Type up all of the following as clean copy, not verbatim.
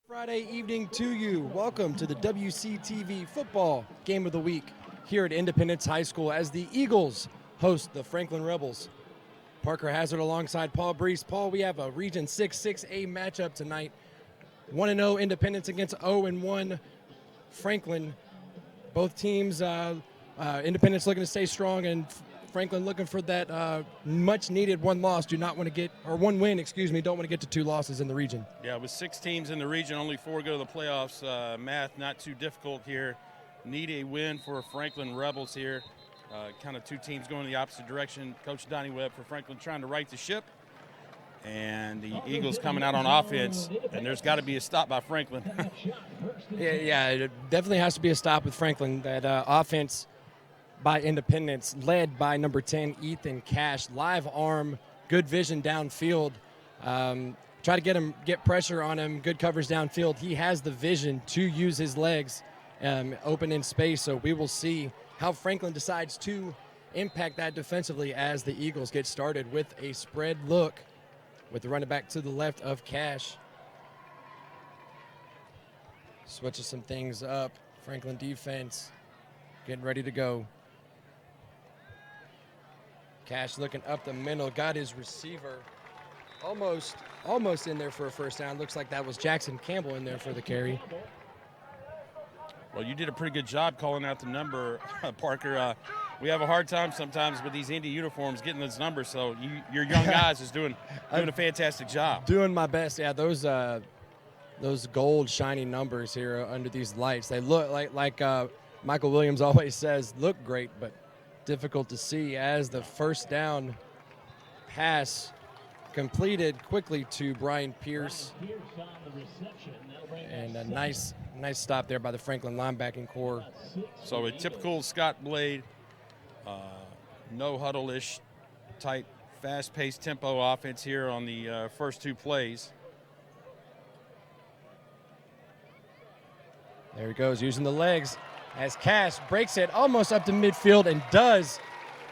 Friday evening to you. Welcome to the WCTV Football Game of the Week here at Independence High School as the Eagles host the Franklin Rebels. Parker Hazard alongside Paul Brees. Paul, we have a Region 6 6A matchup tonight. 1-0 Independence against 0-1 Franklin. Both teams, Independence looking to stay strong and Franklin looking for that much-needed one loss. One win, don't want to get to two losses in the region. Yeah, with 6 teams in the region, only 4 go to the playoffs. Math not too difficult here. Need a win for Franklin Rebels here. Kind of 2 teams going in the opposite direction. Coach Donnie Webb for Franklin trying to right the ship. And the Eagles coming out on offense, and there's got to be a stop by Franklin. yeah, it definitely has to be a stop with Franklin. That offense by Independence, led by number 10, Ethan Cash. Live arm, good vision downfield. Try to get pressure on him, good coverage downfield. He has the vision to use his legs open in space, so we will see how Franklin decides to impact that defensively as the Eagles get started with a spread look with the running back to the left of Cash. Switches some things up. Franklin defense getting ready to go. Cash looking up the middle, got his receiver almost in there for a first down. Looks like that was Jackson Campbell in there for the carry. Well, you did a pretty good job calling out the number, Parker. We have a hard time sometimes with these Indy uniforms getting those numbers, so your young guys is doing a fantastic job. Doing my best. Yeah, those gold shiny numbers here under these lights, they look like Michael Williams always says, look great, but difficult to see as the first down pass completed quickly to Brian Pierce. And a nice stop there by the Franklin linebacking core. So a typical Scott Blade, no huddle-ish type, fast-paced tempo offense here on the first 2 plays. There he goes, using the legs as Cash breaks it almost up to midfield and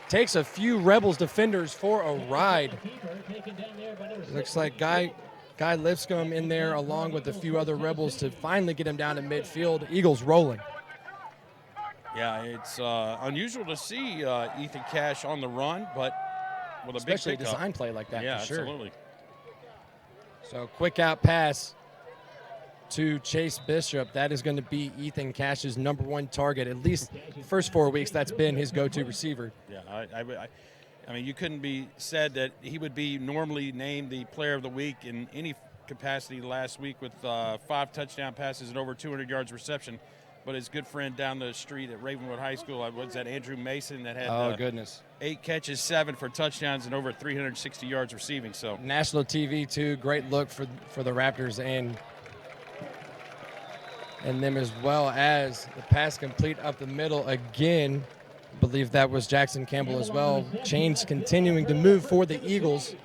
takes a few Rebels defenders for a ride. Looks like Guy Lipscomb in there along with a few other Rebels to finally get him down to midfield. Eagles rolling. Yeah, it's unusual to see Ethan Cash on the run, but with a especially big pickup. A design play like that, yeah, for sure. Absolutely. So quick out pass to Chase Bishop. That is going to be Ethan Cash's number 1 target. At least the first 4 weeks, that's been his go-to receiver. Yeah, I mean, you couldn't be said that he would be normally named the player of the week in any capacity last week with 5 touchdown passes and over 200 yards reception. But his good friend down the street at Ravenwood High School, was that Andrew Mason that had goodness, 8 catches, 7 for touchdowns, and over 360 yards receiving. So national TV too. Great look for the Raptors and them, as well as the pass complete up the middle again. I believe that was Jackson Campbell as well. Chains continuing to move for the Eagles.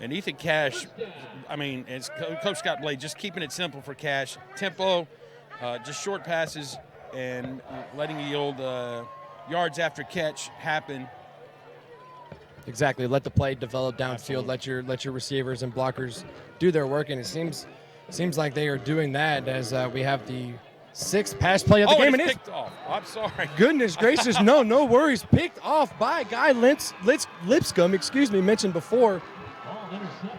And Ethan Cash, I mean, as Coach Scott Blade, just keeping it simple for Cash. Tempo, just short passes and letting the old yards after catch happen. Exactly. Let the play develop downfield. Absolutely. Let your receivers and blockers do their work, and it seems like they are doing that as we have the 6th pass play of the game. And it's picked off. I'm sorry. Goodness gracious, no worries. Picked off by Guy Lipscomb, mentioned before.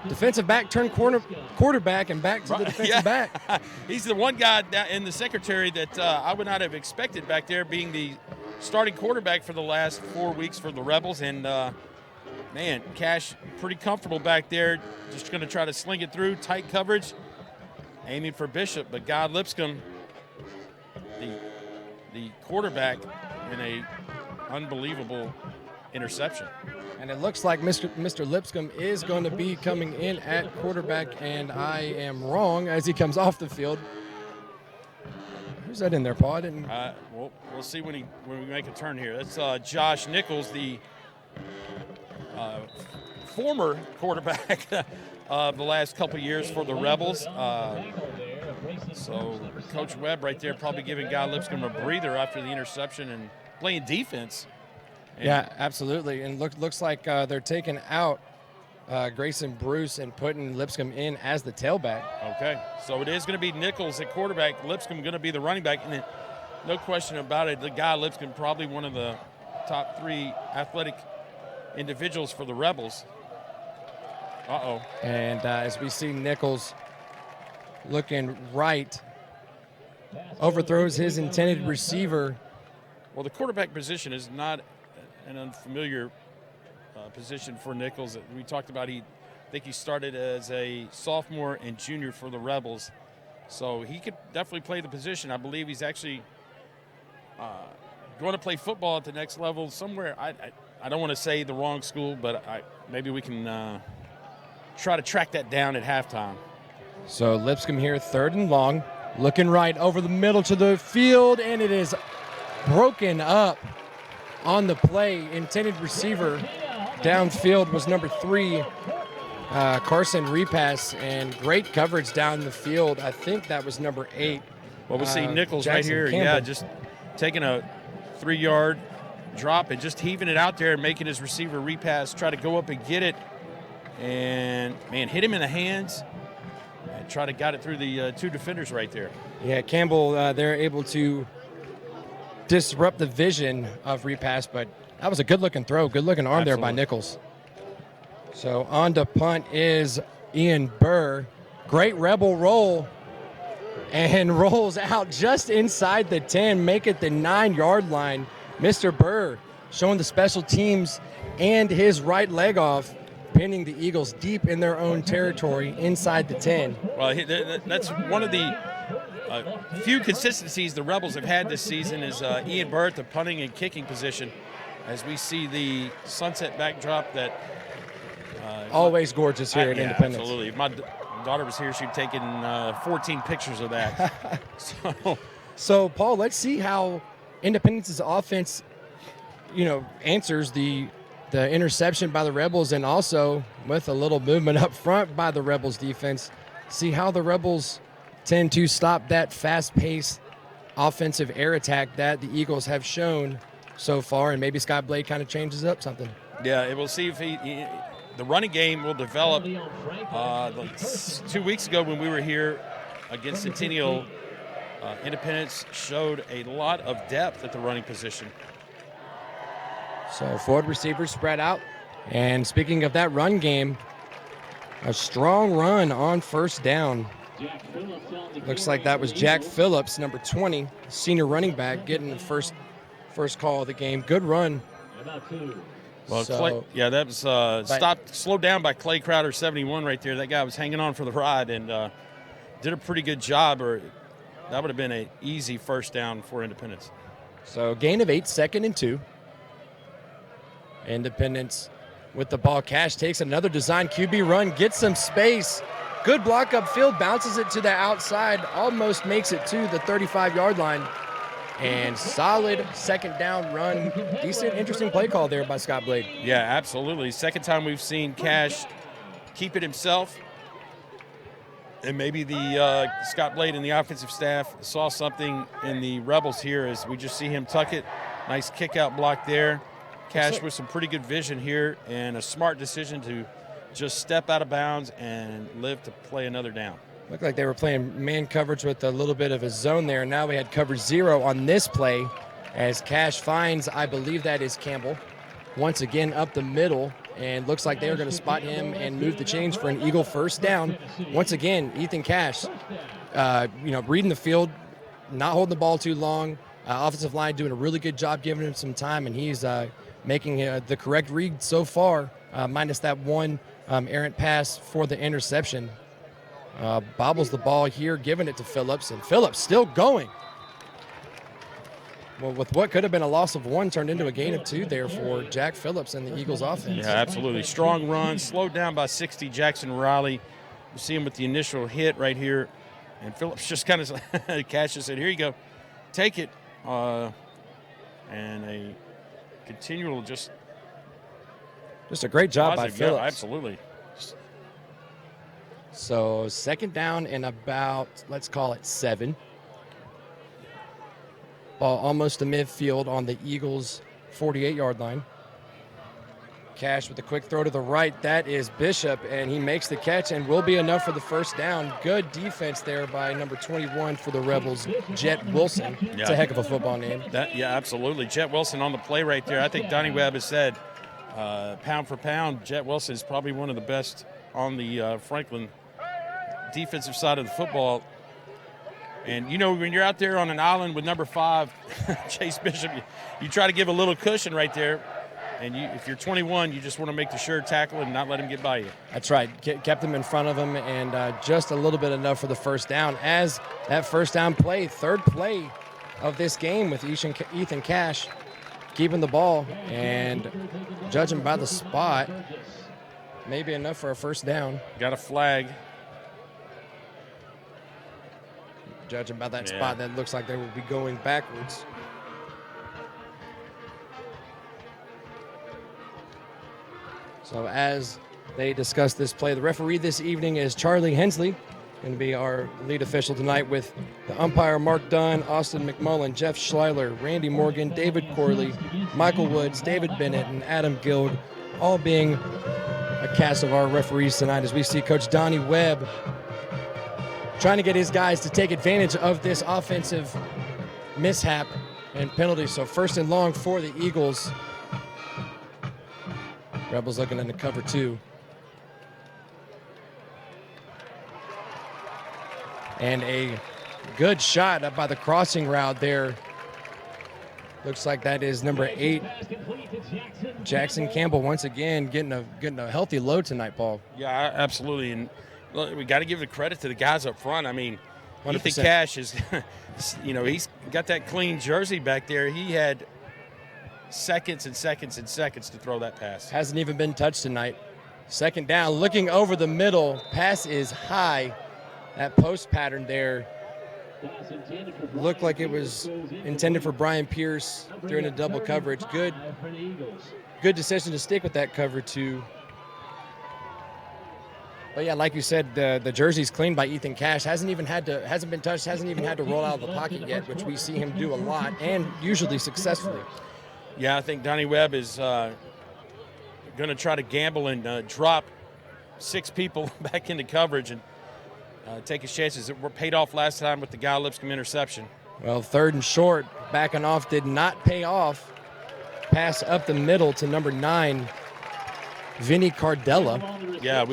Defensive back turned quarterback and back to the defensive back. He's the one guy in the secretary that I would not have expected back there, being the starting quarterback for the last 4 weeks for the Rebels. And, man, Cash pretty comfortable back there, just going to try to sling it through, tight coverage, aiming for Bishop. But Guy Lipscomb, the quarterback, in a unbelievable interception. And it looks like Mr. Lipscomb is going to be coming in at quarterback, and I am wrong as he comes off the field. Who's that in there, Paul? We'll see when we make a turn here. That's Josh Nichols, the former quarterback of the last couple of years for the Rebels. So Coach Webb right there probably giving Guy Lipscomb a breather after the interception and playing defense. Yeah, absolutely. And looks like they're taking out Grayson Bruce and putting Lipscomb in as the tailback. Okay, so it is going to be Nichols at quarterback, Lipscomb going to be the running back, and then, no question about it, the guy Lipscomb probably one of the top 3 athletic individuals for the Rebels. And as we see Nichols looking right, overthrows his intended receiver. Well, the quarterback position is not an unfamiliar position for Nichols. We talked about I think he started as a sophomore and junior for the Rebels. So he could definitely play the position. I believe he's actually going to play football at the next level somewhere. I don't want to say the wrong school, but maybe we can try to track that down at halftime. So Lipscomb here, 3rd and long, looking right over the middle to the field, and it is broken up on the play. Intended receiver downfield was number 3, Carson Repass, and great coverage down the field. I think that was number 8. Well, we'll see Nichols Jackson right here. Campbell. Yeah, just taking a 3-yard drop and just heaving it out there and making his receiver repass, try to go up and get it, and, man, hit him in the hands and try to got it through the 2 defenders right there. Yeah, Campbell, they're able to disrupt the vision of Repass, but that was a good-looking throw, good-looking arm there by Nichols. So on to punt is Ian Burr. Great Rebel roll, and rolls out just inside the 10, make it the 9-yard line. Mr. Burr showing the special teams and his right leg off, pinning the Eagles deep in their own territory inside the 10. Well, that's one of the few consistencies the Rebels have had this season is Ian Burr at the punting and kicking position. As we see the sunset backdrop that always gorgeous here at Independence. Absolutely. If my daughter was here, she'd taken 14 pictures of that. So, Paul, let's see how Independence's offense, answers the interception by the Rebels, and also with a little movement up front by the Rebels defense. See how the Rebels tend to stop that fast-paced offensive air attack that the Eagles have shown so far, and maybe Scott Blade kind of changes up something. Yeah, we'll see if the running game will develop. 2 weeks ago when we were here against Centennial, Independence showed a lot of depth at the running position. So forward receivers spread out. And speaking of that run game, a strong run on 1st down. Looks like that was Jack Phillips, number 20, senior running back, getting the first call of the game. Good run. Well, that was slowed down by Clay Crowder, 71 right there. That guy was hanging on for the ride and did a pretty good job, or that would have been an easy 1st down for Independence. So gain of 8, 2nd and 2. Independence with the ball. Cash takes another design QB run, gets some space. Good block upfield, bounces it to the outside, almost makes it to the 35-yard line. And solid 2nd down run. Decent, interesting play call there by Scott Blade. Yeah, absolutely. 2nd time we've seen Cash keep it himself. And maybe the Scott Blade and the offensive staff saw something in the Rebels here as we just see him tuck it. Nice kick-out block there. Cash with some pretty good vision here and a smart decision to just step out of bounds and live to play another down. Looked like they were playing man coverage with a little bit of a zone there. Now we had coverage 0 on this play as Cash finds, I believe that is Campbell, once again up the middle, and looks like they are going to spot him and move the chains for an Eagle 1st down. Once again, Ethan Cash, reading the field, not holding the ball too long. Offensive line doing a really good job giving him some time, and he's making the correct read so far, minus that one errant pass for the interception. Bobbles the ball here, giving it to Phillips, and Phillips still going. Well, with what could have been a loss of 1 turned into a gain of 2 there for Jack Phillips and the Eagles offense. Yeah, absolutely. Strong run, slowed down by 60, Jackson Riley. You see him with the initial hit right here, and Phillips just kind of Cassius said, here you go, take it. And a continual just a great job positive. by Phillips. Yeah, absolutely. So 2nd down and about, let's call it 7. Ball almost to midfield on the Eagles' 48-yard line. Cash with a quick throw to the right. That is Bishop, and he makes the catch and will be enough for the first down. Good defense there by number 21 for the Rebels, Jet Wilson. Yeah. It's a heck of a football name. Yeah, absolutely. Jet Wilson on the play right there. I think Donnie Webb has said, pound for pound, Jet Wilson is probably one of the best on the Franklin defensive side of the football. And, you know, when you're out there on an island with number 5, Chase Bishop, you try to give a little cushion right there. And if you're 21, you just want to make the sure tackle and not let him get by you. That's right. Kept him in front of him, and just a little bit enough for the first down. As that first down play, third play of this game with Ethan Cash keeping the ball, and judging by the spot, maybe enough for a first down. Got a flag. Judging by that spot, that looks like they will be going backwards. So as they discuss this play, the referee this evening is Charlie Hensley, going to be our lead official tonight, with the umpire Mark Dunn, Austin McMullen, Jeff Schleiler, Randy Morgan, David Corley, Michael Woods, David Bennett, and Adam Guild, all being a cast of our referees tonight, as we see Coach Donnie Webb trying to get his guys to take advantage of this offensive mishap and penalty. So first and long for the Eagles. Rebels looking into cover 2. And a good shot up by the crossing route there. Looks like that is number 8, Jackson Campbell, once again getting a healthy load tonight, Paul. Yeah, absolutely. And look, we got to give the credit to the guys up front. I mean, 100%. Ethan Cash is, you know, he's got that clean jersey back there. He had seconds and seconds and seconds to throw that pass. Hasn't even been touched tonight. Second down, looking over the middle. Pass is high. That post pattern there looked like it was intended for Brian Pierce during a double coverage. Good decision to stick with that cover 2. But yeah, like you said, the jersey's cleaned by Ethan Cash. Hasn't been touched, hasn't even had to roll out of the pocket yet, which we see him do a lot, and usually successfully. Yeah, I think Donnie Webb is going to try to gamble and drop 6 people back into coverage and take his chances. It were paid off last time with the Guy Lipscomb interception. Well, 3rd and short, backing off did not pay off. Pass up the middle to number 9, Vinny Cardella. Yeah,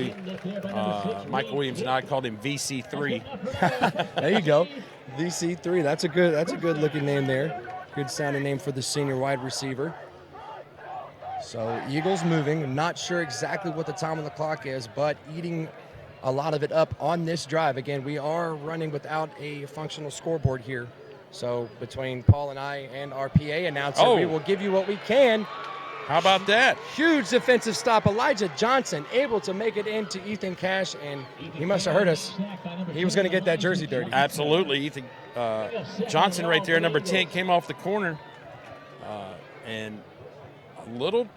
Michael Williams and I called him VC3. There you go, VC3. That's a good looking name there. Good sounding name for the senior wide receiver. So Eagles moving. I'm not sure exactly what the time on the clock is, but eating a lot of it up on this drive. Again, we are running without a functional scoreboard here. So between Paul and I and our PA announcer, we will give you what we can. How about that? Huge defensive stop. Elijah Johnson able to make it into Ethan Cash, and he must have heard us. He was going to get that jersey dirty. Absolutely. Ethan Johnson right there, number 10, came off the corner. And a little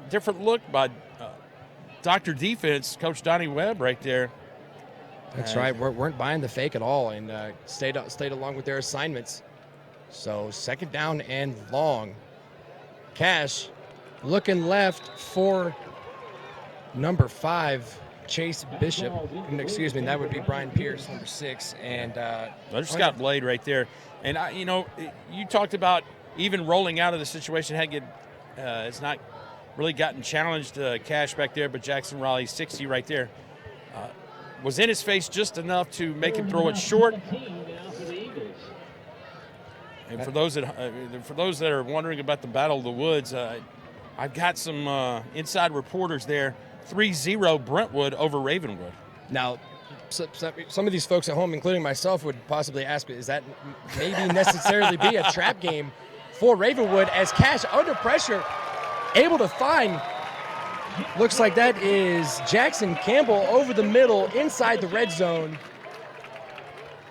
different look by Dr. Defense, Coach Donnie Webb right there. That's right. Weren't buying the fake at all, and stayed along with their assignments. So second down and long. Cash looking left for number 5, Chase Bishop. Excuse me, that would be Brian Pierce, number 6. And there's Scott Blade right there. And you talked about even rolling out of the situation. It's not really gotten challenged. Cash back there, but Jackson Raleigh, 60 right there, was in his face just enough to make him throw it short. And for those that are wondering about the Battle of the Woods, I've got some inside reporters there. 3-0 Brentwood over Ravenwood. Now, some of these folks at home, including myself, would possibly ask, is that maybe necessarily be a trap game for Ravenwood, as Cash under pressure, able to find, looks like that is Jackson Campbell over the middle inside the red zone.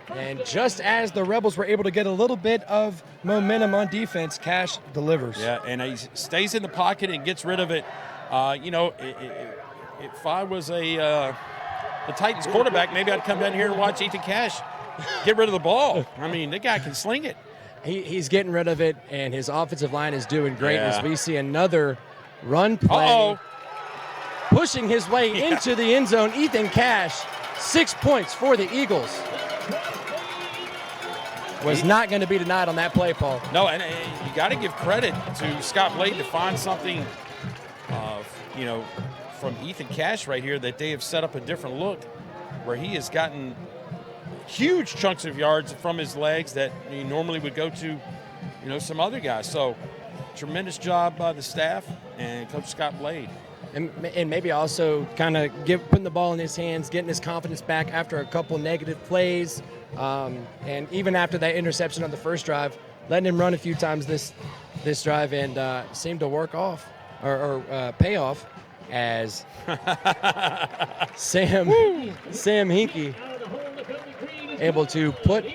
And just as the Rebels were able to get a little bit of momentum on defense, Cash delivers. Yeah, and he stays in the pocket and gets rid of it. If I was the Titans quarterback, maybe I'd come down here and watch Ethan Cash get rid of the ball. I mean, the guy can sling it. He's getting rid of it, and his offensive line is doing great as we see another Run play. Uh-oh. Pushing his way into the end zone. Ethan Cash, 6 points for the Eagles. Was not going to be denied on that play, Paul. No, and you got to give credit to Scott Blade to find something, from Ethan Cash right here that they have set up a different look where he has gotten huge chunks of yards from his legs that he normally would go to, some other guys. So tremendous job by the staff and Coach Scott Blade. And maybe also kind of putting the ball in his hands, getting his confidence back after a couple negative plays. And even after that interception on the first drive, letting him run a few times this drive and seemed to work off or pay off as Sam Hinkie able to put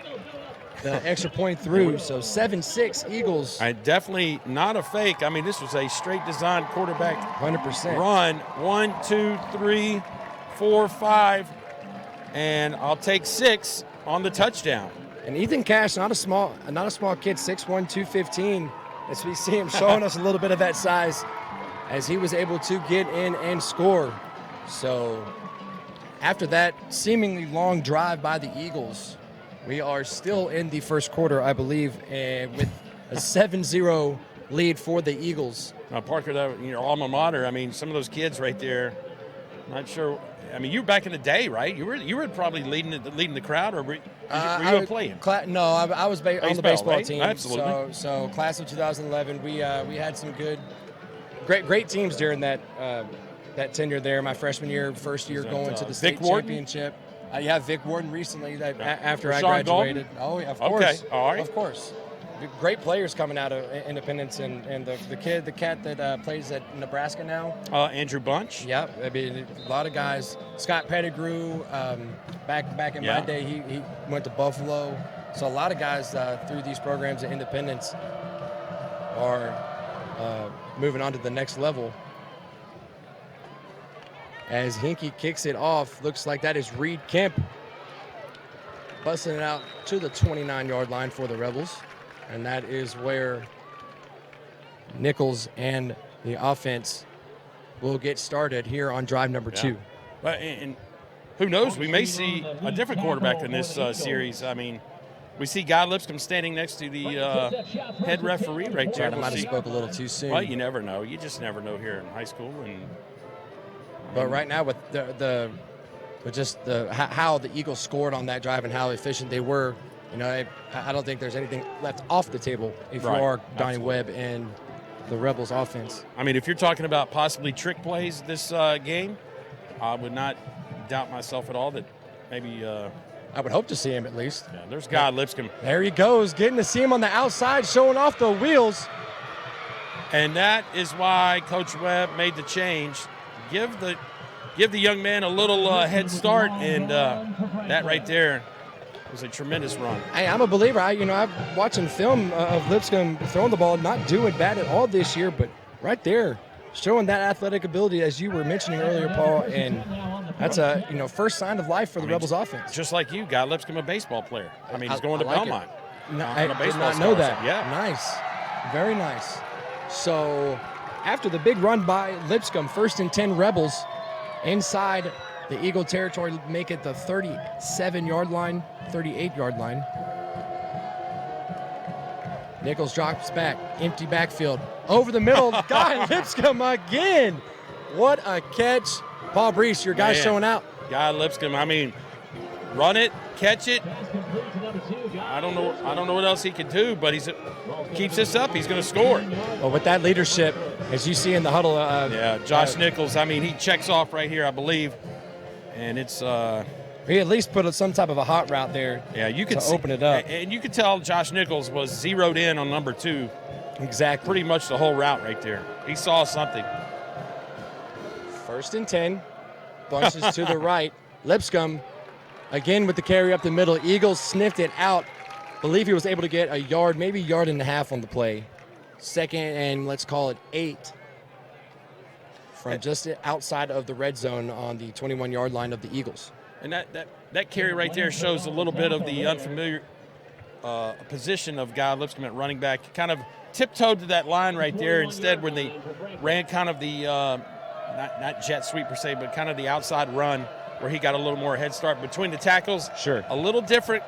the extra point through. So 7-6 Eagles. Definitely not a fake. I mean, this was a straight design quarterback 100% run. 1, 2, 3, 4, 5, and I'll take 6 on the touchdown. And Ethan Cash, not a small kid, 6'1", 215. As we see him showing us a little bit of that size, as he was able to get in and score. So after that seemingly long drive by the Eagles, we are still in the first quarter, I believe, with a 7-0 lead for the Eagles. Parker, that your alma mater. I mean, some of those kids right there. Not sure. I mean, you were back in the day, right? You were probably leading the crowd, or were you a player? No, I was on the baseball right? team. Absolutely. So class of 2011, we had some great teams during that tenure there. My freshman year, first year going to the state championship. Vic Warden recently. After I graduated. Golden? Oh yeah, of course. Okay, all right. Of course. Great players coming out of Independence, and the cat that plays at Nebraska now. Andrew Bunch. Yeah, I mean a lot of guys. Scott Pettigrew, back in my day, he went to Buffalo. So a lot of guys through these programs at Independence are moving on to the next level. As Hinkie kicks it off, looks like that is Reed Kemp busting it out to the 29-yard line for the Rebels. And that is where Nichols and the offense will get started here on drive number 2. But and who knows? We may see a different quarterback in this series. I mean, we see Guy Lipscomb standing next to the head referee right there. I might have spoke a little too soon. Well, you never know. You just never know here in high school. But right now, with how the Eagles scored on that drive and how efficient they were, I don't think there's anything left off the table if you are Donnie Webb and the Rebels offense. I mean, if you're talking about possibly trick plays this game, I would not doubt myself at all that maybe. I would hope to see him at least. Yeah, there's Guy Lipscomb. There he goes, getting to see him on the outside, showing off the wheels. And that is why Coach Webb made the change. Give the young man a little head start, and that right there was a tremendous run. I'm a believer. I'm watching film of Lipscomb throwing the ball, not doing bad at all this year, but right there, showing that athletic ability as you were mentioning earlier, Paul, and that's a first sign of life for the Rebels offense. Just like you, Guy Lipscomb, a baseball player. I mean, he's going to Belmont. I did not know that. Yeah, nice, very nice. So after the big run by Lipscomb, 1st and 10 Rebels inside the Eagle territory, make it the 37-yard line, 38-yard line. Nichols drops back, empty backfield, over the middle, Guy Lipscomb again. What a catch. Paul Brees, your guy's showing out. Guy Lipscomb, I mean, run it, catch it. I don't know what else he can do, but keeps this up, he's going to score. Well, with that leadership, as you see in the huddle. Josh Nichols, I mean, he checks off right here, I believe. And it's he at least put some type of a hot route there. Yeah, you could open it up. And you could tell Josh Nichols was zeroed in on number 2. Exactly. Pretty much the whole route right there. He saw something. 1st and 10. Bunches to the right. Lipscomb again with the carry up the middle. Eagles sniffed it out. Believe he was able to get a yard, maybe a yard and a half on the play. 2nd and let's call it 8. From just outside of the red zone on the 21-yard line of the Eagles. And that carry right there shows a little bit of the unfamiliar position of Guy Lipscomb at running back. Kind of tiptoed to that line right there instead when they ran kind of the not jet sweep per se, but kind of the outside run where he got a little more head start between the tackles. Sure. A little different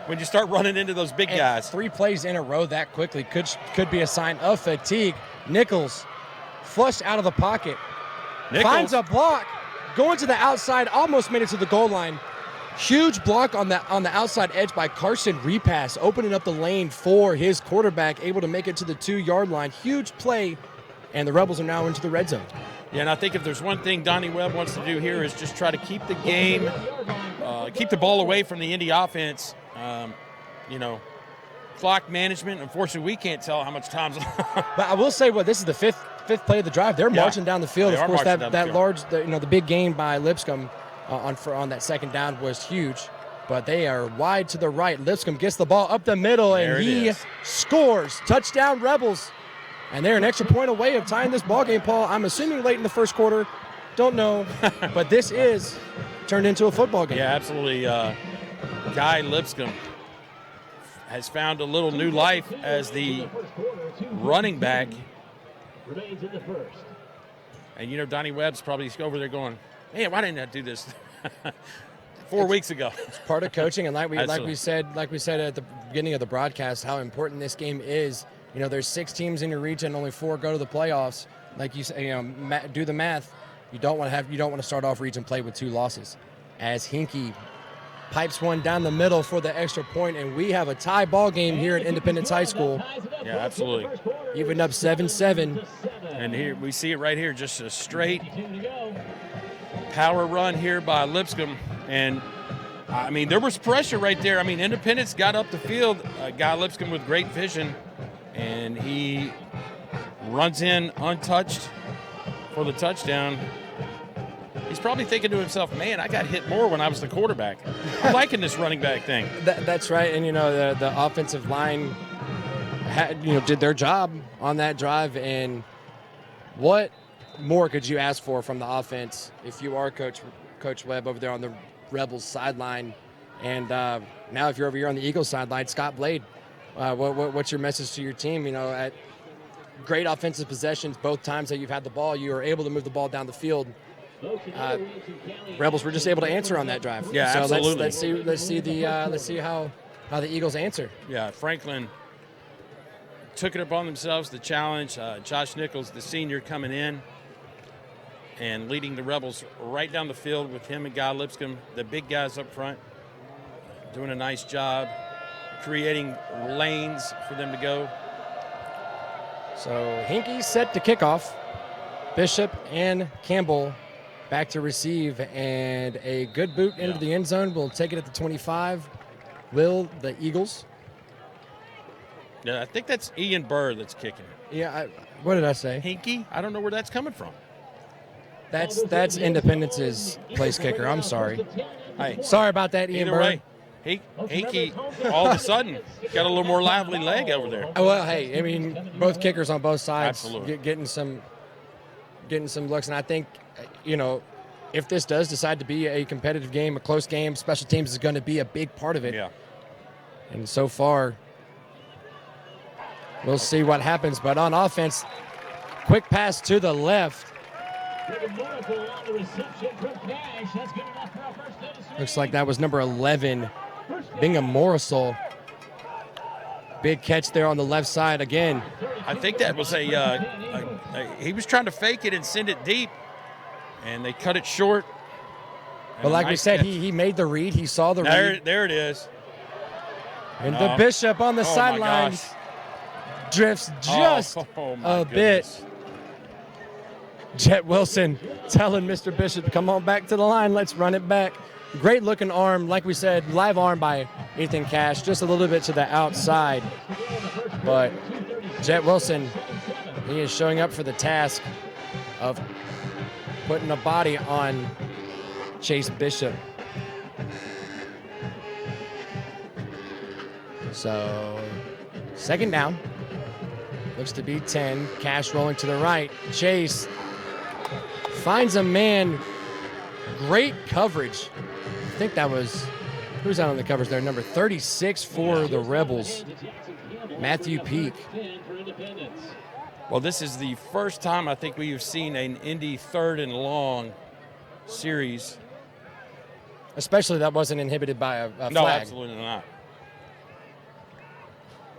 when you start running into those big guys. 3 plays in a row that quickly could be a sign of fatigue. Nichols flushed out of the pocket. Finds a block, going to the outside, almost made it to the goal line. Huge block on the outside edge by Carson Repass, opening up the lane for his quarterback, able to make it to the 2-yard line. Huge play, and the Rebels are now into the red zone. Yeah, and I think if there's one thing Donnie Webb wants to do here is just try to keep the game, keep the ball away from the Indy offense. Clock management. Unfortunately, we can't tell how much time's But I will say, this is the fifth play of the drive. They're marching down the field. They of course, that field. large, the big gain by Lipscomb on that second down was huge. But they are wide to the right. Lipscomb gets the ball up the middle, and he scores. Touchdown, Rebels. And they're an extra point away of tying this ball game, Paul. I'm assuming late in the first quarter. Don't know. But this is turned into a football game. Yeah, absolutely. Guy Lipscomb has found a little new life as the running back. And, Donnie Webb's probably over there going, man, why didn't I do this 4 weeks ago? It's part of coaching, and like we said at the beginning of the broadcast, how important this game is. There's 6 teams in your region, only 4 go to the playoffs. Like you say, do the math. You don't want to start off region play with 2 losses. As Hinkey pipes one down the middle for the extra point, and we have a tie ball game here at Independence High School. Yeah, absolutely. Even up 7-7. And here we see it right here, just a straight power run here by Lipscomb. And, there was pressure right there. Independence got up the field. Guy Lipscomb with great vision, and he runs in untouched for the touchdown. He's probably thinking to himself, man, I got hit more when I was the quarterback. I'm liking this running back thing. That's right. And, the offensive line did their job on that drive. And what more could you ask for from the offense if you are Coach Webb over there on the Rebels sideline? And now if you're over here on the Eagles sideline, Scott Blade, what's your message to your team? At great offensive possessions, both times that you've had the ball, you are able to move the ball down the field. Rebels were just able to answer on that drive. Yeah, so absolutely. Let's see how the Eagles answer. Yeah, Franklin took it upon themselves the challenge. Josh Nichols, the senior, coming in and leading the Rebels right down the field with him and Guy Lipscomb, the big guys up front, doing a nice job creating lanes for them to go. So Hinkey set to kick off. Bishop and Campbell back to receive, and a good boot into the end zone. We'll take it at the 25. Will the Eagles? Yeah, I think that's Ian Burr that's kicking it. Yeah, what did I say? Hinkey? I don't know where that's coming from. That's Independence's place kicker. I'm sorry. Hey, sorry about that, Ian Burr. Way, Hinkey all of a sudden got a little more lively leg over there. Well, hey, both kickers on both sides getting some looks, and I think, if this does decide to be a competitive game, a close game, special teams is going to be a big part of it. Yeah. And so far, we'll see what happens. But on offense, quick pass to the left. Looks like that was number 11, Bingham Morrisol. Big catch there on the left side again. I think that was he was trying to fake it and send it deep, and they cut it short. But like we said, he made the read. He saw the read. There it is. And the Bishop on the sidelines drifts just a bit. Jet Wilson telling Mr. Bishop to come on back to the line. Let's run it back. Great looking arm, like we said, live arm by Ethan Cash, just a little bit to the outside. But Jet Wilson, he is showing up for the task of putting a body on Chase Bishop. So, second down. Looks to be 10. Cash rolling to the right. Chase finds a man. Great coverage. I think that was Who's out on the covers there? Number 36 for the Rebels, Matthew Peak. Well, this is the first time I think we've seen an Indy 3rd and long series. Especially that wasn't inhibited by a flag. No, absolutely not.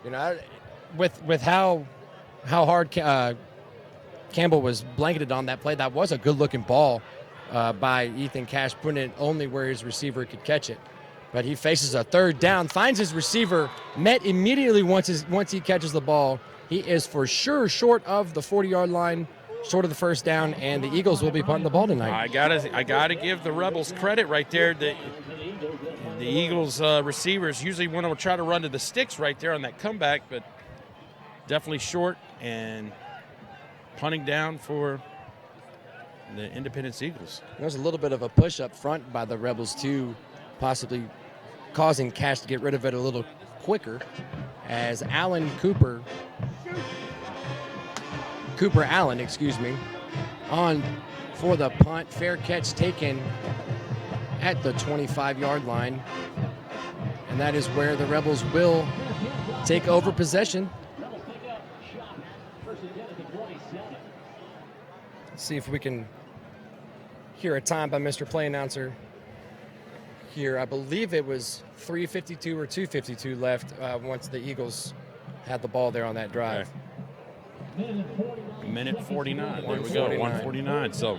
You know, with how hard Campbell was blanketed on that play, that was a good-looking ball by Ethan Cash, putting it only where his receiver could catch it. But he faces a third down, finds his receiver, met immediately once he catches the ball. He is for sure short of the 40-yard line, short of the first down, and the Eagles will be punting the ball tonight. I gotta give the Rebels credit right there. The Eagles receivers usually want to try to run to the sticks right there on that comeback, but definitely short and punting down for the Independence Eagles. There's a little bit of a push up front by the Rebels too, possibly causing Cash to get rid of it a little quicker, as Cooper Allen, on for the punt. Fair catch taken at the 25-yard line, and that is where the Rebels will take over possession. Let's see if we can hear a time by Mr. Play Announcer here. I believe it was 3:52 or 2:52 left once the Eagles had the ball there on that drive. Okay. Minute 49. There we go. 149. So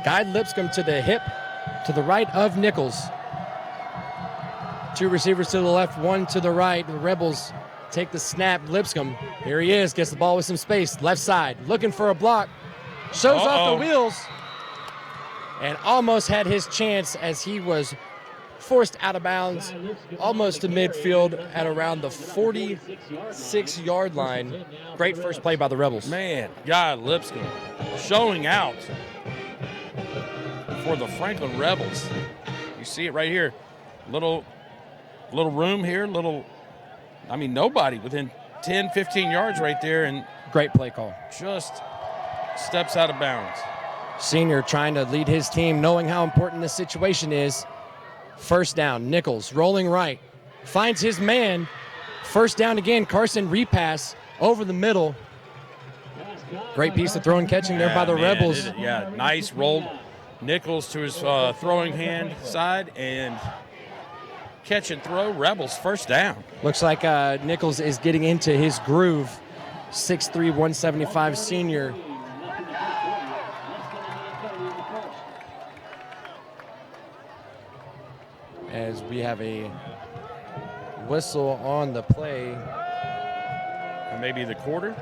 guide Lipscomb to the hip, to the right of Nichols. Two receivers to the left, one to the right. The Rebels take the snap. Lipscomb, here he is, gets the ball with some space. Left side, looking for a block. Shows off the wheels. And almost had his chance as he was forced out of bounds, almost to midfield at around the 46-yard line. Great first play by the Rebels. Man, God, Lipscomb showing out for the Franklin Rebels. You see it right here. Little room here, nobody within 10, 15 yards right there, and great play call. Just steps out of bounds. Senior trying to lead his team, knowing how important this situation is. First down, Nichols rolling right, finds his man. First down again, Carson repass over the middle. Great piece of throwing catching there by the Rebels. Nice roll. Nichols to his throwing hand side and catch and throw. Rebels first down. Looks like Nichols is getting into his groove. 6'3", 175 senior. As we have a whistle on the play. And maybe the quarter?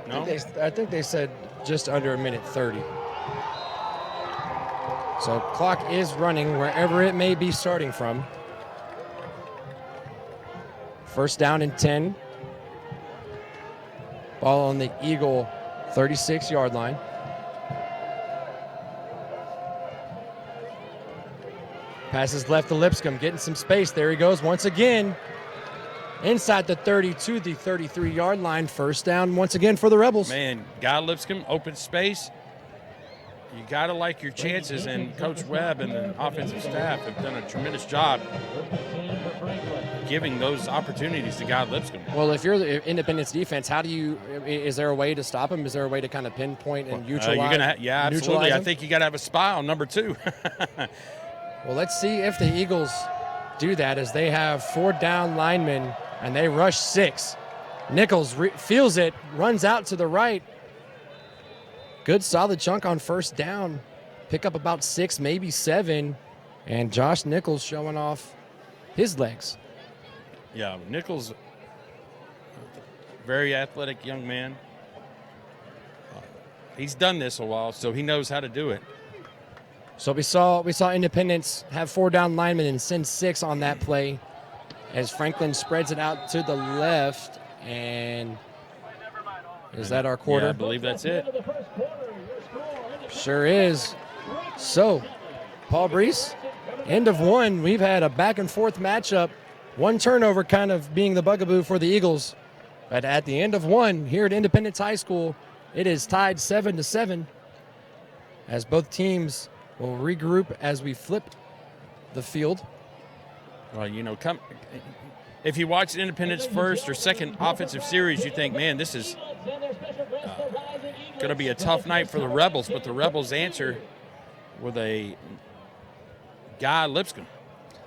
No? I think they said just under a minute 30. So clock is running wherever it may be starting from. First down and 10. Ball on the Eagle 36-yard line. Passes left to Lipscomb, getting some space. There he goes once again. Inside the 30 to the 33-yard line. First down once again for the Rebels. Man, Guy Lipscomb, open space. You got to like your chances, and Coach Webb and the offensive staff have done a tremendous job giving those opportunities to Guy Lipscomb. Well, if you're the Independence defense, is there a way to stop him? Is there a way to kind of pinpoint and neutralize? Absolutely. I think you got to have a spy on number 2. Well, let's see if the Eagles do that, as they have 4 down linemen and they rush 6. Nichols feels it, runs out to the right. Good solid chunk on first down. Pick up about 6, maybe 7. And Josh Nichols showing off his legs. Yeah, Nichols, very athletic young man. He's done this a while, so he knows how to do it. So we saw Independence have 4 down linemen and send 6 on that play, as Franklin spreads it out to the left. And is that our quarter? Yeah, I believe that's it. Sure is. So, Paul Brees, end of 1. We've had a back and forth matchup. 1 turnover kind of being the bugaboo for the Eagles. But at the end of 1 here at Independence High School, It is tied 7-7 as both teams will regroup as we flip the field. Well, if you watch Independence first or second offensive series, you think, man, this is going to be a tough night for the Rebels. But the Rebels answer with a Guy Lipscomb.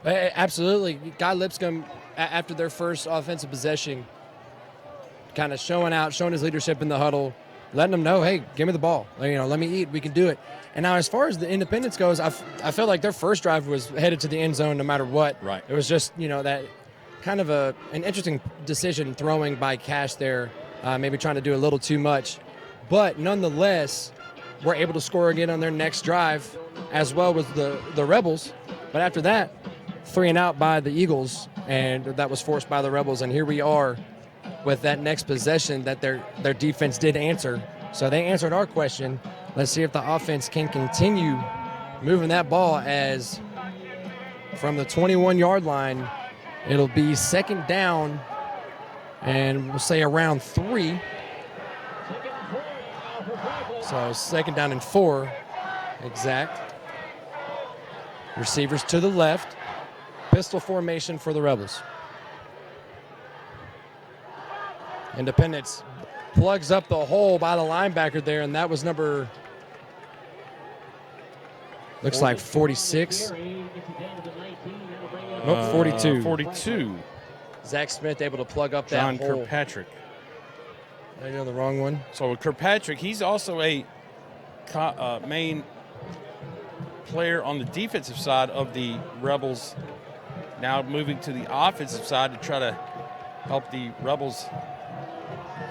Absolutely. Guy Lipscomb, after their first offensive possession, kind of showing his leadership in the huddle, letting them know, hey, give me the ball. Let me eat. We can do it. And now as far as the Independence goes, I feel like their first drive was headed to the end zone no matter what. Right. It was just, that kind of an interesting decision throwing by Cash there, maybe trying to do a little too much. But nonetheless, we're able to score again on their next drive, as well with the Rebels. But after that, 3 and out by the Eagles, and that was forced by the Rebels. And here we are with that next possession that their defense did answer. So they answered our question. Let's see if the offense can continue moving that ball, as from the 21-yard line, it'll be second down, and we'll say around 3. So second down and 4, exact. Receivers to the left. Pistol formation for the Rebels. Independence plugs up the hole by the linebacker there, and that was number, looks like 46. Nope, 42. 42. Zach Smith able to plug up John that hole. Kirkpatrick. I know the wrong one. So Kirkpatrick, he's also a main player on the defensive side of the Rebels, now moving to the offensive side to try to help the Rebels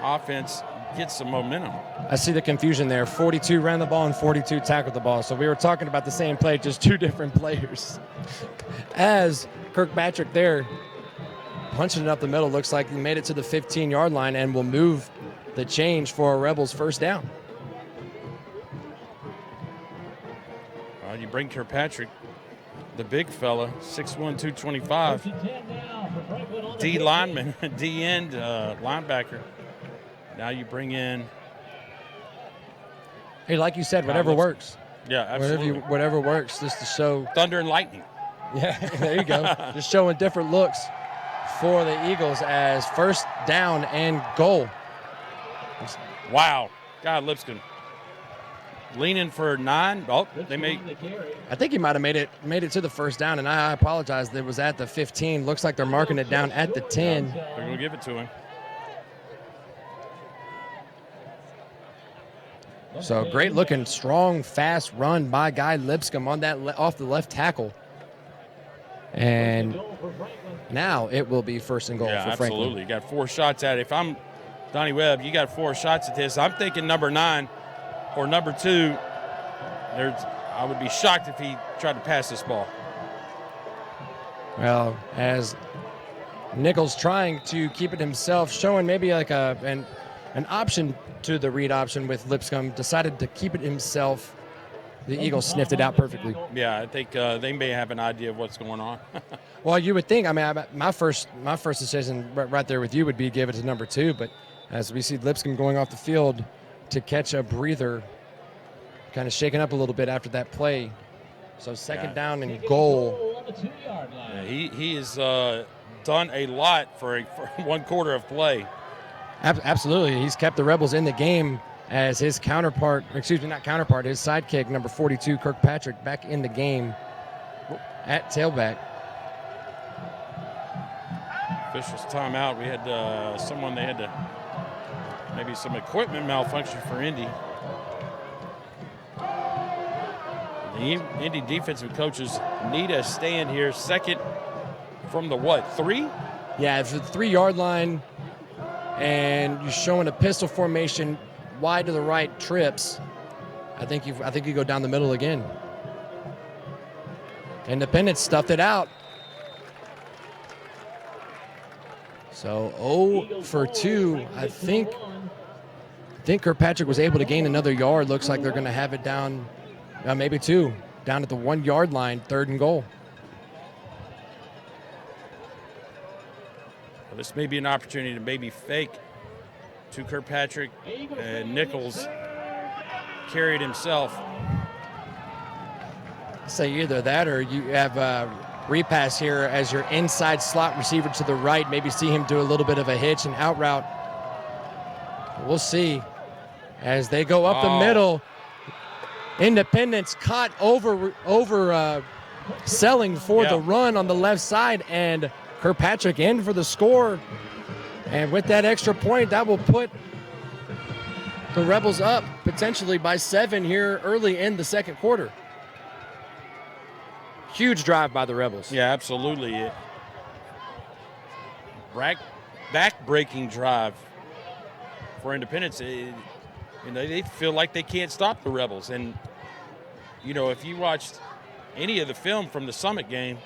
offense get some momentum. I see the confusion there. 42 ran the ball and 42 tackled the ball. So we were talking about the same play, just 2 different players. As Kirkpatrick there punching it up the middle, looks like he made it to the 15-yard line and will move the change for a Rebels first down. Well, you bring Kirkpatrick, the big fella, 6'1", 225, D lineman, D end linebacker. Now you bring in. Hey, like you said, whatever works. Yeah, absolutely. Whatever works, just to show. Thunder and lightning. Yeah, there you go. Just showing different looks for the Eagles as first down and goal. Wow. God, Lipscomb. Leaning for 9. Oh, they made. I think he might have made it to the first down, and I apologize. It was at the 15. Looks like they're marking it down at the 10. They're going to give it to him. So great looking, strong, fast run by Guy Lipscomb on that off the left tackle. And now it will be first and goal for Franklin. Absolutely. You got 4 shots at it. If I'm Donnie Webb, you got 4 shots at this. I'm thinking number 9 or number 2. I would be shocked if he tried to pass this ball. Well, as Nichols trying to keep it himself, showing maybe like an option to the read option with Lipscomb, decided to keep it himself. The Eagles sniffed it out perfectly. Yeah, I think they may have an idea of what's going on. Well, you would think. I mean, my first decision right there with you would be give it to number 2, but as we see Lipscomb going off the field to catch a breather, kind of shaken up a little bit after that play. So second down and goal. Yeah, he has done a lot for 1 quarter of play. Absolutely. He's kept the Rebels in the game as his his sidekick, number 42, Kirkpatrick, back in the game at tailback. Officials timeout. We had maybe some equipment malfunction for Indy. The Indy defensive coaches need a stand here. Second from the 3? Yeah, it's the 3-yard line, and you're showing a pistol formation wide to the right, trips. I think you go down the middle again. Independence stuffed it out. So 0 for 2. I think Kirkpatrick was able to gain another yard. Looks like they're going to have it down, maybe 2, down at the 1-yard line, 3rd and goal. Well, this may be an opportunity to maybe fake to Kirkpatrick, and Nichols carried himself. Say either that or you have repass here as your inside slot receiver to the right. Maybe see him do a little bit of a hitch and out route. We'll see as they go up the middle. Independence caught over selling for the run on the left side, and Kirkpatrick in for the score. And with that extra point, that will put the Rebels up potentially by 7 here early in the second quarter. Huge drive by the Rebels. Yeah, absolutely. Back-breaking drive for Independence. They feel like they can't stop the Rebels. And, if you watched any of the film from the Summit game,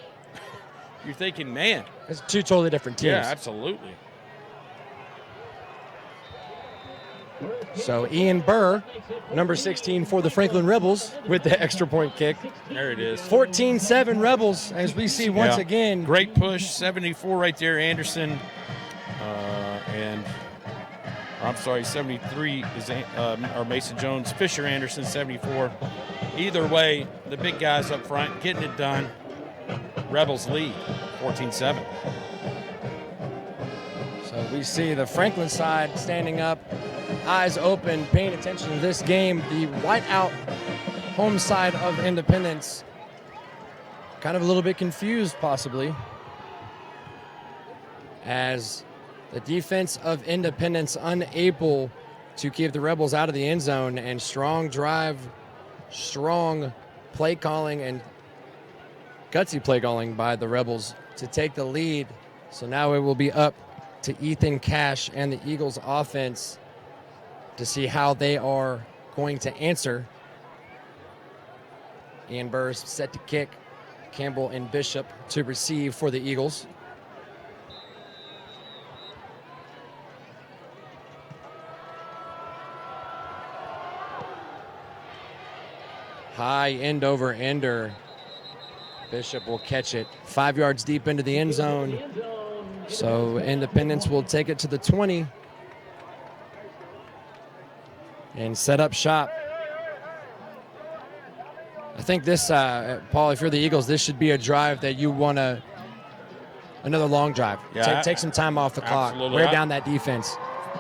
you're thinking, man. It's two totally different teams. Yeah, absolutely. So Ian Burr, number 16 for the Franklin Rebels with the extra point kick. There it is. 14-7 Rebels as we see once again. Great push, 74 right there, Anderson. I'm sorry, 73 is or Mason Jones. Fisher Anderson, 74. Either way, the big guys up front getting it done. Rebels lead, 14-7. So we see the Franklin side standing up, eyes open, paying attention to this game. The whiteout home side of Independence, kind of a little bit confused possibly, as the defense of Independence unable to keep the Rebels out of the end zone, and strong drive, strong play calling, and gutsy play calling by the Rebels to take the lead. So now it will be up to Ethan Cash and the Eagles offense to see how they are going to answer. Ian Burrs set to kick. Campbell and Bishop to receive for the Eagles. High end over ender. Bishop will catch it 5 yards deep into the end zone. So Independence will take it to the 20 and set up shop. I think this, Paul, if you're the Eagles, this should be a drive that you want to, another long drive. Yeah, take some time off the clock. absolutely. Wear down that defense.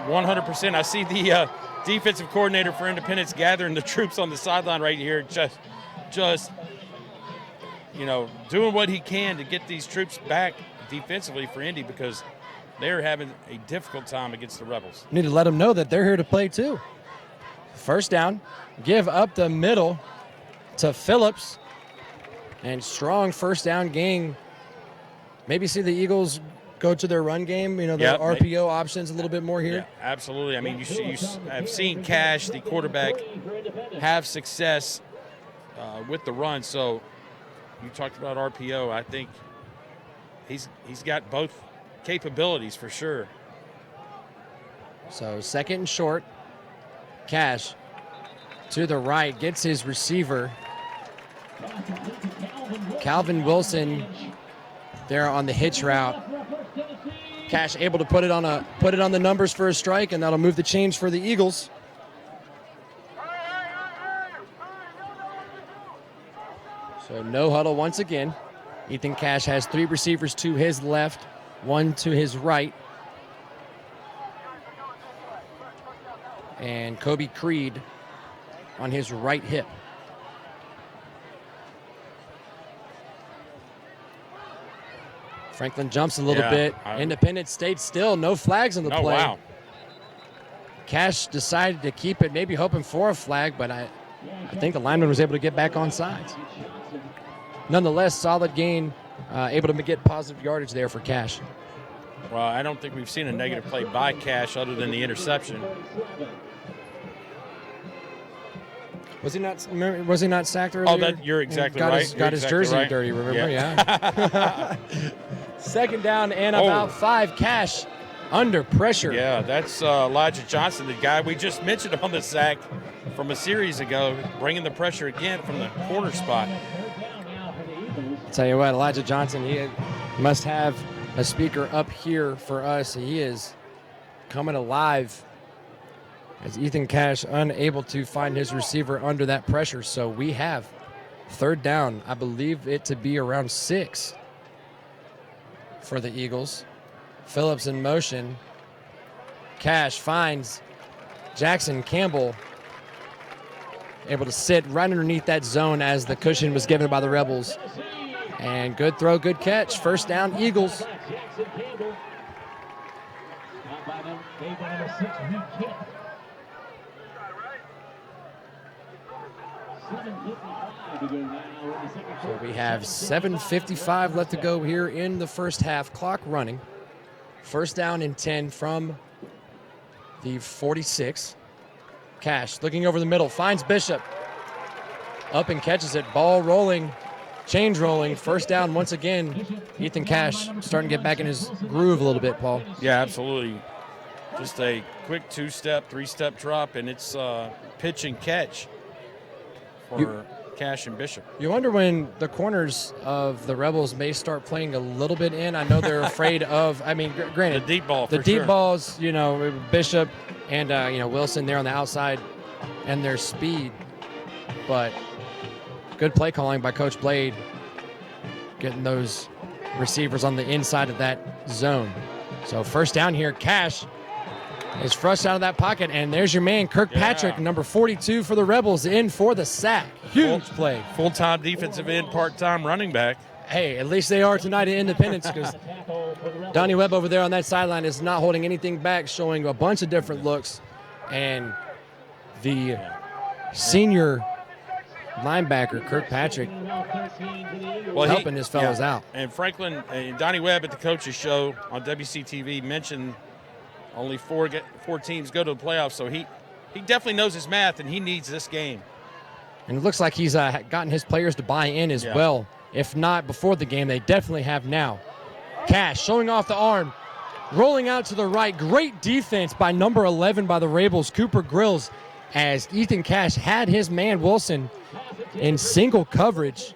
100%. I see the defensive coordinator for Independence gathering the troops on the sideline right here, just doing what he can to get these troops back defensively for Indy, because they're having a difficult time against the Rebels. Need to let them know that they're here to play too. First down, give up the middle to Phillips, and strong first down gain. Maybe see the Eagles go to their run game, the RPO options a little bit more here. Yeah, absolutely. I mean, I've seen Cash, the quarterback, have success with the run. So you talked about RPO. I think he's got both capabilities for sure. So second and short. Cash to the right, gets his receiver. Calvin Wilson there on the hitch route. Cash able to put it on the numbers for a strike, and that'll move the chains for the Eagles. So no huddle once again. Ethan Cash has 3 receivers to his left, 1 to his right. And Kobe Creed on his right hip. Franklin jumps a little bit. Independence stayed still. No flags on the play. Wow. Cash decided to keep it, maybe hoping for a flag, but I think the lineman was able to get back on sides. Nonetheless, solid gain, able to get positive yardage there for Cash. Well, I don't think we've seen a negative play by Cash other than the interception. Was he not sacked earlier? Oh, you're exactly right. Got his jersey right. dirty, remember? Yeah. Second down and about 5. Cash under pressure. Yeah, that's Elijah Johnson, the guy we just mentioned on the sack from a series ago, bringing the pressure again from the corner spot. I'll tell you what, Elijah Johnson, he must have a speaker up here for us. He is coming alive as Ethan Cash unable to find his receiver under that pressure. So we have third down. I believe it to be around 6 for the Eagles. Phillips in motion. Cash finds Jackson Campbell, able to sit right underneath that zone as the cushion was given by the Rebels. And good throw, good catch. First down, Eagles. So we have 7:55 left to go here in the first half. Clock running. First down and 10 from the 46. Cash looking over the middle, finds Bishop. Up and catches it. Ball rolling, change rolling. First down once again. Ethan Cash starting to get back in his groove a little bit, Paul. Yeah, absolutely. Just a quick 2-step, 3-step drop, and it's pitch and catch for Cash and Bishop. You wonder when the corners of the Rebels may start playing a little bit in. I know they're afraid of, granted. The deep ball, the deep balls, Bishop and, Wilson there on the outside and their speed. But good play calling by Coach Blade, getting those receivers on the inside of that zone. So first down here, Cash is flushed out of that pocket, and there's your man, Kirkpatrick, number 42 for the Rebels, in for the sack. Huge play. Full-time defensive end, part-time running back. Hey, at least they are tonight at Independence, because Donnie Webb over there on that sideline is not holding anything back, showing a bunch of different looks. And the senior linebacker, Kirkpatrick, helping his fellows out. And Franklin and Donnie Webb at the coaches show on WCTV mentioned only four teams go to the playoffs, so he definitely knows his math, and he needs this game. And it looks like he's gotten his players to buy in as well. If not before the game, they definitely have now. Cash showing off the arm, rolling out to the right. Great defense by number 11 by the Rebels, Cooper Grills, as Ethan Cash had his man Wilson in single coverage.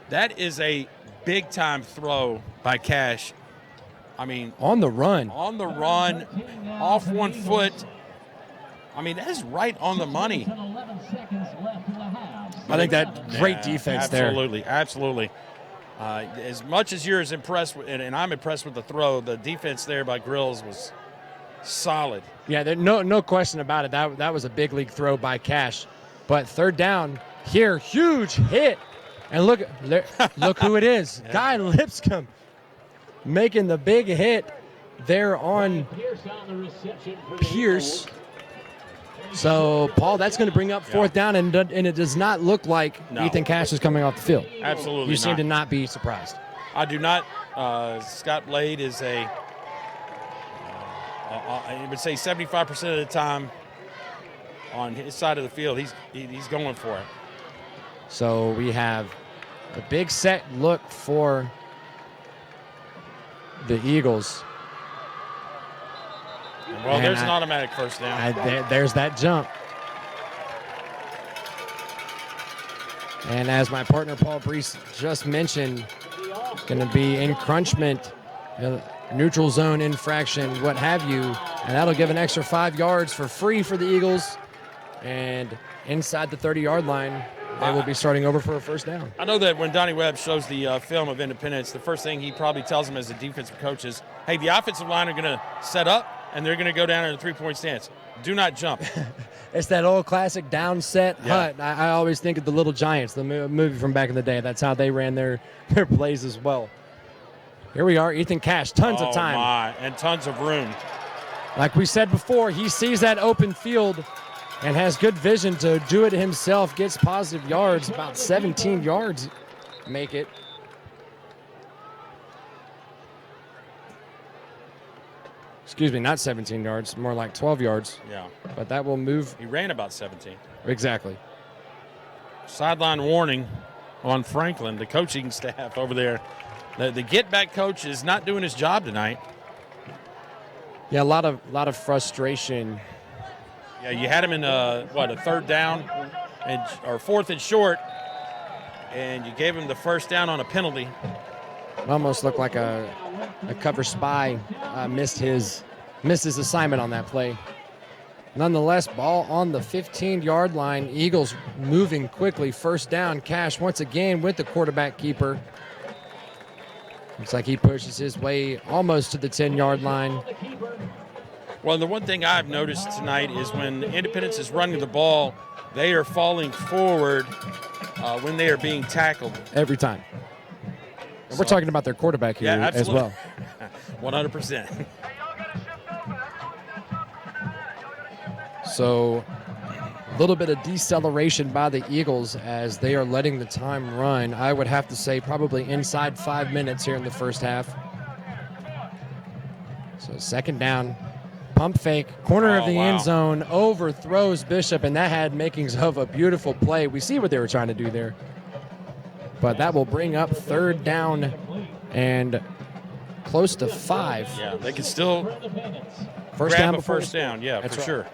That is a big-time throw by Cash. On the run. On the run, off one foot. That is right on the money. I think that great defense there. Absolutely. As much as you're as impressed with, and I'm impressed with the throw, the defense there by Grills was solid. Yeah, no question about it. That was a big league throw by Cash. But third down here, huge hit. And look who it is. Guy Lipscomb making the big hit there on Pierce. So, Paul, that's going to bring up fourth down, and it does not look like Ethan Cash is coming off the field. Absolutely You seem to not be surprised. I do not. Scott Blade is I would say 75% of the time on his side of the field, he's going for it. So we have a big set look for the Eagles. Well, there's an automatic first down. There's that jump. And as my partner Paul Brees just mentioned, going to be encroachment, neutral zone infraction, what have you. And that'll give an extra 5 yards for free for the Eagles. And inside the 30-yard line, they will be starting over for a first down. I know that when Donnie Webb shows the film of Independence, the first thing he probably tells them as a defensive coach is, hey, the offensive line are going to set up, and they're going to go down in a 3-point stance. Do not jump. It's that old classic down set hut. I always think of the Little Giants, the movie from back in the day. That's how they ran their plays as well. Here we are, Ethan Cash, tons of time. And tons of room. Like we said before, he sees that open field and has good vision to do it himself, gets positive yards, about 17 yards make it. Excuse me, not 17 yards, more like 12 yards. Yeah. But that will move. He ran about 17. Exactly. Sideline warning on Franklin, the coaching staff over there. The get-back coach is not doing his job tonight. Yeah, a lot of frustration. Yeah, you had him in a third down or fourth and short, and you gave him the first down on a penalty. It almost looked like a cover spy missed his assignment on that play. Nonetheless, ball on the 15-yard line. Eagles moving quickly. First down. Cash once again with the quarterback keeper. Looks like he pushes his way almost to the 10-yard line. Well, the one thing I've noticed tonight is when Independence is running the ball, they are falling forward when they are being tackled. Every time. And we're talking about their quarterback here as well. 100%. So a little bit of deceleration by the Eagles as they are letting the time run. I would have to say probably inside 5 minutes here in the first half. So second down, pump fake, corner of the end zone, overthrows Bishop, and that had makings of a beautiful play. We see what they were trying to do there. But that will bring up third down and close to 5. Yeah, they can still first grab down a first down. Yeah, for sure.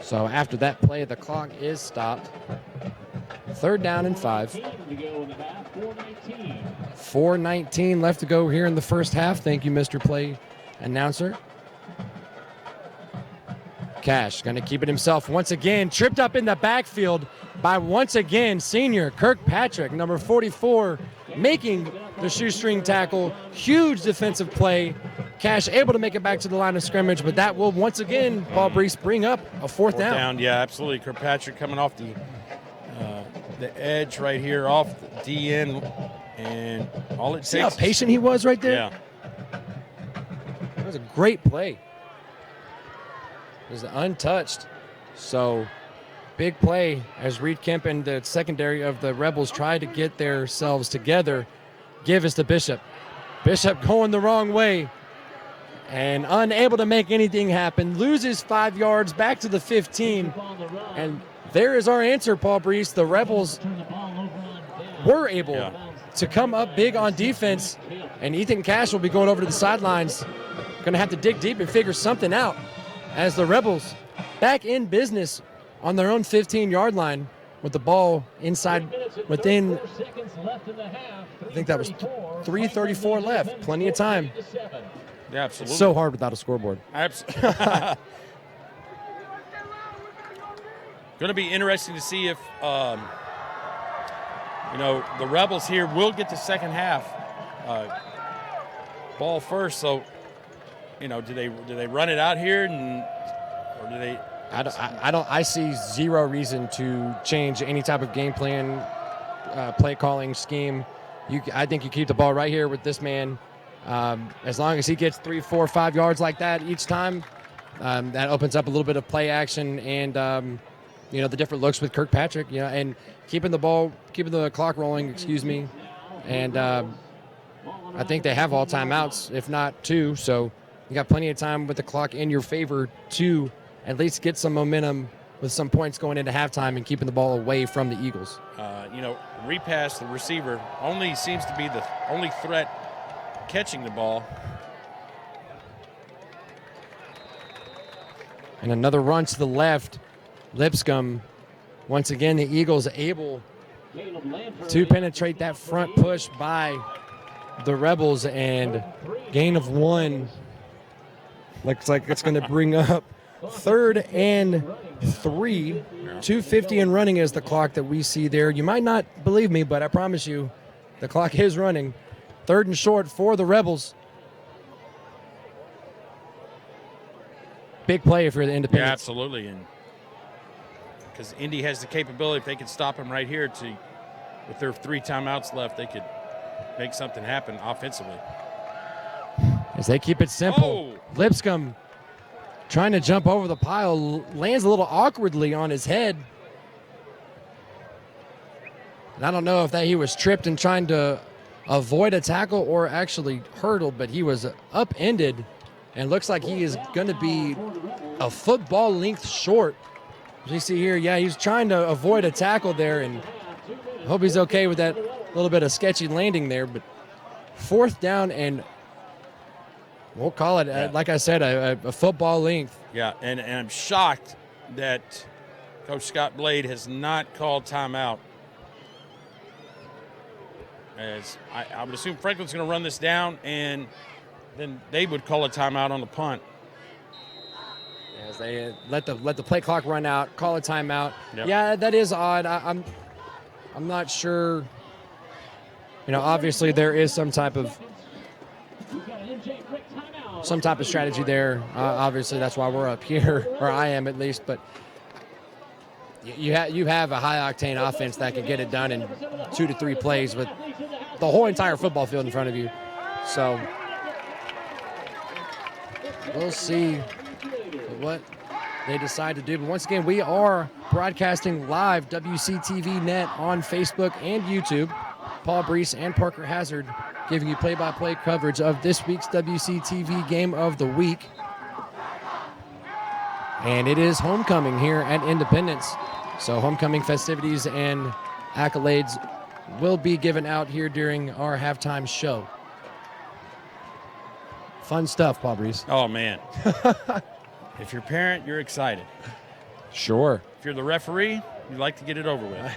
So after that play, the clock is stopped. Third down and 5. 4:19 left to go here in the first half. Thank you, Mr. Play Announcer. Cash going to keep it himself once again. Tripped up in the backfield by once again senior Kirkpatrick, number 44, making the shoestring tackle. Huge defensive play. Cash able to make it back to the line of scrimmage, but that will once again, Paul Brees, bring up a fourth down. Yeah, absolutely. Kirkpatrick coming off the edge right here, off the DN, and all it takes. See how patient he was right there? Yeah. That was a great play. It was untouched. So big play as Reed Kemp and the secondary of the Rebels try to get themselves together. Give us to Bishop. Bishop going the wrong way and unable to make anything happen. Loses 5 yards back to the 15. And there is our answer, Paul Brees. The Rebels were able to come up big on defense, and Ethan Cash will be going over to the sidelines. Going to have to dig deep and figure something out as the Rebels back in business on their own 15-yard line with the ball inside within, I think that was 3:34 left. Plenty of time. Yeah, absolutely. So hard without a scoreboard. Absolutely. Going to be interesting to see if, the Rebels here will get the second half ball first. So, do they run it out here, or do they? I see zero reason to change any type of game plan, play calling scheme. I think you keep the ball right here with this man. As long as he gets 3, 4, 5 yards like that each time, that opens up a little bit of play action and the different looks with Kirkpatrick. And keeping the clock rolling. And I think they have all timeouts, if not 2. So you got plenty of time with the clock in your favor to at least get some momentum with some points going into halftime and keeping the ball away from the Eagles. Repass, the receiver only seems to be the only threat catching the ball. And another run to the left. Lipscomb, once again, the Eagles able to penetrate that front push by the Rebels, and gain of 1. Looks like it's going to bring up 3rd and 3. 2:50 and running is the clock that we see there. You might not believe me, but I promise you the clock is running. 3rd and short for the Rebels. Big play for the Independents. Yeah, absolutely. And because Indy has the capability, if they could stop them right here with their 3 timeouts left, they could make something happen offensively. As they keep it simple. Lipscomb trying to jump over the pile, lands a little awkwardly on his head. And I don't know if he was tripped and trying to avoid a tackle or actually hurdled, but he was upended and looks like he is going to be a football length short. As you see here, he's trying to avoid a tackle there, and I hope he's okay with that little bit of sketchy landing there. But 4th down, and we'll call it, like I said, a football length. Yeah, and I'm shocked that Coach Scott Blade has not called timeout. As I would assume Franklin's going to run this down, and then they would call a timeout on the punt. As they let the play clock run out, call a timeout. Yep. Yeah, that is odd. I'm not sure. Obviously there is some type of strategy there. Obviously that's why we're up here, or I am at least. But you have a high octane offense that can get it done in 2 to 3 plays with the whole entire football field in front of you. So we'll see what they decide to do. But once again, we are broadcasting live WCTV Net on Facebook and YouTube. Paul Brees and Parker Hazard giving you play-by-play coverage of this week's WCTV Game of the Week. And it is homecoming here at Independence. So homecoming festivities and accolades will be given out here during our halftime show. Fun stuff, Paul Brees. Oh, man. If you're a parent, you're excited. Sure. If you're the referee, you'd like to get it over with.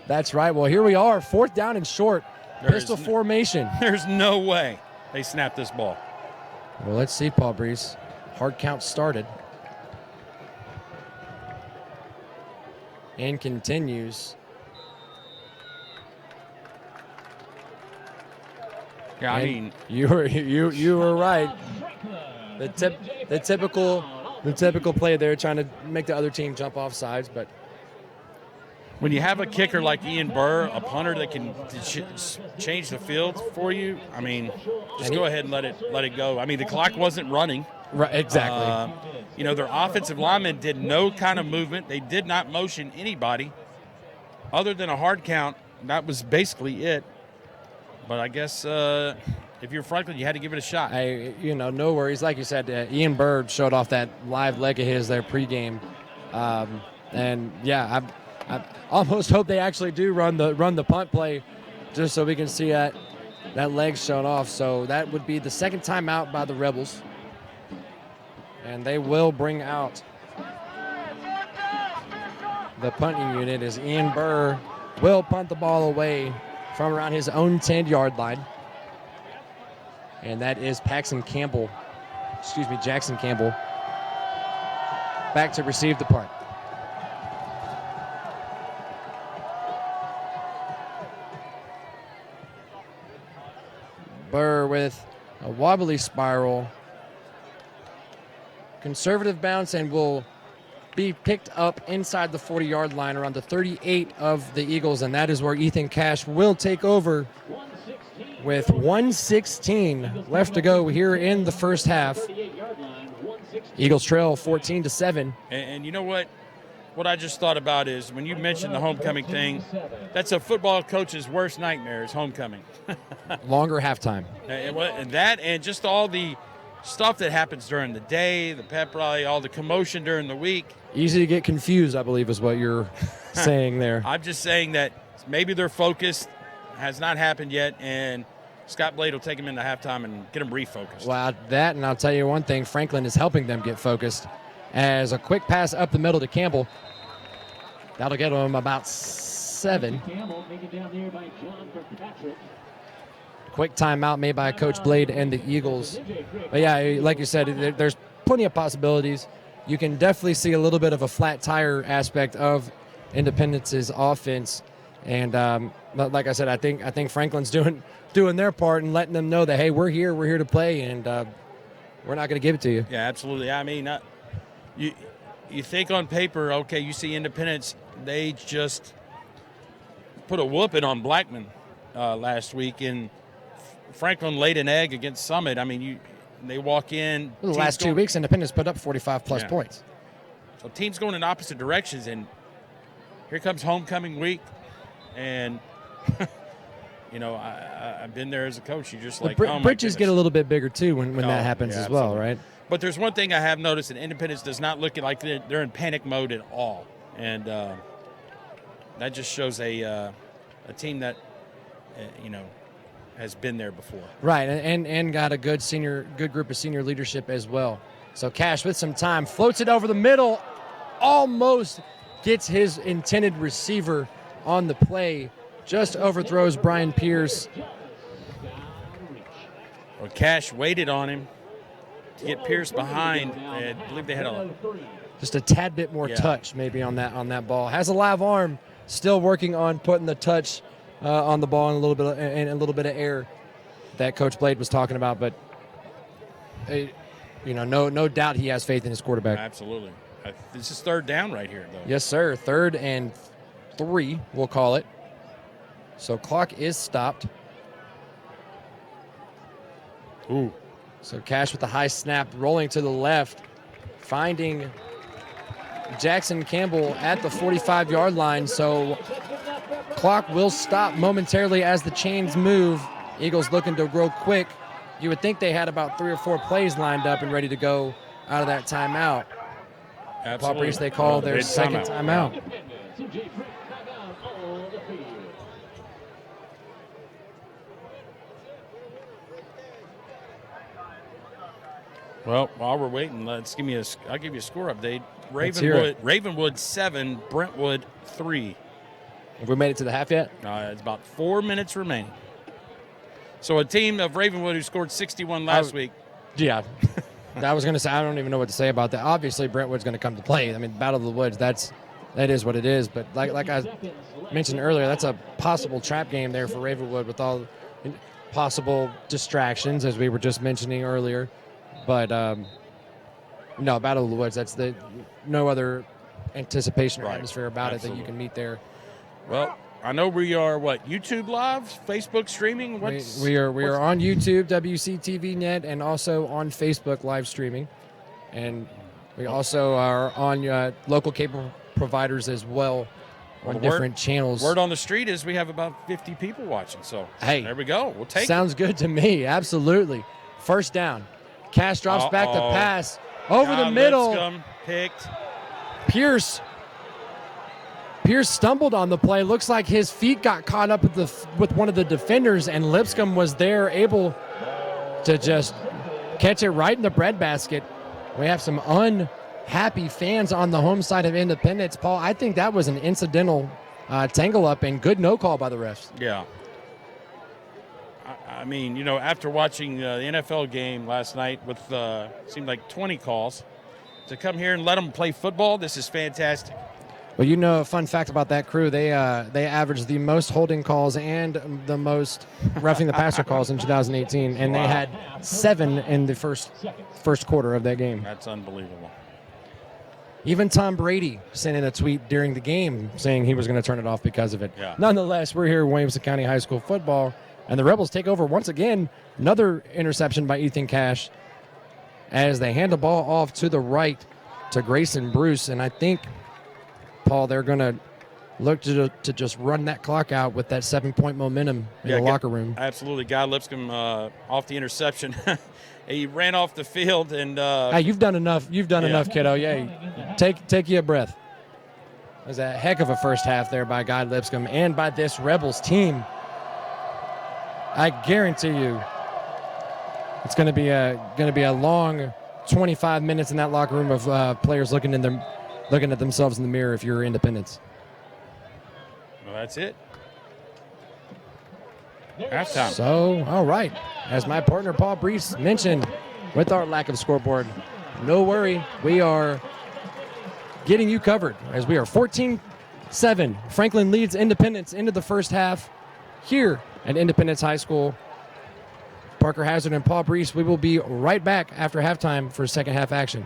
That's right. Well, here we are, 4th down and short. Pistol formation. There's no way they snap this ball. Well, let's see, Paul Brees. Hard count started. And continues. Yeah, I mean, you were right. The typical play there, trying to make the other team jump off sides, but when you have a kicker like Ian Burr, a punter that can change the field for you, I mean, just go ahead and let it go. I mean, the clock wasn't running. Right, exactly. Their offensive linemen did no kind of movement. They did not motion anybody other than a hard count. That was basically it. But I guess if you're Franklin, you had to give it a shot. No worries. Like you said, Ian Burr showed off that live leg of his there pregame. And, yeah, I almost hope they actually do run the punt play just so we can see that leg shown off. So that would be the second time out by the Rebels. And they will bring out the punting unit as Ian Burr will punt the ball away from around his own 10-yard line. And that is Jackson Campbell back to receive the punt. Burr with a wobbly spiral. Conservative bounce and will be picked up inside the 40-yard line around the 38 of the Eagles, and that is where Ethan Cash will take over with 1:16 left to go here in the first half. Eagles trail 14-7. And you know what? What I just thought about is when you mentioned the homecoming thing, that's a football coach's worst nightmare is homecoming. Longer halftime. And that and just all the stuff that happens during the day, the pep rally, all the commotion during the week. Easy to get confused, I believe, is what you're saying there. I'm just saying that maybe their focus has not happened yet, and Scott Blade will take them into halftime and get them refocused. Well, that, and I'll tell you one thing, Franklin is helping them get focused. As a quick pass up the middle to Campbell. That'll get him about 7. Quick timeout made by Coach Blade and the Eagles. But yeah, like you said, there's plenty of possibilities. You can definitely see a little bit of a flat tire aspect of Independence's offense. And like I said, I think Franklin's doing their part and letting them know that, hey, we're here to play, and we're not going to give it to you. Yeah, absolutely. I mean, you think on paper, okay, you see Independence, they just put a whooping on Blackman last week, and Franklin laid an egg against Summit. I mean, they walk in. The last 2 weeks, Independence put up 45-plus points. So teams going in opposite directions, and here comes homecoming week, and I've been there as a coach. You just like, oh my bridges goodness. get a little bit bigger too when that happens as well, right? But there's one thing I have noticed, that Independence does not look like they're in panic mode at all, and that just shows a team that has been there before. Right, and got a good group of senior leadership as well. So Cash with some time floats it over the middle, almost gets his intended receiver on the play, just overthrows Brian Pierce. Well, Cash waited on him to get Pierce behind. I believe they had just a tad bit more touch maybe on that ball. Has a live arm, still working on putting the touch on the ball and a little bit of air that Coach Blade was talking about. But no doubt he has faith in his quarterback. Absolutely. This is third down right here, though. Yes, sir. 3rd and 3, we'll call it. So clock is stopped. Ooh. So Cash with the high snap, rolling to the left, finding Jackson Campbell at the 45-yard line. So clock will stop momentarily as the chains move. Eagles looking to grow quick. You would think they had about 3 or 4 plays lined up and ready to go out of that timeout. Absolutely. Paul Brees, they call their second timeout. Well, while we're waiting, I'll give you a score update. Ravenwood 7, Brentwood 3. Have we made it to the half yet? It's about 4 minutes remaining. So a team of Ravenwood who scored 61 last week. Yeah. I was going to say, I don't even know what to say about that. Obviously, Brentwood's going to come to play. I mean, Battle of the Woods, that is what it is. But like I mentioned earlier, that's a possible trap game there for Ravenwood with all possible distractions, as we were just mentioning earlier. But, no, Battle of the Woods, that's no other anticipation or atmosphere about Absolutely. it that you can meet there. Well, I know we are, YouTube Live, Facebook streaming? We are on YouTube, WCTV Net, and also on Facebook live streaming. And we also are on local cable providers as well on different channels. Word on the street is we have about 50 people watching. So, hey, there we go. We'll take Sounds good to me. Absolutely. First down. Cash drops back to pass. Over the middle. Lipscomb picked. Pierce stumbled on the play. Looks like his feet got caught up with one of the defenders, and Lipscomb was there able to just catch it right in the breadbasket. We have some unhappy fans on the home side of Independence. Paul, I think that was an incidental tangle up and good no call by the refs. Yeah. I mean, after watching the NFL game last night with seemed like 20 calls, to come here and let them play football, this is fantastic. Well, a fun fact about that crew, they averaged the most holding calls and the most roughing the passer calls in 2018, and they had 7 in the first quarter of that game. That's unbelievable. Even Tom Brady sent in a tweet during the game saying he was going to turn it off because of it. Yeah. Nonetheless, we're here at Williamson County High School football, and the Rebels take over once again. Another interception by Ethan Cash as they hand the ball off to the right to Grayson Bruce, and I think, Paul, they're going to look to just run that clock out with that 7-point momentum in the locker room. Absolutely. Guy Lipscomb off the interception. He ran off the field. And hey, you've done enough. You've done enough, kiddo. Yeah, take you a breath. It was a heck of a first half there by Guy Lipscomb and by this Rebels team. I guarantee you it's going to be a long 25 minutes in that locker room of players looking at themselves in the mirror if you're Independence. Well, that's it. Halftime. So, all right. As my partner Paul Brees mentioned, with our lack of scoreboard, no worry. We are getting you covered as we are 14-7. Franklin leads Independence into the first half here at Independence High School. Parker Hazard and Paul Brees, we will be right back after halftime for second half action.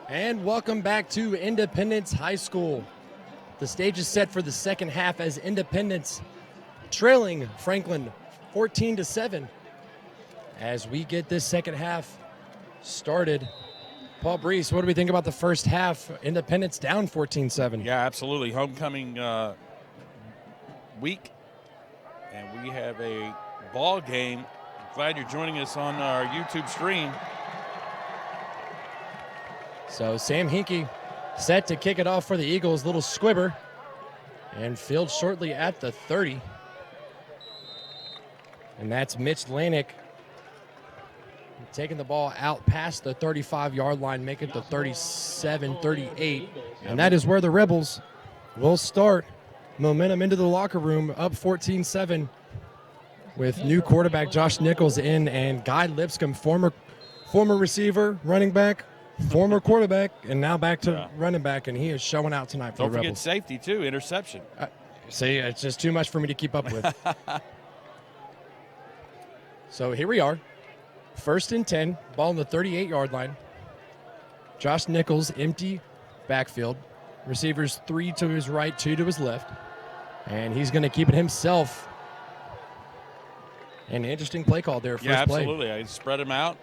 And welcome back to Independence High School. The stage is set for the second half as Independence trailing Franklin 14-7. As we get this second half started, Paul Brees, what do we think about the first half? Independence down 14-7. Yeah, absolutely. Homecoming week, and we have a ball game. Glad you're joining us on our YouTube stream. So Sam Hinkie set to kick it off for the Eagles. Little squibber. And field shortly at the 30. And that's Mitch Lanick taking the ball out past the 35-yard line, make it the 37-38. And that is where the Rebels will start. Momentum into the locker room, up 14-7 with new quarterback Josh Nichols in and Guy Lipscomb, former receiver, running back, former quarterback, and now back to running back, and he is showing out tonight for the Rebels. Don't forget safety, too, interception. See, it's just too much for me to keep up with. So here we are, 1st and 10, ball on the 38-yard line. Josh Nichols, empty backfield. Receivers 3 to his right, 2 to his left. And he's going to keep it himself. An interesting play call there, first play. Yeah, absolutely. I spread him out.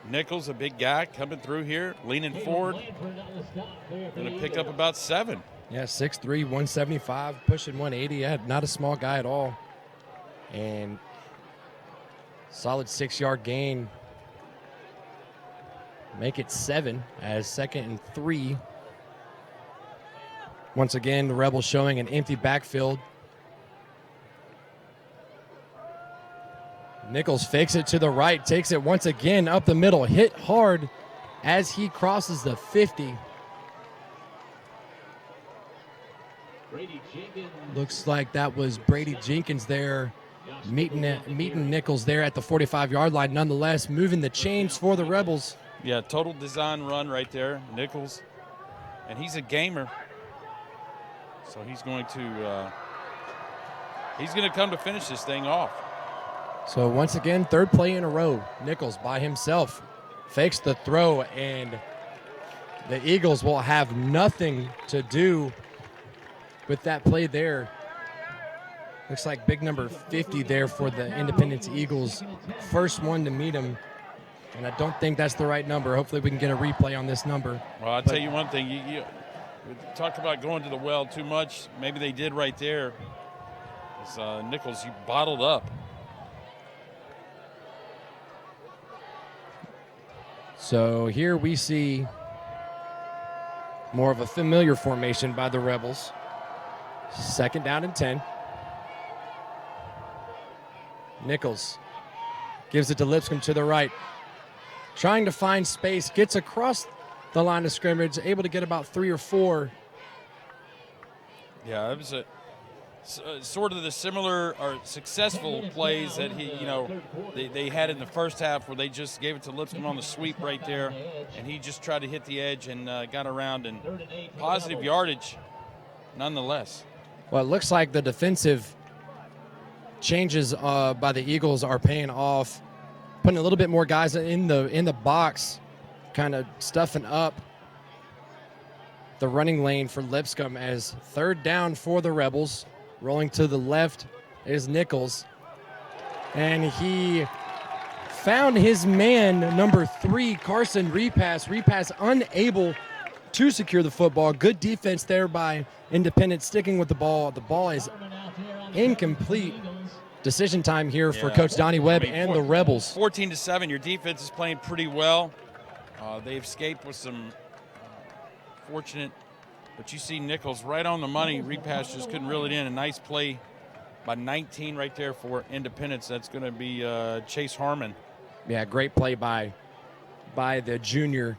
Nichols, a big guy, coming through here, leaning forward. Going to pick up about 7. Yeah, 6'3", 175, pushing 180. Yeah, not a small guy at all. And solid 6-yard gain. Make it 7 as 2nd and 3. Once again, the Rebels showing an empty backfield. Nichols fakes it to the right, takes it once again up the middle, hit hard as he crosses the 50. Looks like that was Brady Jenkins there, meeting Nichols there at the 45-yard line. Nonetheless, moving the chains for the Rebels. Yeah, total design run right there, Nichols. And he's a gamer. So he's going to come to finish this thing off. So once again, 3rd play in a row. Nichols by himself fakes the throw, and the Eagles will have nothing to do with that play there. Looks like big number 50 there for the Independence Eagles. First one to meet him, and I don't think that's the right number. Hopefully we can get a replay on this number. Well, I'll tell you one thing. You talk about going to the well too much. Maybe they did right there. It's, Nichols, you bottled up. So here we see more of a familiar formation by the Rebels. 2nd down and 10. Nichols gives it to Lipscomb to the right. Trying to find space, gets across the line of scrimmage, able to get about 3 or 4. Yeah, it was sort of the similar or successful plays that they had in the first half, where they just gave it to Lipscomb on the sweep right there, and he just tried to hit the edge and got around, and positive yardage nonetheless. Well, it looks like the defensive changes by the Eagles are paying off, putting a little bit more guys in the box, kind of stuffing up the running lane for Lipscomb as 3rd down for the Rebels. Rolling to the left is Nichols. And he found his man, number 3, Carson Repass. Repass unable to secure the football. Good defense there by Independence, sticking with the ball. The ball is incomplete. Decision time here for Coach Donnie Webb and the Rebels. 14-7, your defense is playing pretty well. They escaped with some fortunate, but you see Nichols right on the money. Repass just couldn't reel it in. A nice play by 19 right there for Independence. That's going to be Chase Harmon. Yeah, great play by the junior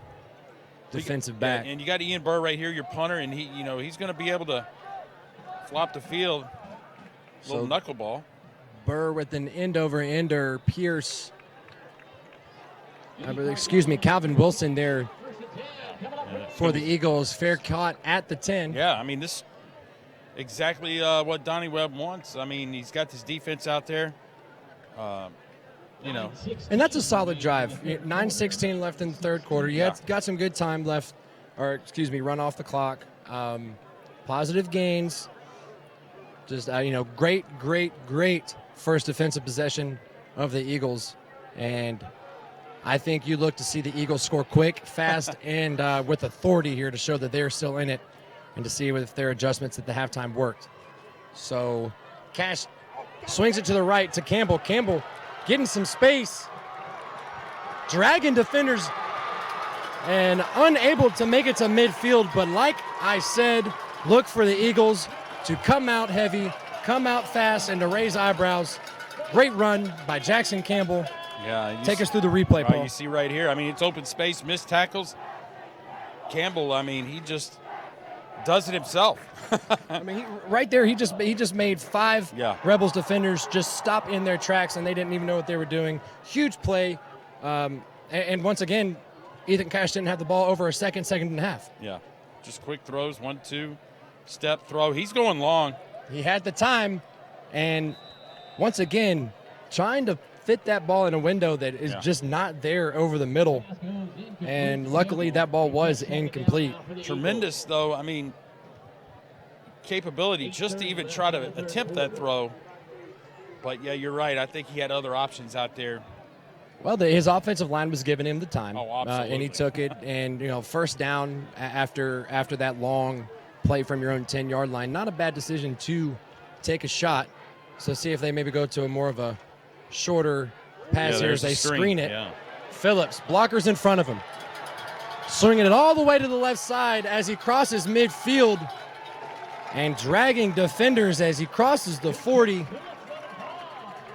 defensive back. Yeah, and you got Ian Burr right here, your punter, and he's going to be able to flop the field. Little knuckleball. Burr with an end-over-ender. Pierce. Calvin Wilson there for the Eagles. Fair caught at the 10. Yeah, I mean, this exactly what Donnie Webb wants. I mean, he's got this defense out there. And that's a solid drive. 9:16 left in the third quarter. You got some good time left run off the clock. Positive gains. Just, great first defensive possession of the Eagles. And I think you look to see the Eagles score quick, fast, and with authority here to show that they're still in it and to see if their adjustments at the halftime worked. So Cash swings it to the right to Campbell. Campbell getting some space, dragging defenders, and unable to make it to midfield. But like I said, look for the Eagles to come out heavy, come out fast, and to raise eyebrows. Great run by Jackson Campbell. Yeah, Take us through the replay, Paul. You see right here, I mean, it's open space, missed tackles. Campbell, I mean, he just does it himself. I mean, right there, he just made 5 Rebels defenders just stop in their tracks, and they didn't even know what they were doing. Huge play. And once again, Ethan Cash didn't have the ball over a second and a half. Yeah, just quick throws, 1-2, step throw. He's going long. He had the time, and once again, trying to fit that ball in a window that is just not there over the middle. And luckily, that ball was incomplete. Tremendous, though, I mean, capability just to even try to attempt that throw. But, yeah, you're right. I think he had other options out there. Well, his offensive line was giving him the time. Oh, absolutely. And he took it. And, first down after that long play from your own 10-yard line, not a bad decision to take a shot. So see if they maybe go to a more of a shorter pass here as they screen it. Yeah. Phillips, blockers in front of him. Swinging it all the way to the left side as he crosses midfield and dragging defenders as he crosses the 40.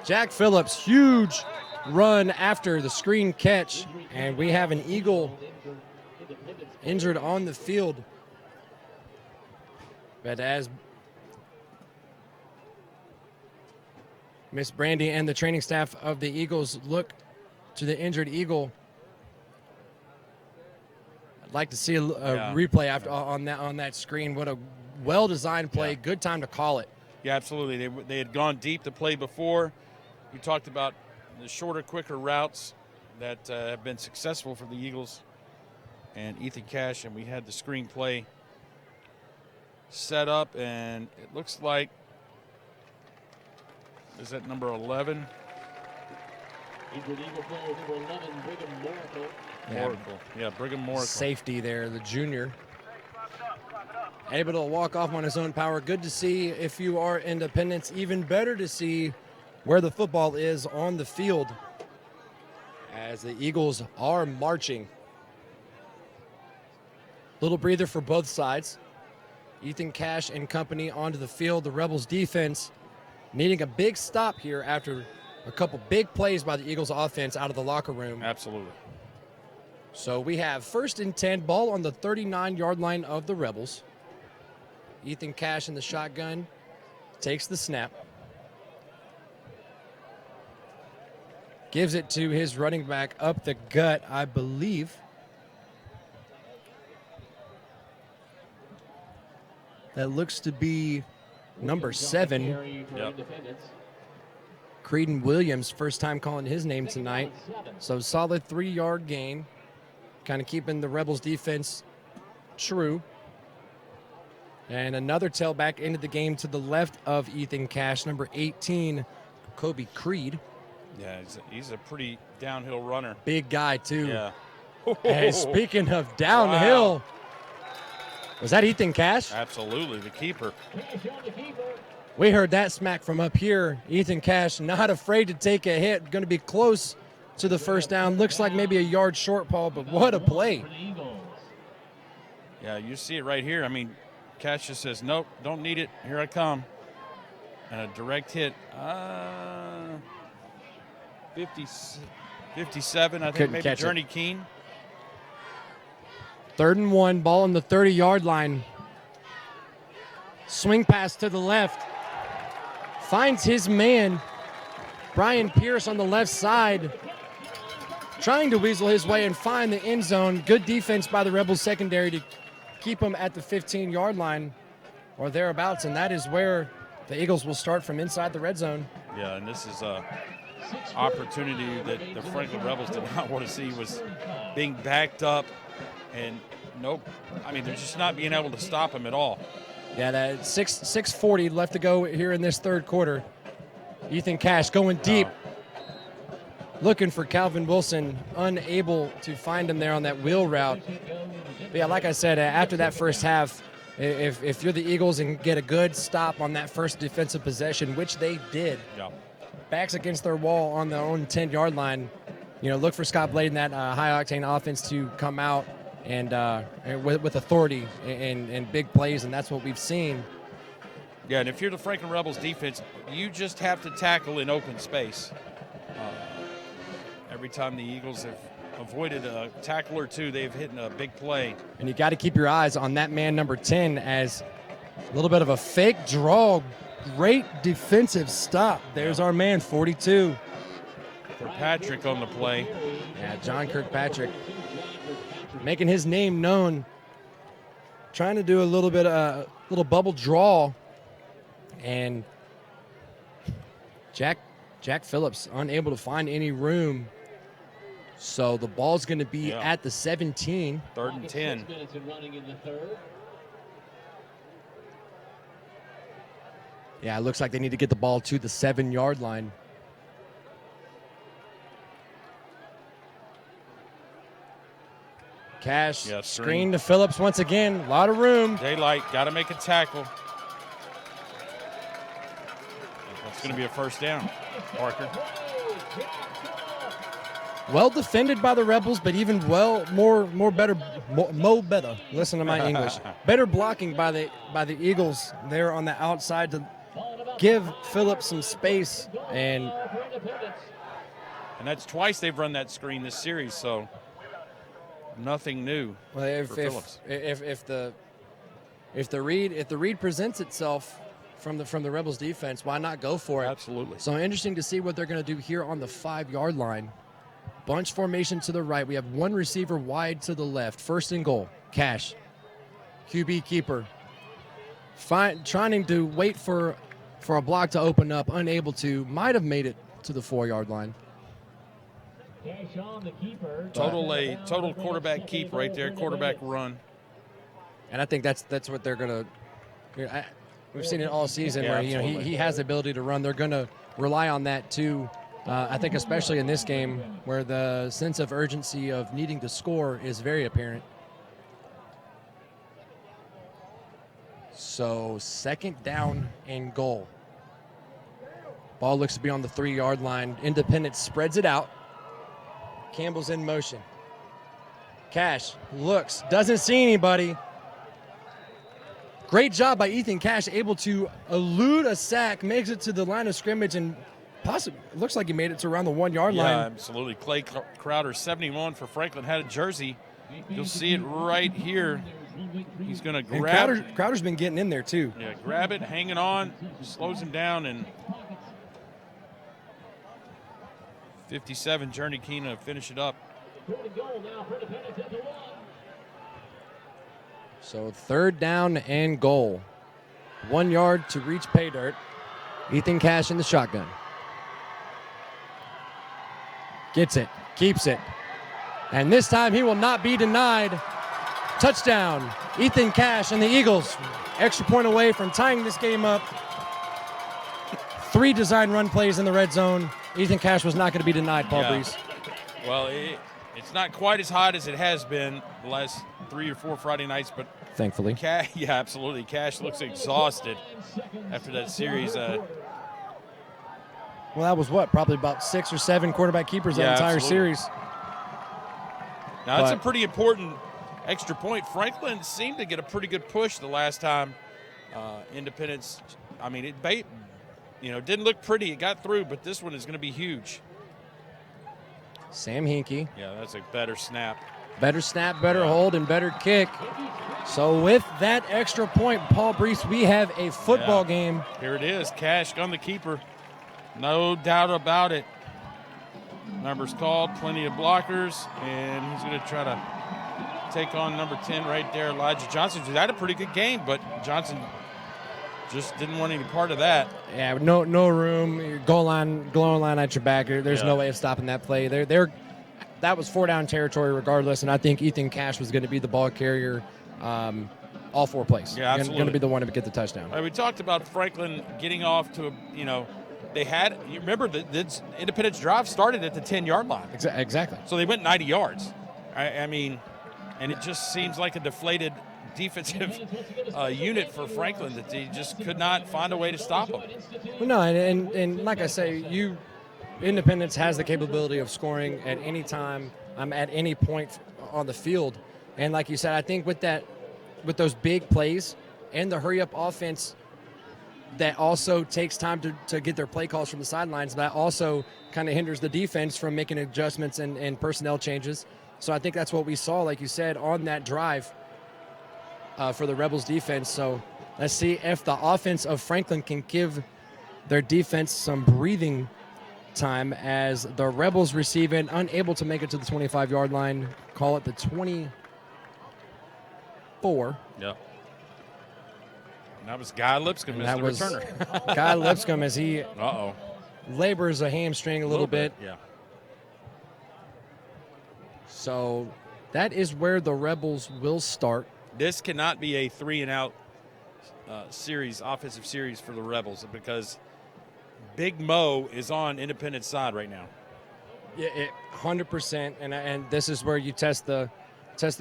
Jack Phillips, huge run after the screen catch, and we have an Eagle injured on the field. But as Miss Brandy and the training staff of the Eagles look to the injured Eagle, I'd like to see a replay on that screen. What a well-designed play. Good time to call it. Yeah, absolutely. They had gone deep the play before. You talked about the shorter, quicker routes that have been successful for the Eagles and Ethan Cash, and we had the screen play set up, and it looks like, is that number 11? Injured Eagle player number 11, Brigham Moracle. Yeah, Brigham Moracle. Safety there, the junior. Able to walk off on his own power. Good to see if you are Independence. Even better to see where the football is on the field as the Eagles are marching. Little breather for both sides. Ethan Cash and company onto the field. The Rebels defense needing a big stop here after a couple big plays by the Eagles offense out of the locker room. Absolutely. So we have 1st and 10, ball on the 39-yard line of the Rebels. Ethan Cash in the shotgun takes the snap. Gives it to his running back up the gut, I believe. That looks to be number 7. Yep. Creedon Williams, first time calling his name tonight. So solid 3-yard gain. Kind of keeping the Rebels defense true. And another tailback into the game to the left of Ethan Cash, number 18, Kobe Creed. Yeah, he's a pretty downhill runner. Big guy, too. Yeah. And speaking of downhill, was that Ethan Cash? Absolutely, the keeper. We heard that smack from up here. Ethan Cash not afraid to take a hit. Going to be close to the first down. Looks like maybe a yard short, Paul, but what a play. Yeah, you see it right here. I mean, Cash just says, nope, don't need it. Here I come. And a direct hit. 57, I think. Couldn't Maybe catch Journey Keene. 3rd and 1, ball on the 30-yard line. Swing pass to the left. Finds his man, Brian Pierce, on the left side. Trying to weasel his way and find the end zone. Good defense by the Rebels secondary to keep him at the 15-yard line or thereabouts, and that is where the Eagles will start from inside the red zone. Yeah, and this is a opportunity that the Franklin Rebels did not want to see, was being backed up and Nope. I mean, they're just not being able to stop him at all. Yeah, that 6:40 left to go here in this third quarter. Ethan Cash going deep, looking for Calvin Wilson, unable to find him there on that wheel route. But yeah, like I said, after that first half, if you're the Eagles and get a good stop on that first defensive possession, which they did, backs against their wall on their own 10-yard line, look for Scott Blade and that high-octane offense to come out and with authority and big plays, and that's what we've seen. Yeah, and if you're the Franklin Rebels defense, you just have to tackle in open space. Every time the Eagles have avoided a tackle or two, they've hit a big play. And you got to keep your eyes on that man number 10 as a little bit of a fake draw. Great defensive stop. There's our man, 42. Kirkpatrick on the play. Yeah, John Kirkpatrick making his name known. Trying to do a little bit of little bubble draw. And Jack Phillips unable to find any room. So the ball's going to be at the 17. 3rd and 10. Yeah, it looks like they need to get the ball to the 7-yard line. Cash, screen to Phillips once again. A lot of room. Daylight, got to make a tackle. That's going to be a first down, Parker. Well defended by the Rebels, but even better. Listen to my English. Better blocking by the Eagles there on the outside to give Phillips some space, and that's twice they've run that screen this series, so nothing new for Phillips. If the read presents itself from the Rebels defense, why not go for it? Absolutely. So interesting to see what they're going to do here on the 5-yard line. Bunch formation to the right. We have one receiver wide to the left. 1st and goal. Cash. QB keeper. Trying to wait for a block to open up. Unable to. Might have made it to the 4-yard line. Total quarterback keep right there. Quarterback run. And I think that's what they're going to. We've seen it all season where he has the ability to run. They're going to rely on that too. I think especially in this game where the sense of urgency of needing to score is very apparent. So 2nd down and goal. Ball looks to be on the 3-yard line. Independence spreads it out. Campbell's in motion. Cash looks, doesn't see anybody. Great job by Ethan Cash, able to elude a sack, makes it to the line of scrimmage, and possibly looks like he made it to around the 1-yard line. Yeah, absolutely. Clay Crowder, 71 for Franklin, had a jersey. You'll see it right here. He's going to grab it. Crowder's been getting in there too. Yeah, grab it, hanging on, slows him down, and 57, Journey Keene to finish it up. So 3rd down and goal. 1 yard to reach pay dirt. Ethan Cash in the shotgun. Gets it, keeps it. And this time he will not be denied. Touchdown, Ethan Cash and the Eagles. Extra point away from tying this game up. 3 design run plays in the red zone. Ethan Cash was not going to be denied, Paul Brees. Well, it's not quite as hot as it has been the last 3 or 4 Friday nights, but thankfully. Yeah, absolutely. Cash looks exhausted after that series. Well, that was probably about 6 or 7 quarterback keepers that entire absolutely. series. Now, that's a pretty important extra point. Franklin seemed to get a pretty good push the last time. Independence, I mean, it didn't look pretty. It got through, but this one is going to be huge. Sam Hinkie. Yeah, that's a better snap. Better snap, better hold, and better kick. So with that extra point, Paul Brees, we have a football game. Here it is. Cash on the keeper. No doubt about it. Numbers called, plenty of blockers, and he's going to try to take on number 10 right there, Elijah Johnson, who's had a pretty good game, but Johnson just didn't want any part of that. Yeah, no room. Goal line at your back. There's no way of stopping that play. that was 4-down territory regardless, and I think Ethan Cash was going to be the ball carrier all 4 plays. Yeah, absolutely. Going to be the one to get the touchdown. We talked about Franklin getting off to they had, you remember the Independence drive started at the 10-yard line. Exactly. So they went 90 yards. I mean, and it just seems like a deflated defensive unit for Franklin that they just could not find a way to stop them. Well, no, and like I say, Independence has the capability of scoring at any time, at any point on the field. And like you said, I think with those big plays and the hurry-up offense that also takes time to get their play calls from the sidelines, that also kind of hinders the defense from making adjustments and personnel changes. So I think that's what we saw, like you said, on that drive for the Rebels defense. So let's see if the offense of Franklin can give their defense some breathing time as the Rebels receive it, unable to make it to the 25-yard line. Call it the 24. Yep. And that was Guy Lipscomb as the returner. Guy Lipscomb as he Uh-oh. labors a hamstring a little bit. Yeah. So that is where the Rebels will start. This cannot be a 3-and-out series, offensive series for the Rebels, because Big Mo is on Independence side right now. Yeah, 100%, and this is where you test the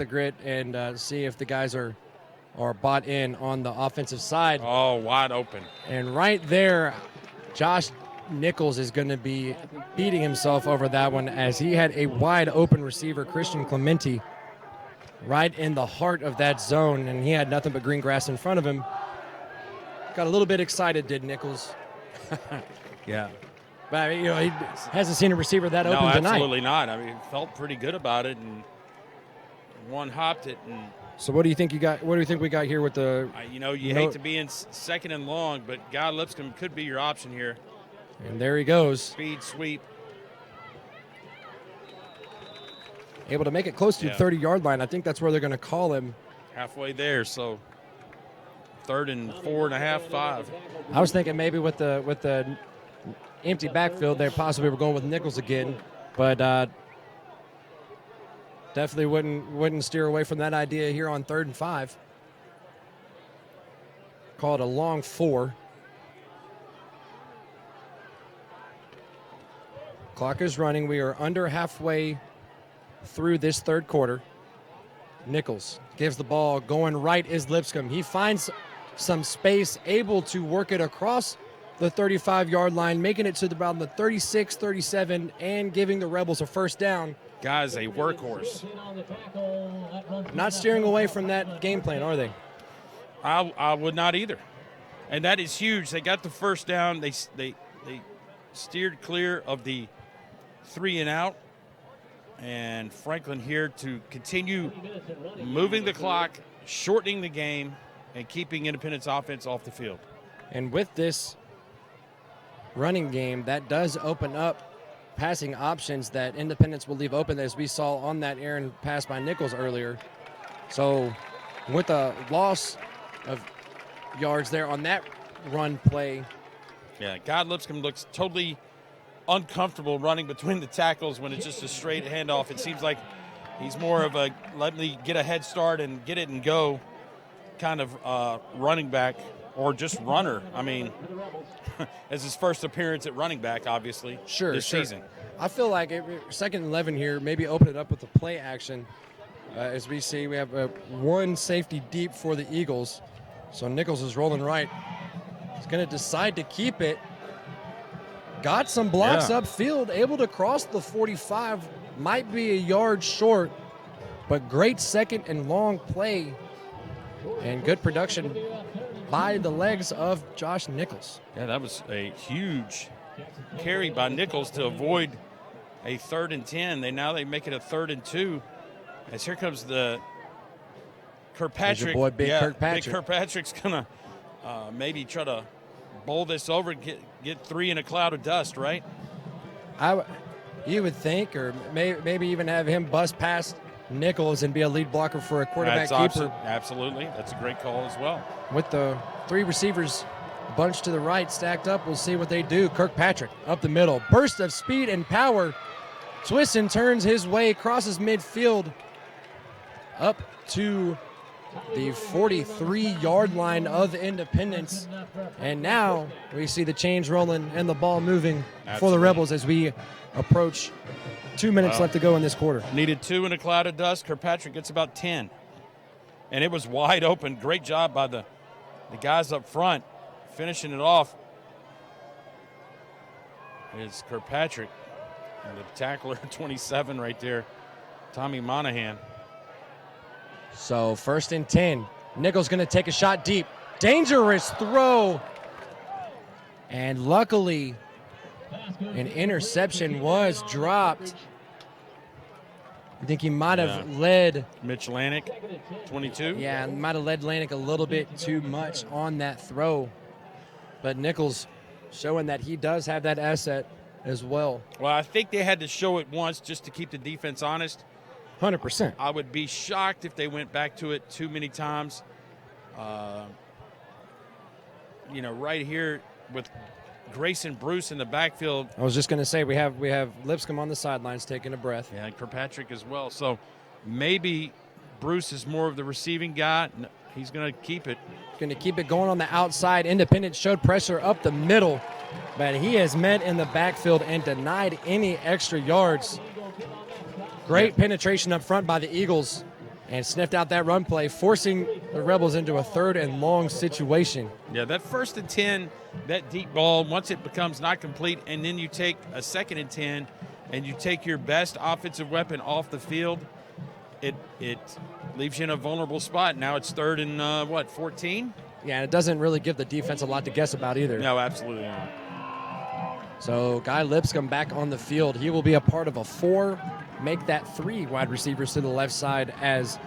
grit and see if the guys are bought in on the offensive side. Oh, wide open. And right there, Josh Nichols is going to be beating himself over that one as he had a wide open receiver, Christian Clementi, right in the heart of that zone, and he had nothing but green grass in front of him. Got a little bit excited, did Nichols. Yeah. But he hasn't seen a receiver that open tonight. No, absolutely not. I mean, felt pretty good about it, and one hopped it. And so what do you think you got? What do you think we got here with the? You hate to be in second and long, but Guy Lipscomb could be your option here. And there he goes. Speed sweep. Able to make it close to the 30-yard line. I think that's where they're going to call him. Halfway there, so 3rd and 4.5, 5. I was thinking maybe with the empty backfield, they possibly were going with Nichols again, but definitely wouldn't steer away from that idea here on 3rd and 5. Call it a long 4. Clock is running. We are under halfway through this third quarter. Nichols gives the ball. Going right is Lipscomb. He finds some space, able to work it across the 35-yard line, making it to around the 36, 37, and giving the Rebels a first down. Guy's a workhorse. Not steering away from that game plan, are they? I would not either. And that is huge. They got the first down. They steered clear of the 3-and-out. And Franklin here to continue moving the clock, shortening the game, and keeping Independence offense off the field. And with this running game, that does open up passing options that Independence will leave open, as we saw on that errant pass by Nichols earlier. So with a loss of yards there on that run play. Yeah, Guy Lipscomb looks totally uncomfortable running between the tackles when it's just a straight handoff. It seems like he's more of a let me get a head start and get it and go kind of running back, or just runner. I mean, as his first appearance at running back, obviously, this season. I feel like 2nd and 11 here, maybe open it up with the play action. As we see, we have one safety deep for the Eagles. So Nichols is rolling right. He's going to decide to keep it. Got some blocks upfield, able to cross the 45, might be a yard short, but great 2nd and long play and good production by the legs of Josh Nichols. Yeah, that was a huge carry by Nichols to avoid a 3rd and 10. They make it a 3rd and 2. As here comes the Kirkpatrick. Your boy, Big Kirkpatrick. Big Kirkpatrick's gonna maybe try to bowl this over and get 3 in a cloud of dust, right? You would think, or maybe even have him bust past Nichols and be a lead blocker for a quarterback keeper. Absolutely. That's a great call as well. With the 3 receivers bunched to the right, stacked up, we'll see what they do. Kirkpatrick up the middle. Burst of speed and power. twists and turns his way, crosses midfield up to the 43-yard line of Independence. And now we see the chains rolling and the ball moving for the Rebels as we approach 2 minutes left to go in this quarter. Needed 2 in a cloud of dust. Kirkpatrick gets about 10. And it was wide open. Great job by the guys up front finishing it off. It's Kirkpatrick and the tackler 27 right there, Tommy Monahan. So 1st and 10. Nichols going to take a shot deep. Dangerous throw. And luckily, an interception was dropped. I think he might have led Mitch Lanik, 22. Yeah, might have led Lanik a little bit too much on that throw. But Nichols showing that he does have that asset as well. Well, I think they had to show it once just to keep the defense honest. 100%. I would be shocked if they went back to it too many times. Right here with Grayson Bruce in the backfield. I was just going to say we have Lipscomb on the sidelines taking a breath. Yeah, and Kirkpatrick as well. So maybe Bruce is more of the receiving guy. He's going to keep it. Going to keep it going on the outside. Independence showed pressure up the middle, but he has met in the backfield and denied any extra yards. Great penetration up front by the Eagles and sniffed out that run play, forcing the Rebels into a 3rd and long situation. Yeah, that 1st and 10, that deep ball, once it becomes not complete, and then you take a 2nd and 10, and you take your best offensive weapon off the field, it leaves you in a vulnerable spot. Now it's 3rd and, 14? Yeah, and it doesn't really give the defense a lot to guess about either. No, absolutely not. So Guy Lipscomb back on the field. He will be a part of a 4, make that 3 wide receivers to the left side as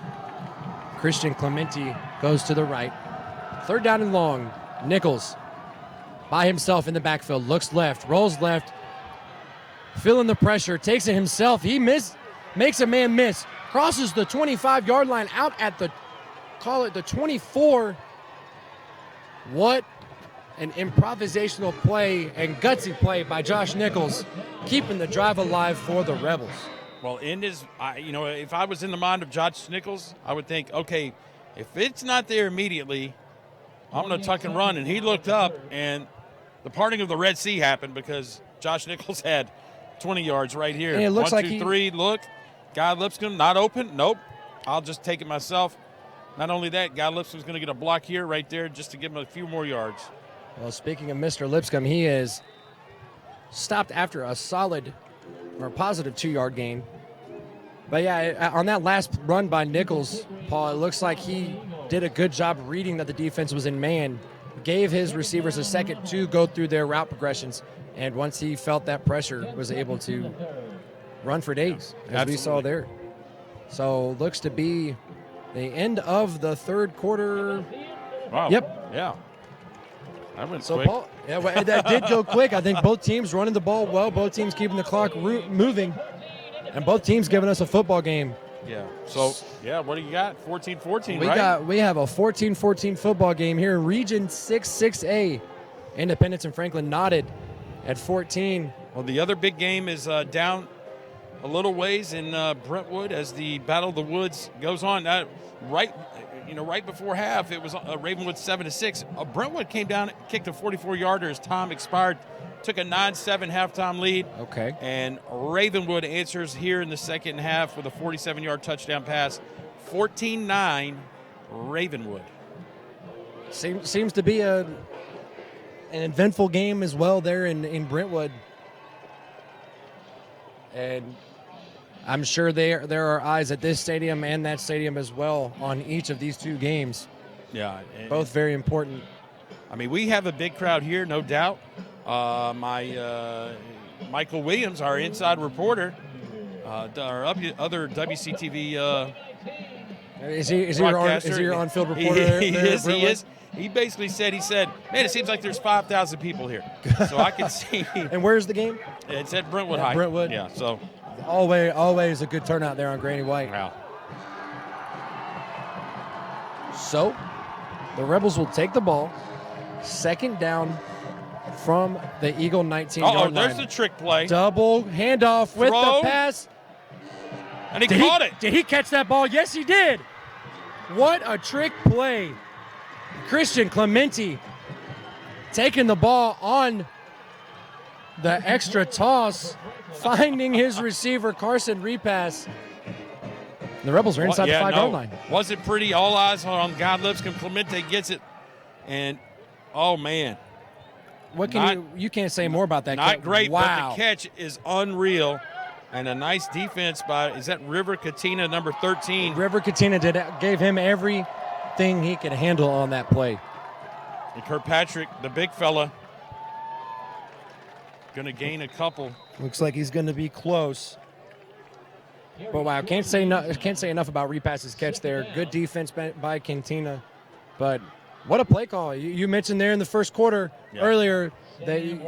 Christian Clementi goes to the right. 3rd down and long. Nichols by himself in the backfield, looks left, rolls left, feeling the pressure, takes it himself. He makes a man miss, crosses the 25-yard line out at the 24. What an improvisational play and gutsy play by Josh Nichols, keeping the drive alive for the Rebels. Well, if I was in the mind of Josh Nichols, I would think, okay, if it's not there immediately, I'm going to tuck and run. And he looked up, and the parting of the Red Sea happened because Josh Nichols had 20 yards right here. And it looks 1, like 2, 3, look. Guy Lipscomb, not open. Nope. I'll just take it myself. Not only that, Guy Lipscomb's going to get a block here, right there, just to give him a few more yards. Well, speaking of Mr. Lipscomb, he is stopped after a solid or a positive 2-yard gain. But yeah, on that last run by Nichols, Paul, it looks like he did a good job reading that the defense was in man, gave his receivers a second to go through their route progressions, and once he felt that pressure, was able to run for days, as we saw there. So looks to be the end of the 3rd quarter. Wow. Yep. Yeah. That went So quick. Paul, that did go quick. I think both teams running the ball well, both teams keeping the clock moving, and both teams giving us a football game. Yeah. So, what do you got? 14-14, right? We have a 14-14 football game here in Region 6A. Independence and Franklin knotted at 14. Well, the other big game is down a little ways in Brentwood as the Battle of the Woods goes on. Right before half, it was Ravenwood 7-6. Brentwood came down, kicked a 44-yarder as time expired, took a 9-7 halftime lead. Okay. And Ravenwood answers here in the second half with a 47-yard touchdown pass. 14-9, Ravenwood. Seems to be an eventful game as well there in Brentwood. And I'm sure there are eyes at this stadium and that stadium as well on each of these 2 games. Yeah. Both very important. I mean, we have a big crowd here, no doubt. Michael Williams, our inside reporter, our other WCTV Is he your on-field reporter? He is. He basically said, man, it seems like there's 5,000 people here. So I can see. And where's the game? It's at Brentwood High. Brentwood. Yeah, so. Always a good turnout there on Granny White. Wow. So the Rebels will take the ball. 2nd down, from the Eagle 19-yard line. There's the trick play. Double handoff with the Throw. pass. And he caught it. Did he catch that ball? Yes, he did. What a trick play. Christian Clementi taking the ball on the extra toss, finding his receiver, Carson Repass. The Rebels are inside the 5-yard line. Wasn't pretty. All eyes on God Lipscomb. Clemente gets it. And, oh, man. What can you can't say more about that. Not great, wow. but the catch is unreal. And a nice defense by, is that River Katina, number 13? River Katina gave him everything he could handle on that play. And Kirkpatrick, the big fella, going to gain a couple. Looks like he's going to be close. But wow, can't say enough about Repass's catch there. Good defense by Katina. But what a play call. You mentioned there in the first quarter earlier that you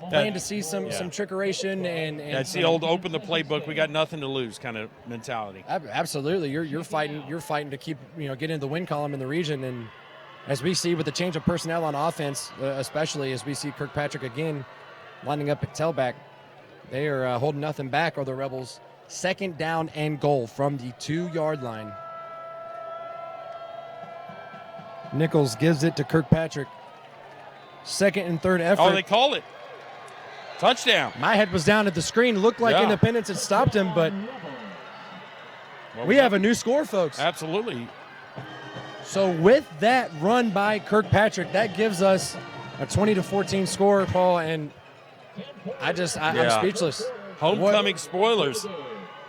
plan to see some trickeration and that's the old open the playbook. We got nothing to lose kind of mentality. Absolutely, you're fighting to keep get into the win column in the region, and as we see with the change of personnel on offense, especially as we see Kirkpatrick again lining up at tailback, they are holding nothing back. Or the Rebels 2nd down and goal from the 2-yard line. Nichols gives it to Kirkpatrick. 2nd and 3rd effort. Oh, they call it. Touchdown. My head was down at the screen. Looked like Independence had stopped him, but we have a new score, folks. Absolutely. So with that run by Kirkpatrick, that gives us a 20-14 score, Paul, and I'm speechless. Homecoming spoilers.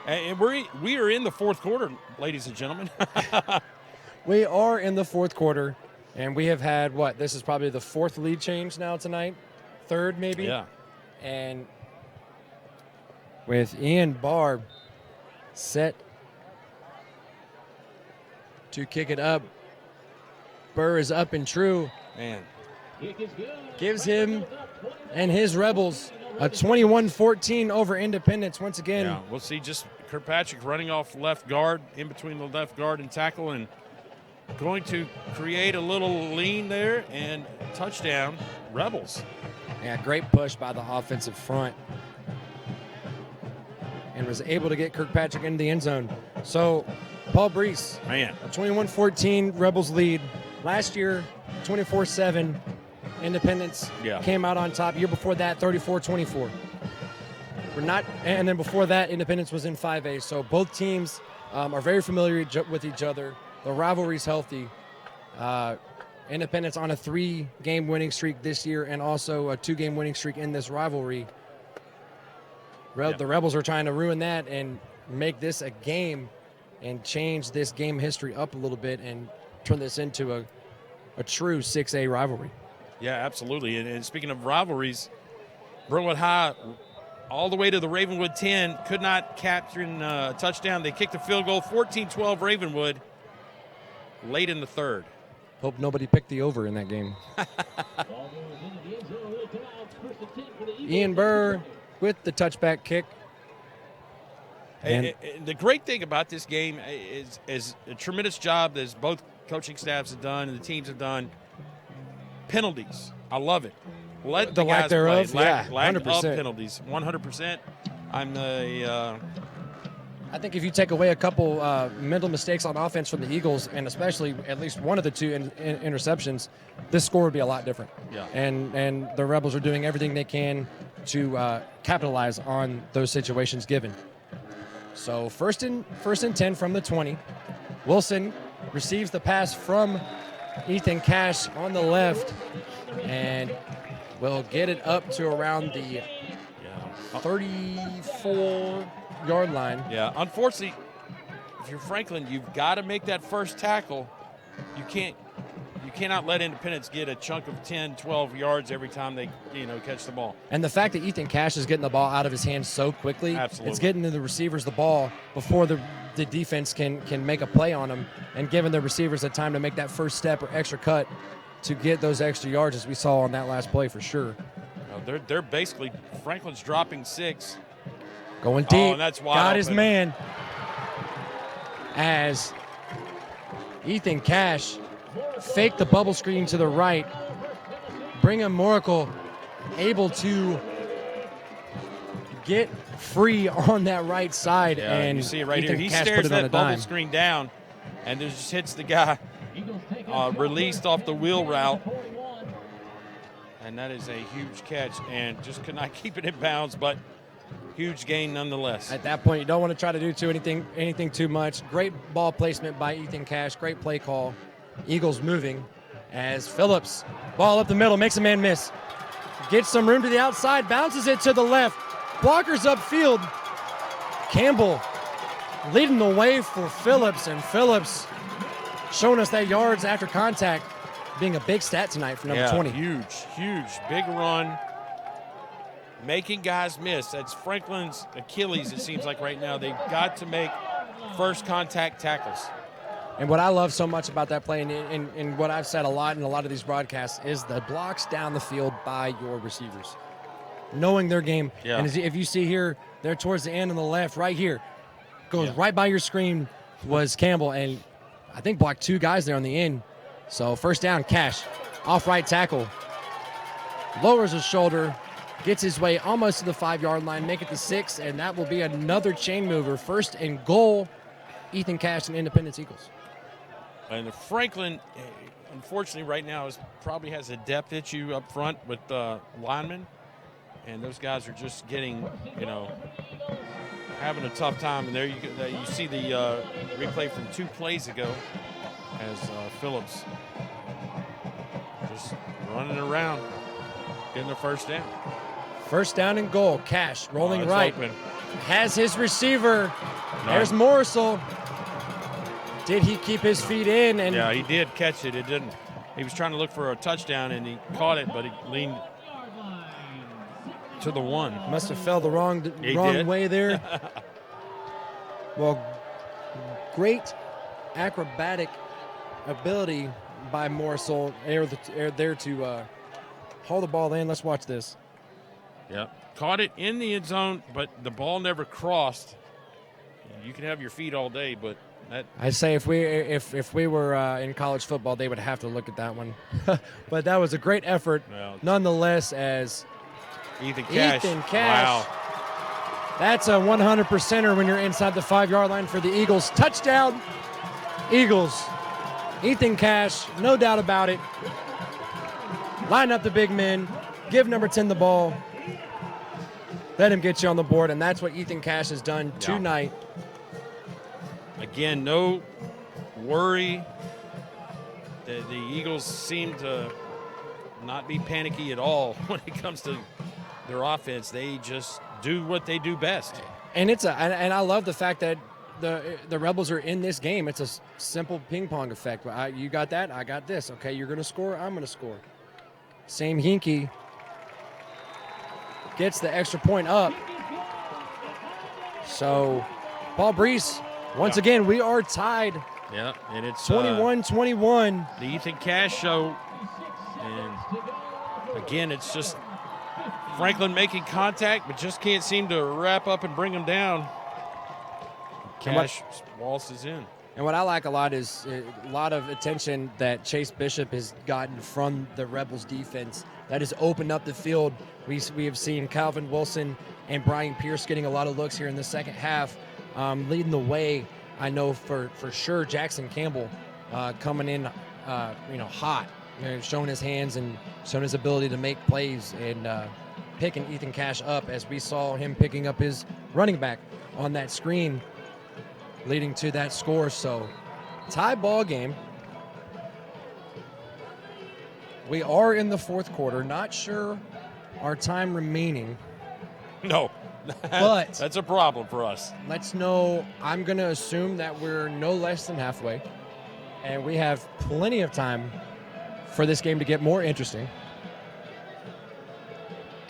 And we are in the 4th quarter, ladies and gentlemen. We are in the 4th quarter, and we have had, this is probably the 4th lead change now tonight, 3rd maybe? Yeah. And with Ian Barr set to kick it up, Burr is up and true. Man. Gives him and his Rebels a 21-14 over Independence once again. Yeah, we'll see just Kirkpatrick running off left guard, in between the left guard and tackle, and going to create a little lean there, and touchdown, Rebels. Yeah, great push by the offensive front. And was able to get Kirkpatrick into the end zone. So, Paul Brees, man, a 21-14 Rebels lead. Last year, 24-7. Independence came out on top. Year before that, 34-24. And then before that, Independence was in 5A. So both teams are very familiar with each other. The rivalry's healthy. Independence on a 3-game winning streak this year, and also a 2-game winning streak in this rivalry. The Rebels are trying to ruin that and make this a game and change this game history up a little bit and turn this into a true 6A rivalry. Yeah, absolutely. And speaking of rivalries, Brentwood High all the way to the Ravenwood 10, could not capture a touchdown. They kicked a field goal, 14-12 Ravenwood, late in the 3rd. Hope nobody picked the over in that game. Ian Burr with the touchback kick. And the great thing about this game is a tremendous job that both coaching staffs have done and the teams have done. Penalties. I love it. Let the guys thereof, play. yeah, Lack 100%. of penalties, 100%. I think if you take away a couple mental mistakes on offense from the Eagles, and especially at least one of the 2 interceptions, this score would be a lot different. Yeah. And the Rebels are doing everything they can to capitalize on those situations given. So first and 10 from the 20. Wilson receives the pass from Ethan Cash on the left, and will get it up to around the 34-yard line. Yeah, unfortunately, if you're Franklin, you've got to make that first tackle. You cannot let Independence get a chunk of 10, 12 yards every time they catch the ball. And the fact that Ethan Cash is getting the ball out of his hands so quickly, it's getting to the receivers the ball before the defense can make a play on them, and giving the receivers the time to make that first step or extra cut to get those extra yards, as we saw on that last play for sure. They're basically, Franklin's dropping 6. Going deep. And that's wide got open. His man. As Ethan Cash faked the bubble screen to the right. Brigham Moracle able to get free on that right side, Yeah, and you see it right Ethan here. He Cash put stares it on a that bubble dime. screen down, and just hits the guy released off the wheel route. And that is a huge catch, and just could not keep it in bounds, but huge gain nonetheless. At that point, you don't want to try to do anything too much. Great ball placement by Ethan Cash. Great play call. Eagles moving as Phillips, ball up the middle, makes a man miss. Gets some room to the outside, bounces it to the left. Blockers upfield. Campbell leading the way for Phillips, and Phillips showing us that yards after contact being a big stat tonight for number 20. Huge, big run. Making guys miss. That's Franklin's Achilles, it seems like right now. They've got to make first contact tackles. And what I love so much about that play, and what I've said a lot in a lot of these broadcasts, is the blocks down the field by your receivers. Knowing their game. Yeah. And if you see here, they're towards the end on the left, right here. Goes right by your screen was Campbell, and I think blocked 2 guys there on the end. So first down, Cash. Off right tackle. Lowers his shoulder. Gets his way almost to the 5-yard line, make it to 6, and that will be another chain mover. First and goal, Ethan Cash and Independence Eagles. And Franklin, unfortunately, right now probably has a depth issue up front with linemen, and those guys are just getting, having a tough time. And there you see the replay from 2 plays ago as Phillips just running around, getting the first down. First down and goal. Cash rolling right. Open. Has his receiver. No. There's Morsel. Did he keep his feet in? And Yeah, he did catch it. It didn't. He was trying to look for a touchdown, and he caught it, but he leaned to the 1. Must have fell the wrong did. way there. Well, great acrobatic ability by Morsel there to haul the ball in. Let's watch this. Yep. Caught it in the end zone, but the ball never crossed. You can have your feet all day, but that. I'd say if we were in college football, they would have to look at that one. But that was a great effort, nonetheless. As Ethan Cash. Wow. That's a 100%er when you're inside the 5-yard line for the Eagles. Touchdown, Eagles. Ethan Cash, no doubt about it. Line up the big men. Give number 10 the ball. Let him get you on the board, and that's what Ethan Cash has done tonight. Again, no worry. The Eagles seem to not be panicky at all when it comes to their offense. They just do what they do best. And and I love the fact that the Rebels are in this game. It's a simple ping pong effect. You got that, I got this. Okay, you're going to score, I'm going to score. Same Hinkie gets the extra point up. So, Paul Brees, once again, we are tied. Yeah, and it's 21-21. The Ethan Cash show. And again, it's just Franklin making contact, but just can't seem to wrap up and bring him down. Cash waltzes in. And what I like a lot is a lot of attention that Chase Bishop has gotten from the Rebels defense. That has opened up the field. We have seen Calvin Wilson and Brian Pierce getting a lot of looks here in the second half, leading the way. I know for sure Jackson Campbell coming in, hot, showing his hands and showing his ability to make plays and picking Ethan Cash up as we saw him picking up his running back on that screen, leading to that score. So, tie ball game. We are in the fourth quarter. Not sure our time remaining. No, but that's a problem for us. Let's know. I'm going to assume that we're no less than halfway, and we have plenty of time for this game to get more interesting.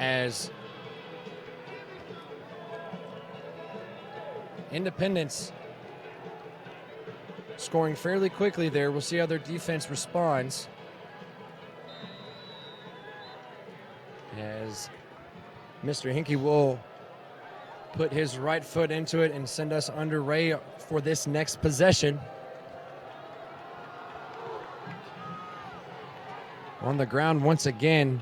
As Independence scoring fairly quickly there. We'll see how their defense responds. As Mr. Hinkie will put his right foot into it and send us underway for this next possession. On the ground once again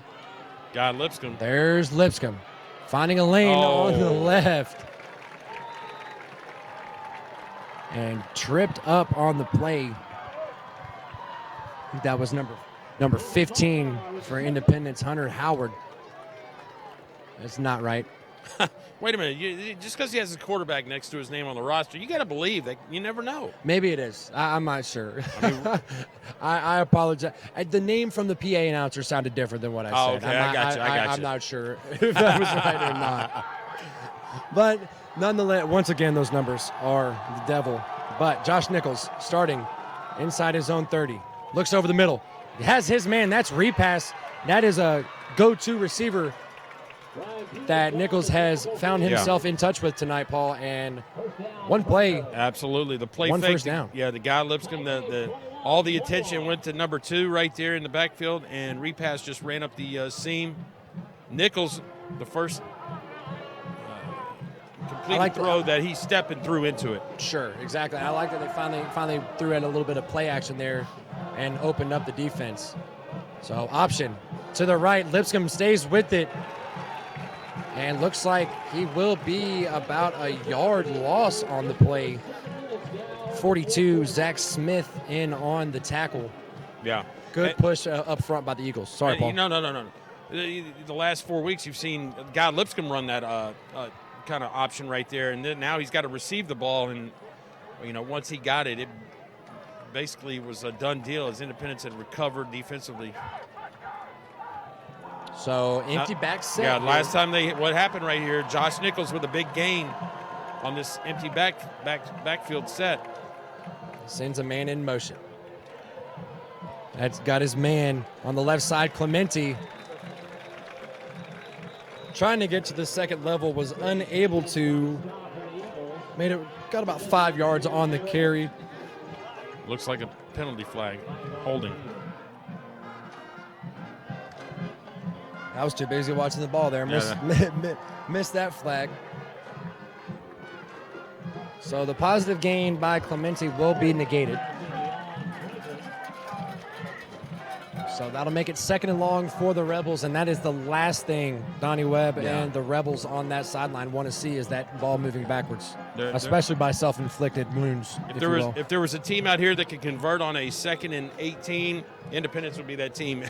Got Lipscomb. There's Lipscomb finding a lane on the left. And tripped up on the play. I think that was number 15 for Independence, Hunter Howard. That's not right. Wait a minute. Just because he has his quarterback next to his name on the roster, you got to believe that you never know. Maybe it is. I'm not sure. I mean, I apologize. The name from the PA announcer sounded different than what I said. Okay. I got you. I'm not sure if that was right or not. But nonetheless, once again, those numbers are the devil. But Josh Nichols starting inside his own 30. Looks over the middle. He has his man. That's repass. That is a go-to receiver that Nichols has found himself in touch with tonight, Paul. And one play. Absolutely. The play one fake. First down. Yeah, the guy Lipscomb, all the attention went to number 2 right there in the backfield, and repass just ran up the seam. Nichols, the first completed throw that he's stepping through into it. Sure, exactly. I like that they finally threw in a little bit of play action there and opened up the defense. So option to the right. Lipscomb stays with it. And looks like he will be about a yard loss on the play. 42, Zach Smith in on the tackle. Yeah. Good push up front by the Eagles. Sorry, Paul. No. The last 4 weeks you've seen Guy Lipscomb run that kind of option right there, and then now he's got to receive the ball, and once he got it, it basically was a done deal as Independence had recovered defensively. So empty back set. Yeah, last time what happened right here, Josh Nichols with a big gain on this empty backfield set. Sends a man in motion. That's got his man on the left side, Clemente. Trying to get to the second level, was unable to. Got about 5 yards on the carry. Looks like a penalty flag, holding. I was too busy watching the ball there. Missed that flag. So the positive gain by Clemente will be negated. So that'll make it 2nd and long for the Rebels, and that is the last thing Donnie Webb and the Rebels on that sideline want to see is that ball moving backwards, especially by self-inflicted wounds. If there was a team out here that could convert on a 2nd and 18, Independence would be that team.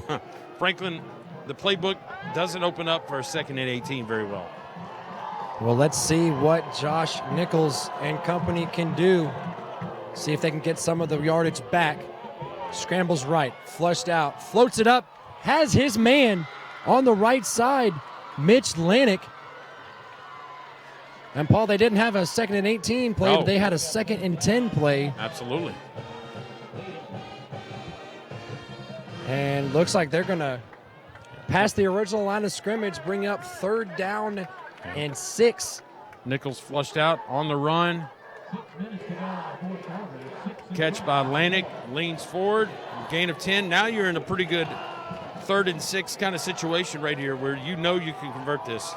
Franklin, the playbook doesn't open up for a 2nd and 18 very well. Well, let's see what Josh Nichols and company can do. See if they can get some of the yardage back. Scrambles right, flushed out, floats it up, has his man on the right side, Mitch Lanick. And, Paul, they didn't have a 2nd and 18 play, but they had a 2nd and 10 play. Absolutely. And looks like they're going to pass the original line of scrimmage, bring up 3rd down and 6. Nichols flushed out on the run. Catch by Lanick, leans forward, gain of 10. Now you're in a pretty good 3rd and 6 kind of situation right here where you can convert this.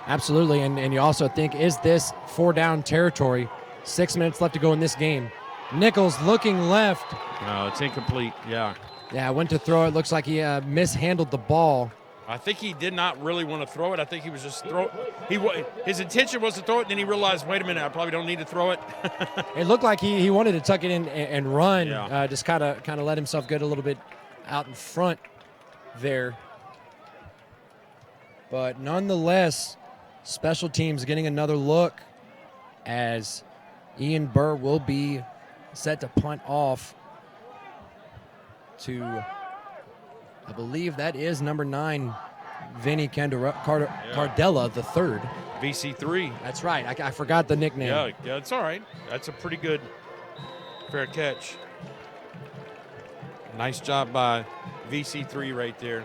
Absolutely, and you also think, is this 4-down territory? 6 minutes left to go in this game. Nichols looking left. No, it's incomplete, yeah. Yeah, went to throw it. Looks like he mishandled the ball. I think he did not really want to throw it. I think he was just his intention was to throw it, and then he realized, wait a minute, I probably don't need to throw it. It looked like he wanted to tuck it in and run. Yeah. Just kind of let himself get a little bit out in front there. But nonetheless, special teams getting another look as Ian Burr will be set to punt off to, I believe that is number 9, Vinny Cardella the third. VC3. That's right. I forgot the nickname. Yeah, it's all right. That's a pretty good fair catch. Nice job by VC3 right there.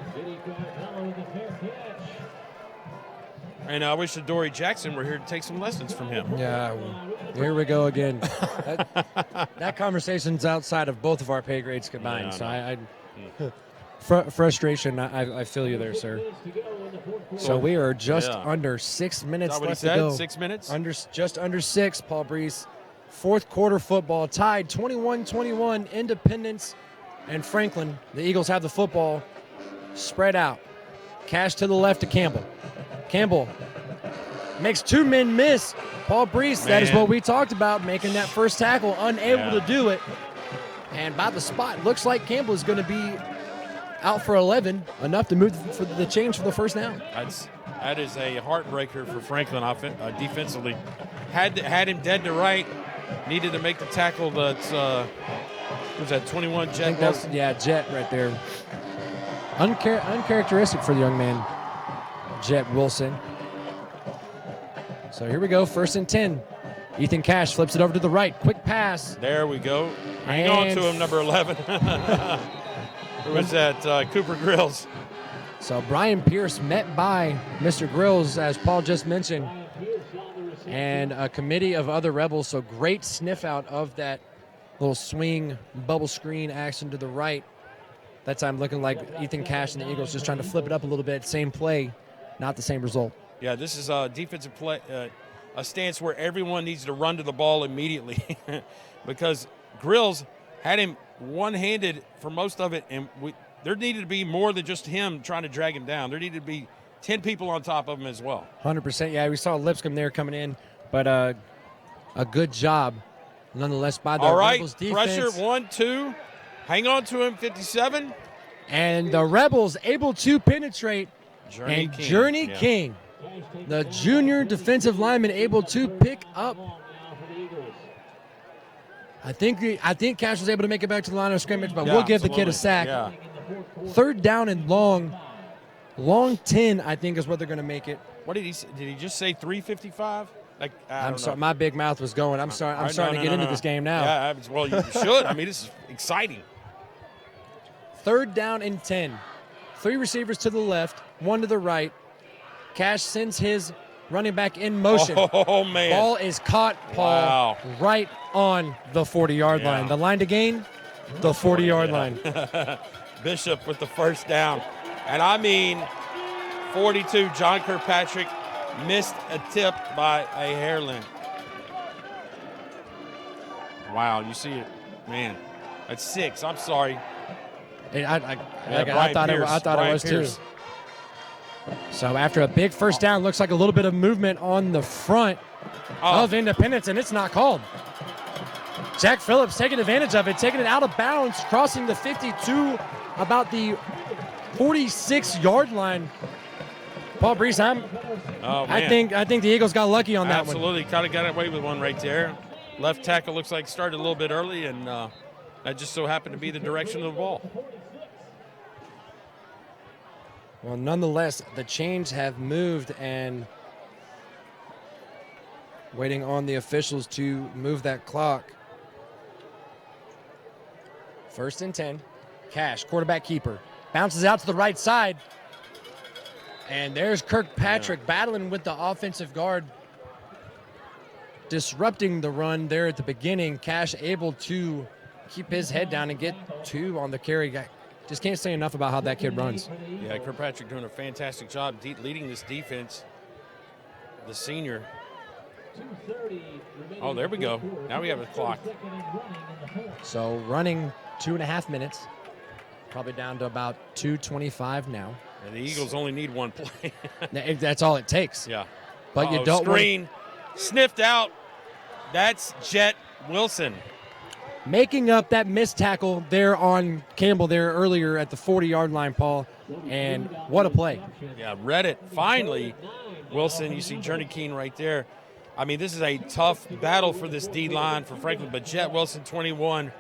And I wish that Dory Jackson were here to take some lessons from him. Yeah, here we go again. that conversation's outside of both of our pay grades combined. Yeah, Frustration, I feel you there, sir. So we are just under 6 minutes left to go. 6 minutes? Just under 6, Paul Brees. 4th quarter football tied 21-21, Independence and Franklin. The Eagles have the football spread out. Cash to the left to Campbell. Campbell makes 2 men miss. Paul Brees, that is what we talked about, making that first tackle, unable to do it. And by the spot, looks like Campbell is going to be out for 11, enough to move for the change for the first down. That is a heartbreaker for Franklin defensively. Had him dead to right, needed to make the tackle. That's was that 21 Jet? I think that's Jet right there. Uncharacteristic for the young man, Jet Wilson. So here we go, 1st and 10. Ethan Cash flips it over to the right. Quick pass. There we go. Hang on to him, number 11. Who was that? Cooper Grills. So Brian Pierce met by Mr. Grills, as Paul just mentioned, and a committee of other Rebels. So great sniff out of that little swing bubble screen action to the right. That time looking like Ethan Cash and the Eagles just trying to flip it up a little bit. Same play, not the same result. Yeah, this is a defensive play, a stance where everyone needs to run to the ball immediately because Grills had him one-handed for most of it, and there needed to be more than just him trying to drag him down. There needed to be 10 people on top of him as well. 100%. Yeah, we saw Lipscomb there coming in, but a good job nonetheless by the Rebels defense. Pressure, 1-2. Hang on to him, 57. And the Rebels able to penetrate. Journey King, the junior defensive lineman, able to pick up. I think Cash was able to make it back to the line of scrimmage, but we'll give the kid a sack. Yeah. 3rd down and long 10, I think, is what they're going to make it. What did he say? Did he just say 355? I'm sorry, my big mouth was going. I'm starting to get into this game now. Yeah, well, you should. I mean, this is exciting. 3rd down and 10. 3 receivers to the left, 1 to the right. Cash sends his running back in motion. Oh, man. Ball is caught, Paul, right on the 40-yard line. The line to gain, the 40-yard line. Bishop with the first down. And I mean, 42, John Kirkpatrick missed a tip by a hair length. Wow, you see it. Man, that's 6. I'm sorry. I thought it was too. So after a big first down, looks like a little bit of movement on the front of Independence, and it's not called. Jack Phillips taking advantage of it, taking it out of bounds, crossing the 52, about the 46-yard line. Paul Brees, I think the Eagles got lucky on that one. Absolutely, kind of got away with one right there. Left tackle looks like started a little bit early, and that just so happened to be the direction of the ball. Well, nonetheless, the chains have moved, and waiting on the officials to move that clock. 1st and 10. Cash, quarterback keeper, bounces out to the right side. And there's Kirkpatrick battling with the offensive guard, disrupting the run there at the beginning. Cash able to keep his head down and get 2 on the carry. Just can't say enough about how that kid runs. Yeah, Kirkpatrick doing a fantastic job leading this defense. The senior. Oh, there we go. Now we have a clock. So running 2.5 minutes. Probably down to about 2:25 now. And the Eagles only need 1 play. That's all it takes. Yeah. But you don't screen sniffed out. That's Jet Wilson. Making up that missed tackle there on Campbell there earlier at the 40-yard line, Paul. And what a play. Yeah, read it. Finally, Wilson, you see Journey Keene right there. I mean, this is a tough battle for this D-line for Franklin, but Jet Wilson, 21,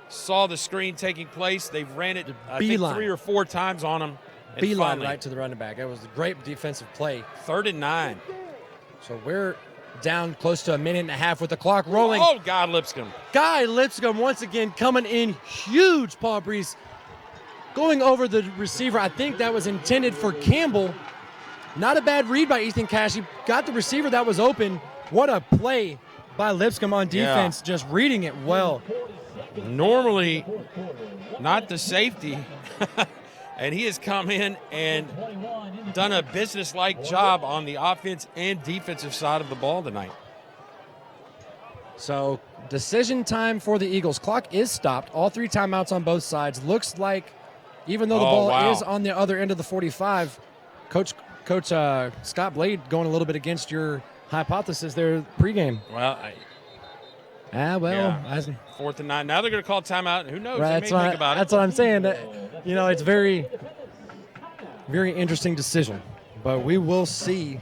saw the screen taking place. They've ran it, I think, 3 or 4 times on him. Beeline right to the running back. That was a great defensive play. 3rd and 9. So we're down close to 1.5 minutes with the clock rolling. Oh, God, Lipscomb. Guy Lipscomb once again coming in huge, Paul Brees. Going over the receiver. I think that was intended for Campbell. Not a bad read by Ethan Cash. He got the receiver that was open. What a play by Lipscomb on defense, just reading it well. Normally, not the safety. And he has come in and done a business-like job on the offense and defensive side of the ball tonight. So decision time for the Eagles. Clock is stopped. All 3 timeouts on both sides. Looks like even though the ball is on the other end of the 45, Coach Scott Blade going a little bit against your hypothesis there pregame. Well, yeah. 4th and 9. Now they're going to call timeout. Who knows? Right, they may think about it. That's what I'm saying. It's very, very interesting decision. But we will see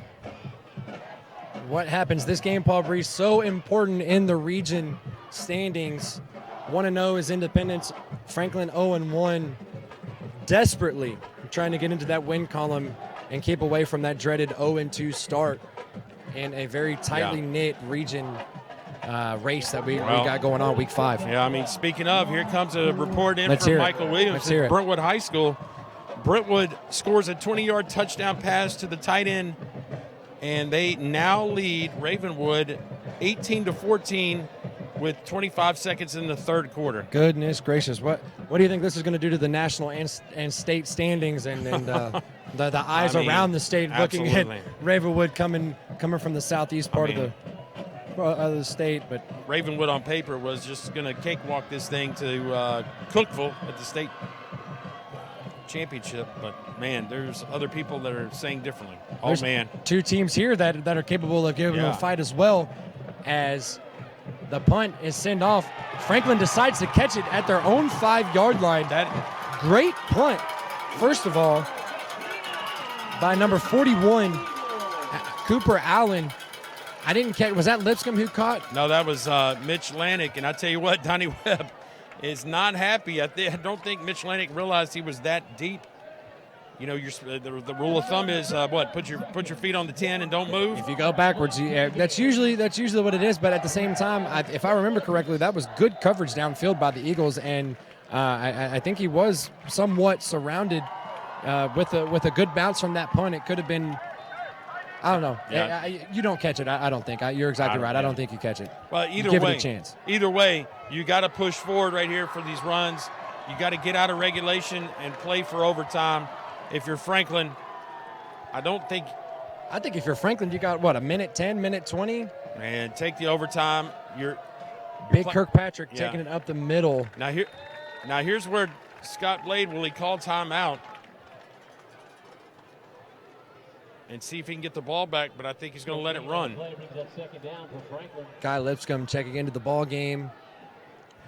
what happens. This game, Paul Breeze, so important in the region standings. 1-0 is Independence. Franklin 0-1. Desperately trying to get into that win column and keep away from that dreaded 0-2 start in a very tightly knit region race that we got going on week 5. Yeah, I mean, speaking of, here comes a report in Let's from hear it. Michael Williamson Let's hear at it. Brentwood High School. Brentwood scores a 20-yard touchdown pass to the tight end, and they now lead Ravenwood 18-14 with 25 seconds in the third quarter. Goodness gracious. What do you think this is going to do to the national and state standings and the eyes around the state looking at Ravenwood coming from the southeast part of the state? But Ravenwood on paper was just going to cakewalk this thing to Cookeville at the state championship, but man, there's other people that are saying differently. There's two teams here that are capable of giving them a fight as well. As the punt is sent off, Franklin decides to catch it at their own 5-yard line. That great punt, first of all, by number 41, Cooper Allen. I didn't catch. Was that Lipscomb who caught? No, that was Mitch Lanick. And I tell you what, Donnie Webb is not happy. I don't think Mitch Lanick realized he was that deep. You know, the rule of thumb is put your feet on the 10 and don't move. If you go backwards, that's usually what it is. But at the same time, if I remember correctly, that was good coverage downfield by the Eagles, and I think he was somewhat surrounded with a good bounce from that punt. It could have been. I don't know. Yeah. You don't catch it. I don't think. You're exactly right. I don't think you catch it. Well, give it a chance. Either way, you got to push forward right here for these runs. You got to get out of regulation and play for overtime. If you're Franklin, I think if you're Franklin, you got what, a minute 10, minute 20? Man, take the overtime. You're Big Kirkpatrick taking it up the middle. Now here's where Scott Blade will he call timeout and see if he can get the ball back, but I think he's going to let it run. Guy Lipscomb checking into the ball game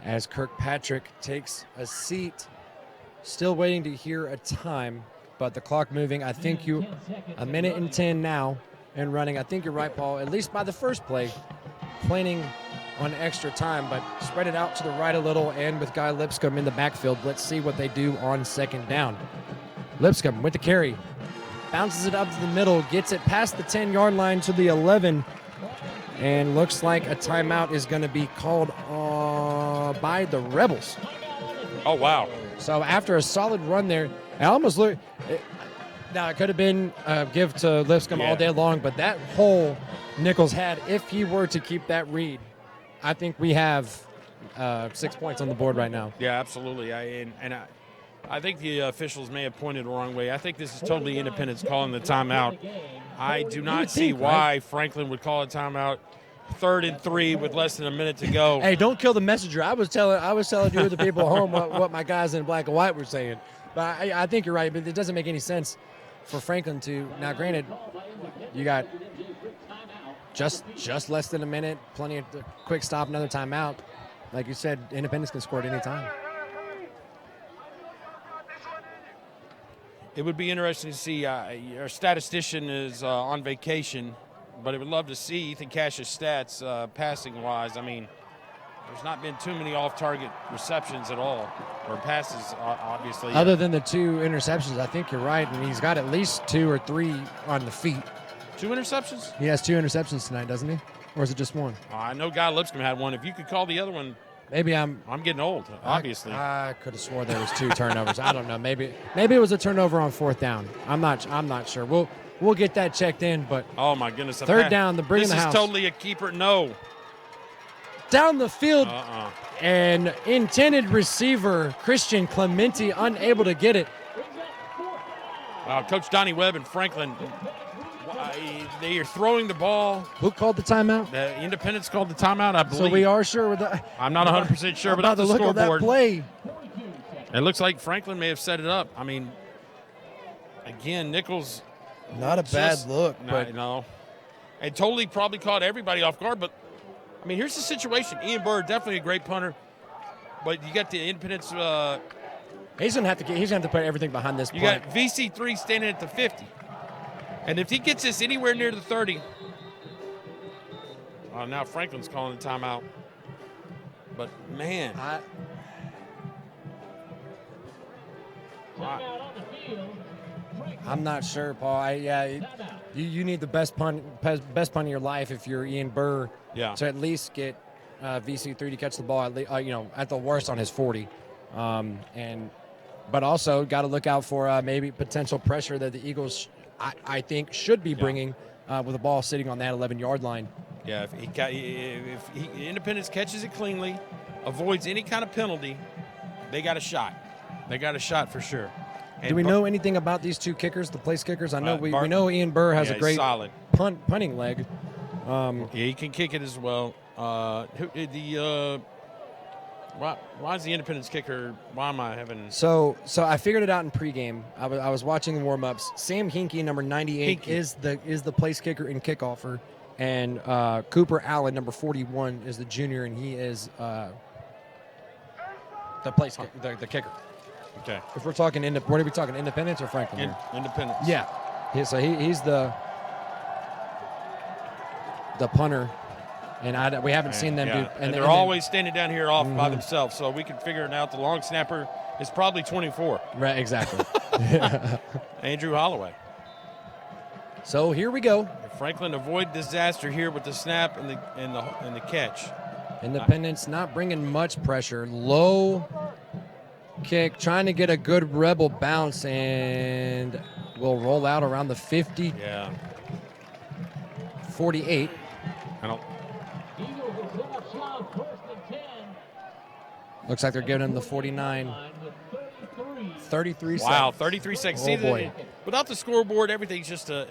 as Kirkpatrick takes a seat. Still waiting to hear a time, but the clock moving. I think a minute and 10 now and running. I think you're right, Paul, at least by the first play, planning on extra time, but spread it out to the right a little, and with Guy Lipscomb in the backfield, let's see what they do on second down. Lipscomb with the carry. Bounces it up to the middle, gets it past the 10-yard line to the 11, and looks like a timeout is going to be called by the Rebels. Oh, wow. So after a solid run there, I almost looked. Now, it could have been a give to Lipscomb all day long, but that hole Nichols had, if he were to keep that read, I think we have 6 points on the board right now. Yeah, absolutely. I think the officials may have pointed the wrong way. I think this is totally Independence calling the timeout. I do not see why Franklin would call a timeout 3rd and 3 with less than a minute to go. Hey, don't kill the messenger. I was telling you, the people at home, what my guys in black and white were saying. But I think you're right, but it doesn't make any sense for Franklin to. Now, granted, you got just less than a minute, plenty of quick stop, another timeout. Like you said, Independence can score at any time. It would be interesting to see. Our statistician is on vacation, but I would love to see Ethan Cash's stats passing-wise. I mean, there's not been too many off-target receptions at all, or passes, obviously. Other than the 2 interceptions, I think you're right, and he's got at least 2 or 3 on the feet. 2 interceptions? He has 2 interceptions tonight, doesn't he? Or is it just 1? I know Guy Lipscomb had 1. If you could call the other one. Maybe I'm getting old, obviously. I could have swore there was 2 turnovers. I don't know. Maybe it was a turnover on 4th down. I'm not sure. We'll get that checked in. But oh my goodness, 3rd down, the bring in the house. This is totally a keeper. No. Down the field, and intended receiver Christian Clementi unable to get it. Coach Donnie Webb and Franklin. They are throwing the ball. Who called the timeout? The Independence called the timeout, I believe. So we are sure with that. I'm not 100% sure, but about that's the the look of that scoreboard. play. It looks like Franklin may have set it up. I mean, again, Nichols. Not a bad look, but no. And totally probably caught everybody off guard. But, I mean, here's the situation. Ian Burr, definitely a great punter. But you got the Independence. he's gonna have to put everything behind this. You got VC3 standing at the 50, and if he gets this anywhere near the 30, now Franklin's calling the timeout. But man, I'm not sure, Paul. You need the best punt of your life if you're Ian Burr. Yeah. To at least get VC3 to catch the ball at the worst on his 40, but also got to look out for maybe potential pressure that the Eagles I think should be bringing with the ball sitting on that 11-yard line. Yeah, if Independence catches it cleanly, avoids any kind of penalty, they got a shot. They got a shot for sure. And do we know anything about these two kickers, the place kickers? I know we Bart, know Ian Burr has a great solid punting leg. He can kick it as well. Why is the Independence kicker? Why am I having? So I figured it out in pregame. I was watching the warm-ups. Sam Hinkie, number 98, is the place kicker and kickoffer, and Cooper Allen, number 41, is the junior, and he is the place the kicker. Okay. If we're talking, what are we talking? Independence or Franklin? Independence. Yeah. So he's the punter, and we haven't seen them do. And they're always standing down here off by themselves, so we can figure it out. The long snapper is probably 24. Right. Exactly. Andrew Holloway. So here we go. Franklin avoid disaster here with the snap and the catch. Independence not bringing much pressure. Low kick, trying to get a good Rebel bounce, and will roll out around the 50. Yeah. 48. Looks like they're giving him the 49. 33 seconds. Wow, 33 seconds. Oh, boy. Without the scoreboard, everything's just a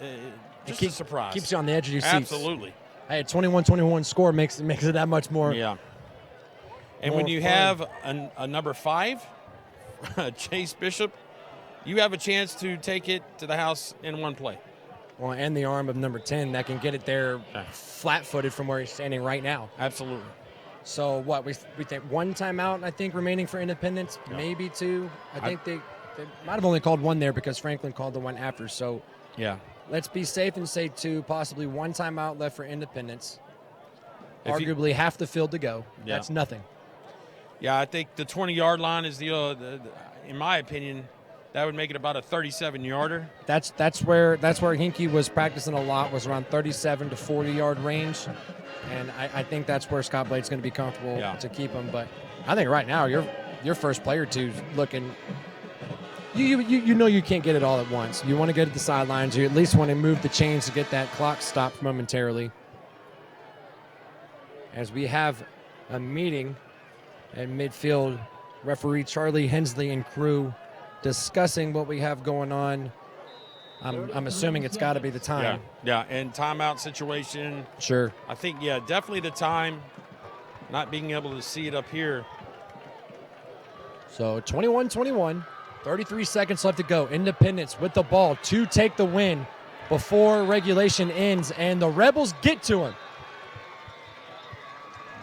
surprise. Keeps you on the edge of your seats. Absolutely. Hey, a 21-21 score makes it that much more. Yeah. And when you fun. have a number 5, Chase Bishop, you have a chance to take it to the house in one play. Well, and the arm of number 10 that can get it there flat-footed from where he's standing right now. Absolutely. So what, we think one timeout, I think, remaining for Independence, maybe two. I think they might have only called one there because Franklin called the one after. So yeah, let's be safe and say two, possibly one timeout left for Independence. Arguably half the field to go. Yeah. That's nothing. Yeah, I think the 20-yard line is the in my opinion, that would make it about a 37-yarder. That's where Hinkie was practicing a lot, was around 37 to 40-yard range. And I think that's where Scott Blade's going to be comfortable to keep him. But I think right now your first play or two looking. You know you can't get it all at once. You want to get at the sidelines. You at least want to move the chains to get that clock stopped momentarily. As we have a meeting at midfield, referee Charlie Hensley and crew discussing what we have going on. I'm assuming it's got to be the time. Yeah, and timeout situation. Sure. I think, definitely the time, not being able to see it up here. So 21-21, 33 seconds left to go. Independence with the ball to take the win before regulation ends, and the Rebels get to him.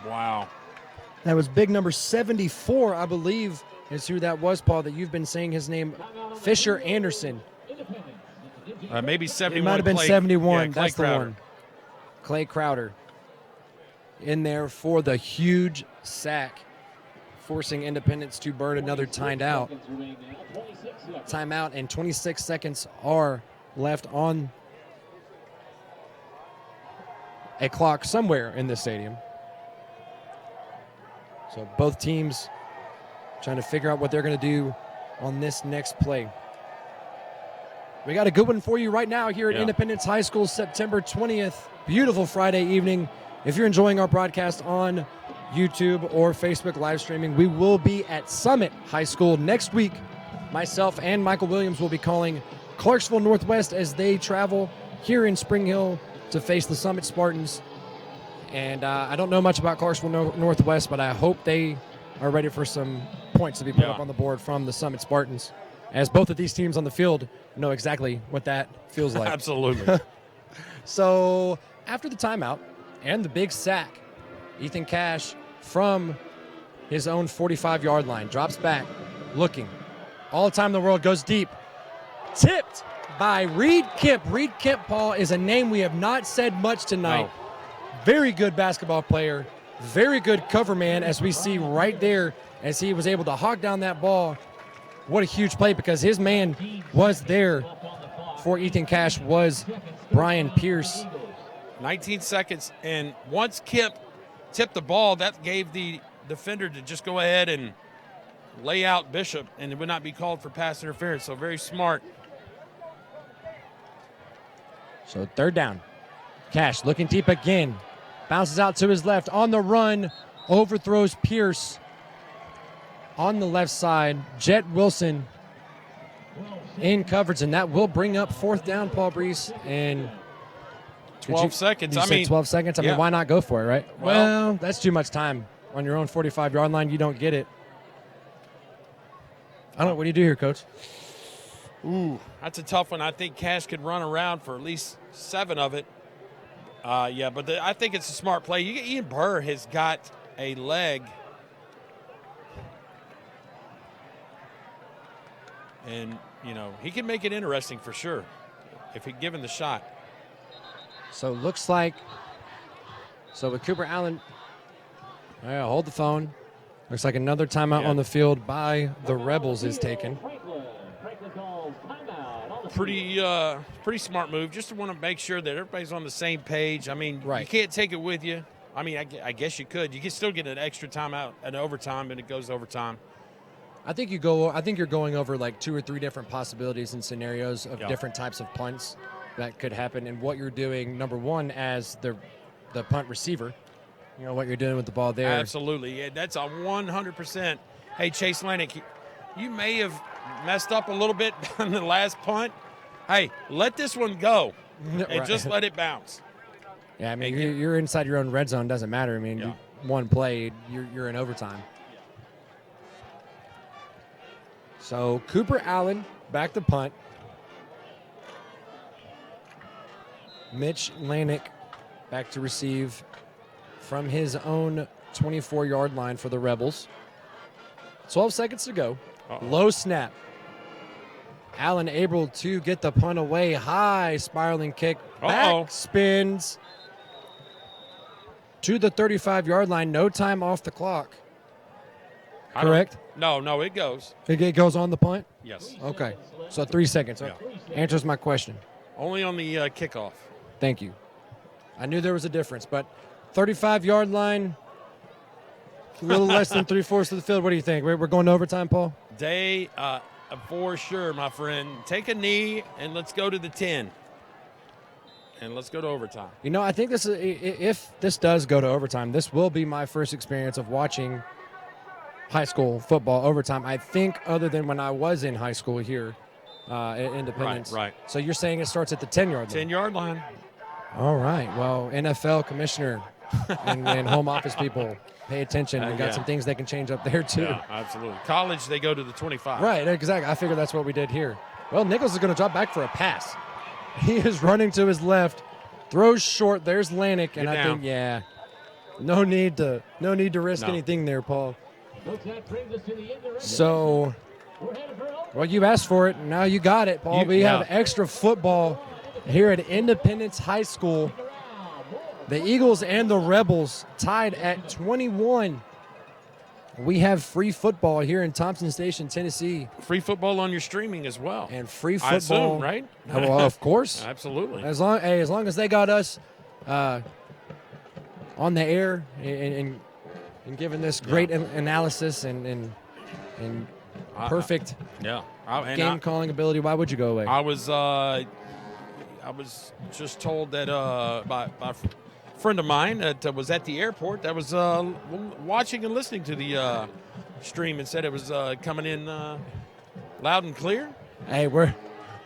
Wow. That was big number 74, I believe, is who that was, Paul, that you've been saying his name, Fisher Anderson. Maybe 71. It might have been Clay, 71. Clay That's Crowder. the one. Clay Crowder in there for the huge sack, forcing Independence to burn another timeout. Timeout, and 26 seconds are left on a clock somewhere in the stadium. So both teams trying to figure out what they're going to do on this next play. We got a good one for you right now here at Independence High School, September 20th. Beautiful Friday evening. If you're enjoying our broadcast on YouTube or Facebook live streaming, we will be at Summit High School next week. Myself and Michael Williams will be calling Clarksville Northwest as they travel here in Spring Hill to face the Summit Spartans. And I don't know much about Clarksville Northwest, but I hope they are ready for some points to be put up on the board from the Summit Spartans, as both of these teams on the field know exactly what that feels like. Absolutely. So after the timeout and the big sack, Ethan Cash from his own 45-yard line drops back, looking. All the time in the world, goes deep. Tipped by Reed Kemp. Reed Kemp, Paul, is a name we have not said much tonight. No. Very good basketball player. Very good cover man, as we see right there, as he was able to hog down that ball. What a huge play, because his man was there for Ethan Cash, was Brian Pierce. 19 seconds, and once Kemp tipped the ball, that gave the defender to just go ahead and lay out Bishop, and it would not be called for pass interference. So very smart. So third down. Cash looking deep again. Bounces out to his left. On the run. Overthrows Pierce. On the left side. Jet Wilson in coverage, and that will bring up fourth down, Paul Brees. And 12 seconds. You said 12 seconds? I mean, why not go for it, right? Well, that's too much time. On your own 45-yard line, you don't get it. I don't know. What do you do here, Coach? Ooh, that's a tough one. I think Cash could run around for at least 7 of it. But I think it's a smart play. Ian Burr has got a leg. And, he can make it interesting for sure if he's given the shot. So looks like, with Cooper Allen, hold the phone. Looks like another timeout on the field by the Rebels is taken. Pretty smart move. Just to want to make sure that everybody's on the same page. I mean, you can't take it with you. I mean, I guess you could. You can still get an extra timeout, an overtime, and it goes overtime. I think you're going over like 2 or 3 different possibilities and scenarios of different types of punts that could happen, and what you're doing, number one, as the punt receiver. What you're doing with the ball there. Absolutely. Yeah, that's a 100%. Hey, Chase Lanick, you may have messed up a little bit on the last punt. Hey, let this one go and just let it bounce. Yeah, I mean, you're inside your own red zone. Doesn't matter. I mean, one play, you're in overtime. So Cooper Allen back to punt. Mitch Lanick back to receive from his own 24-yard line for the Rebels. 12 seconds to go. Low snap. Allen able to get the punt away. High spiraling kick. Back spins to the 35-yard line. No time off the clock. Correct? No, it goes. It goes on the punt? Yes. Okay. So 3 seconds. Yeah. Answers my question. Only on the kickoff. Thank you. I knew there was a difference, but 35-yard line, a little less than 3/4 of the field. What do you think? We're going to overtime, Paul? For sure, my friend. Take a knee and let's go to the 10. And let's go to overtime. I think if this does go to overtime, this will be my first experience of watching high school football overtime. I think other than when I was in high school here at Independence. Right. So you're saying it starts at the 10-yard line? 10-yard line. All right. Well, NFL commissioner and home office people, pay attention. We got some things they can change up there, too. Yeah, absolutely. College, they go to the 25. Right, exactly. I figured that's what we did here. Well, Nichols is going to drop back for a pass. He is running to his left, throws short. There's Lanick, and I think, no need to risk anything there, Paul. So, well, you asked for it, and now you got it, Paul. We have extra football here at Independence High School. The Eagles and the Rebels tied at 21. We have free football here in Thompson Station, Tennessee. Free football on your streaming as well. And free football. I assume, right? Well, of course. Absolutely. As long as they got us on the air and giving this great analysis and perfect game calling ability, why would you go away? I was just told that by a friend of mine that was at the airport that was watching and listening to the stream and said it was coming in loud and clear. Hey, we're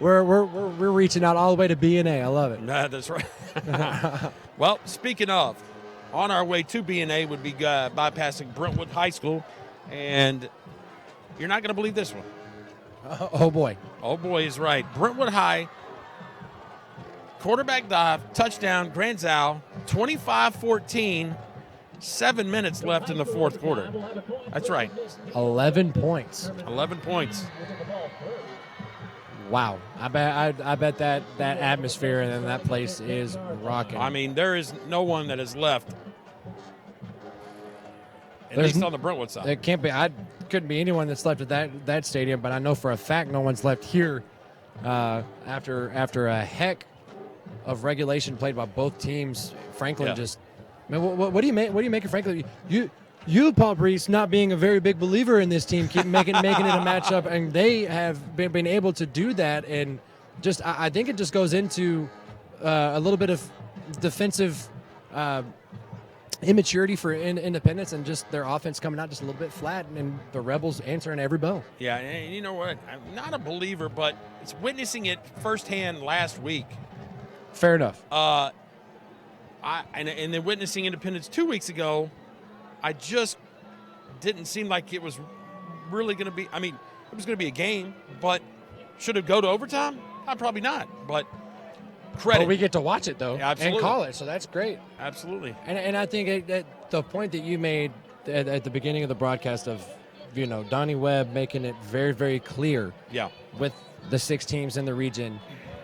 reaching out all the way to B&A. I love it. That's right. Well, speaking of, on our way to B&A would be bypassing Brentwood High School, and You're not going to believe this one. Oh, boy. Oh, boy is right. Brentwood High, quarterback dive, touchdown, Grand Zal, 25-14, 7 minutes left in the fourth quarter. That's right. 11 points. 11 points. Wow. I bet that atmosphere and that place is rocking. I mean, there is no one that is left, at There's least on the Brentwood side. It can't be. I couldn't be anyone that's left at that stadium, but I know for a fact no one's left here after a heck of regulation played by both teams. Franklin just. I mean, what do you make? What do you make of Franklin? You, Paul Brees, not being a very big believer in this team, keep making it a matchup, and they have been able to do that. And just, I think it just goes into a little bit of defensive immaturity for Independence, and just their offense coming out just a little bit flat, and the Rebels answering every bell. Yeah, and you know what? I'm not a believer, but it's witnessing it firsthand last week. Fair enough. And then witnessing Independence 2 weeks ago, I just didn't seem like it was really going to be. I mean, it was going to be a game, but should it go to overtime? Probably not. But credit. Well, we get to watch it though, Absolutely. and call it, so that's great. Absolutely. And I think that the point that you made at the beginning of the broadcast of, Donnie Webb making it very, very clear. Yeah. With the 6 teams in the region,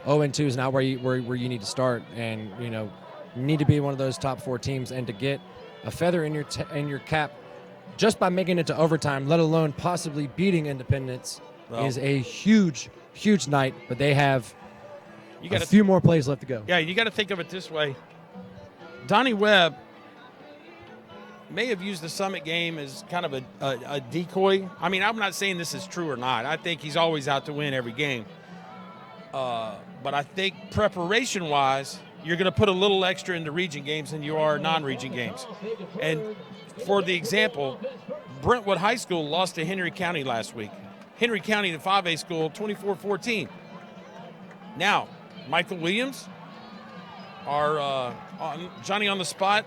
0-2 is not where you need to start, and you need to be one of those top 4 teams, and to get a feather in your cap just by making it to overtime, let alone possibly beating Independence, is a huge, huge night. But they have a few more plays left to go. Yeah, you got to think of it this way. Donnie Webb may have used the Summit game as kind of a decoy. I mean, I'm not saying this is true or not. I think he's always out to win every game. But I think preparation-wise, you're going to put a little extra into region games than you are non-region games. And for the example, Brentwood High School lost to Henry County last week. Henry County, the 5A school, 24-14. Now, Michael Williams, our Johnny on the spot,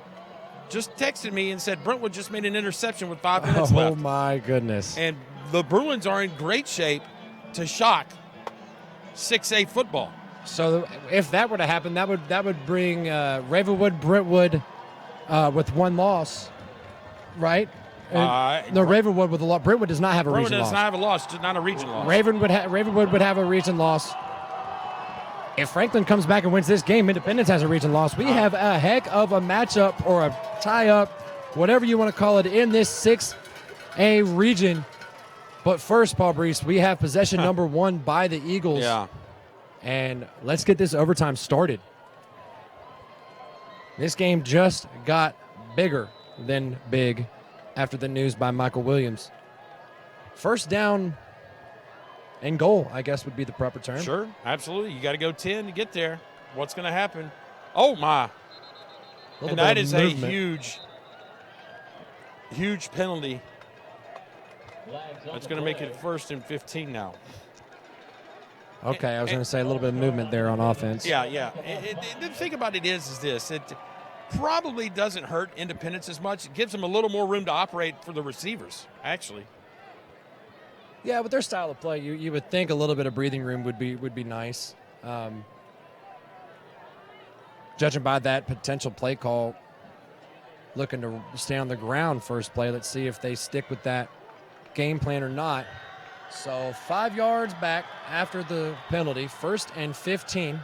just texted me and said Brentwood just made an interception with 5 minutes left. Oh, my goodness. And the Bruins are in great shape to shock 6A football. So if that were to happen, that would bring Ravenwood, Brentwood with 1 loss, right? No, Ravenwood with a loss. Brentwood does not have a region loss. Brentwood does not have a loss, just not a region loss. Ravenwood would have a region loss. If Franklin comes back and wins this game, Independence has a region loss. We have a heck of a matchup or a tie-up, whatever you want to call it, in this 6A region. But first, Paul Brees, we have possession number 1 by the Eagles. Yeah. And let's get this overtime started. This game just got bigger than big after the news by Michael Williams. First down and goal, I guess, would be the proper term. Sure, absolutely. You got to go 10 to get there. What's going to happen? Oh, my. And that is a huge, huge penalty. That's going to make it 1st and 15 now. Okay, I was going to say a little bit of movement there on offense. Yeah. The thing about it is this. It probably doesn't hurt Independence as much. It gives them a little more room to operate for the receivers, actually. Yeah, with their style of play, you would think a little bit of breathing room would be nice. Judging by that potential play call, looking to stay on the ground first play. Let's see if they stick with that game plan or not. So 5 yards back after the penalty, 1st and 15.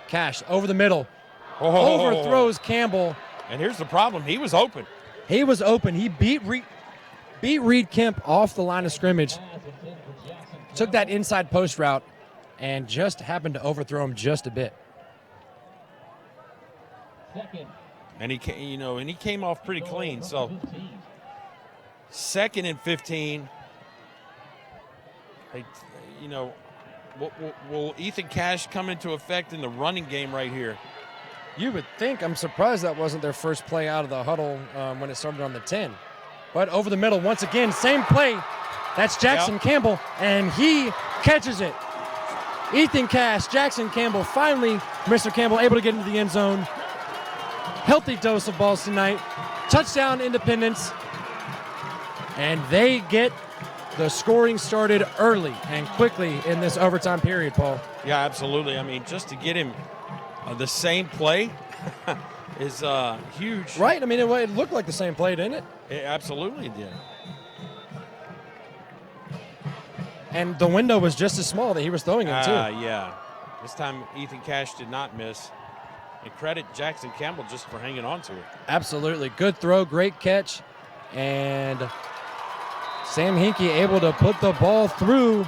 Cash over the middle. Oh. Overthrows Campbell. And here's the problem. He was open. He beat Reed Kemp off the line of scrimmage. Took that inside post route and just happened to overthrow him just a bit. And he came off pretty clean. So 2nd and 15. Will Ethan Cash come into effect in the running game right here? You would think. I'm surprised that wasn't their first play out of the huddle when it started on the 10. But over the middle, once again, same play. That's Jackson Campbell, and he catches it. Ethan Cash, Jackson Campbell, finally, Mr. Campbell able to get into the end zone. Healthy dose of balls tonight. Touchdown, Independence. And they get the scoring started early and quickly in this overtime period, Paul. Yeah, absolutely. I mean, just to get him the same play is huge. Right? I mean, it looked like the same play, didn't it? It absolutely did. And the window was just as small that he was throwing it, too. Yeah. This time, Ethan Cash did not miss. And credit Jackson Campbell just for hanging on to it. Absolutely. Good throw, great catch. And Sam Hinkie able to put the ball through.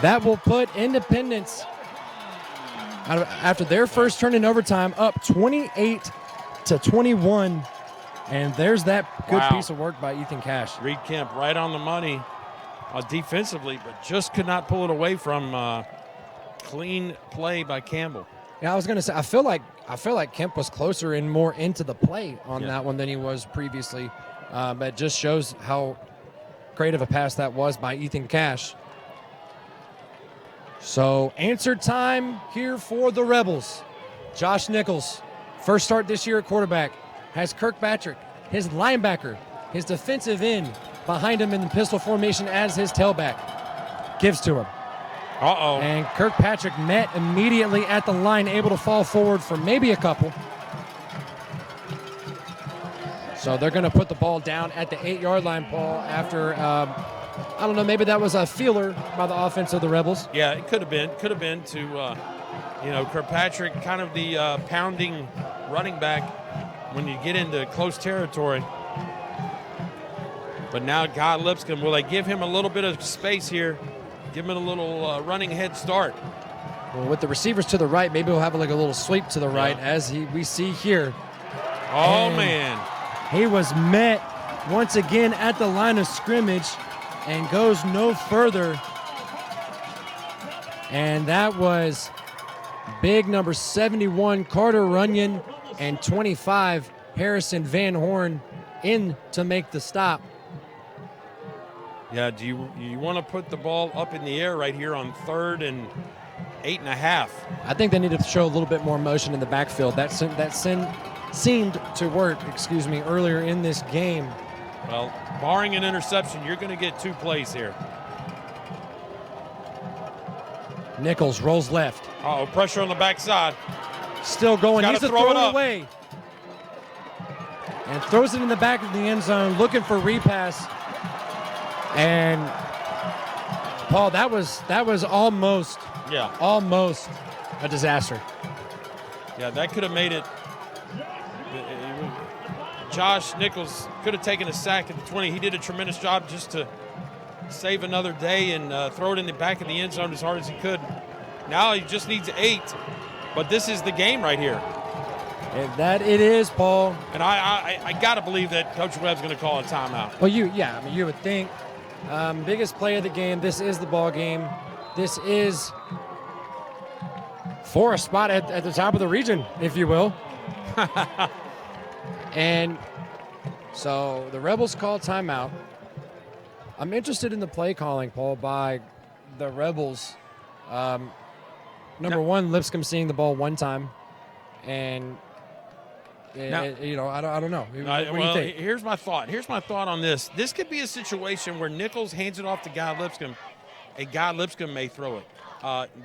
That will put Independence, after their first turn in overtime, up 28-21. And there's that good piece of work by Ethan Cash. Reed Kemp right on the money defensively, but just could not pull it away from clean play by Campbell. Yeah, I was going to say, I feel like Kemp was closer and more into the play on that one than he was previously. It just shows how great of a pass that was by Ethan Cash. So, answer time here for the Rebels. Josh Nichols, first start this year at quarterback, has Kirkpatrick, his linebacker, his defensive end behind him in the pistol formation as his tailback. Gives to him. Uh-oh. And Kirkpatrick met immediately at the line, able to fall forward for maybe a couple. So they're going to put the ball down at the 8-yard line, Paul, after, I don't know, maybe that was a feeler by the offense of the Rebels. Yeah, it could have been. Could have been to, Kirkpatrick, kind of the pounding running back when you get into close territory. But now Guy Lipscomb, will they give him a little bit of space here? Give him a little running head start. Well, with the receivers to the right, maybe we'll have like a little sweep to the right as we see here. Oh, man. He was met once again at the line of scrimmage and goes no further. And that was big number 71, Carter Runyon, and 25, Harrison Van Horn, in to make the stop. Yeah, do you want to put the ball up in the air right here on 3rd and 8.5? I think they need to show a little bit more motion in the backfield. That seemed to work, earlier in this game. Well, barring an interception, you're going to get 2 plays here. Nichols rolls left. Uh-oh, pressure on the backside. Still going. He's Needs to throw throw it it up. away. And throws it in the back of the end zone, looking for repass. And Paul, that was almost a disaster. Yeah, that could have made it. Josh Nichols could have taken a sack at the 20. He did a tremendous job just to save another day and throw it in the back of the end zone as hard as he could. Now he just needs 8. But this is the game right here. And that it is, Paul. And I got to believe that Coach Webb's going to call a timeout. Well, you would think. Biggest play of the game. This is the ball game. This is for a spot at the top of the region, if you will. And so the Rebels call timeout. I'm interested in the play calling, Paul, by the Rebels. Number one, Lipscomb seeing the ball one time, and I don't know. What do you think? Here's my thought. Here's my thought on this. This could be a situation where Nichols hands it off to Guy Lipscomb, and Guy Lipscomb may throw it.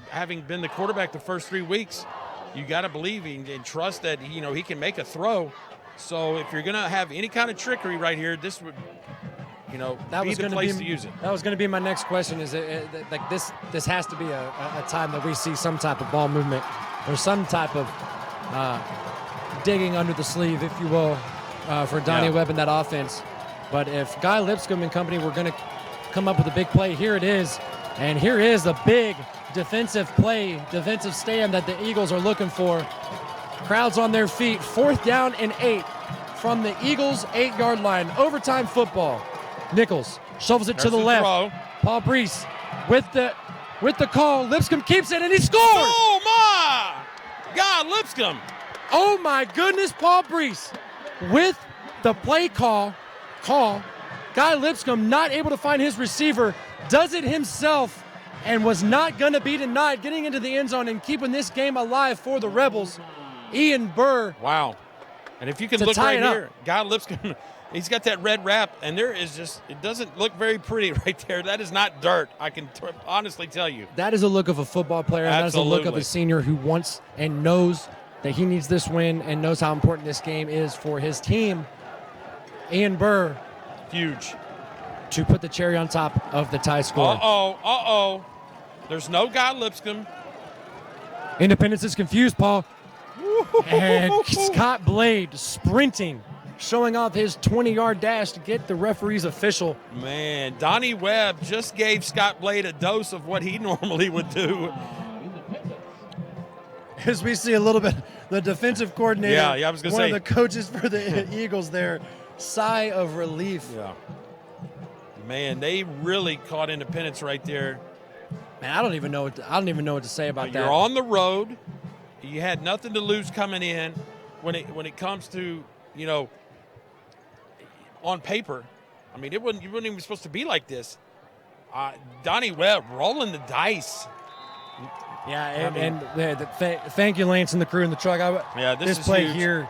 Having been the quarterback the first 3 weeks, you got to believe and trust that he can make a throw. So if you're going to have any kind of trickery right here, this would be the place to use it. That was going to be my next question. Is it like this? This has to be a time that we see some type of ball movement or some type of digging under the sleeve, if you will, for Donnie Webb and that offense. But if Guy Lipscomb and company were going to come up with a big play, here it is. And here is a big defensive stand that the Eagles are looking for. Crowds on their feet. 4th down and 8 from the Eagles' 8-yard line. Overtime football. Nichols shovels it to the left. Throw. Paul Brees with the call. Lipscomb keeps it and he scores. Oh my! Guy Lipscomb. Oh my goodness, Paul Brees with the play call. Guy Lipscomb not able to find his receiver, does it himself, and was not going to be denied getting into the end zone and keeping this game alive for the Rebels. Ian Burr. Wow. And if you can look right here, Guy Lipscomb He's got that red wrap, and there is just, it doesn't look very pretty right there. That is not dirt, I can honestly tell you. That is a look of a football player. And that is a look of a senior who wants and knows that he needs this win and knows how important this game is for his team. Ian Burr. Huge. To put the cherry on top of the tie score. Uh-oh. There's no Guy Lipscomb. Independence is confused, Paul. And Scott Blade sprinting, showing off his 20-yard dash to get the referee's official. Man, Donnie Webb just gave Scott Blade a dose of what he normally would do. As we see a little bit, the defensive coordinator, I was gonna say, one of the coaches for the Eagles there, sigh of relief. Yeah. Man, they really caught Independence right there. Man, I don't even know what to say about that. You're on the road. You had nothing to lose coming in. When it comes to, on paper, I mean, you wasn't even supposed to be like this. Donnie Webb rolling the dice. Yeah, thank you, Lance and the crew in the truck. This is play huge. Here.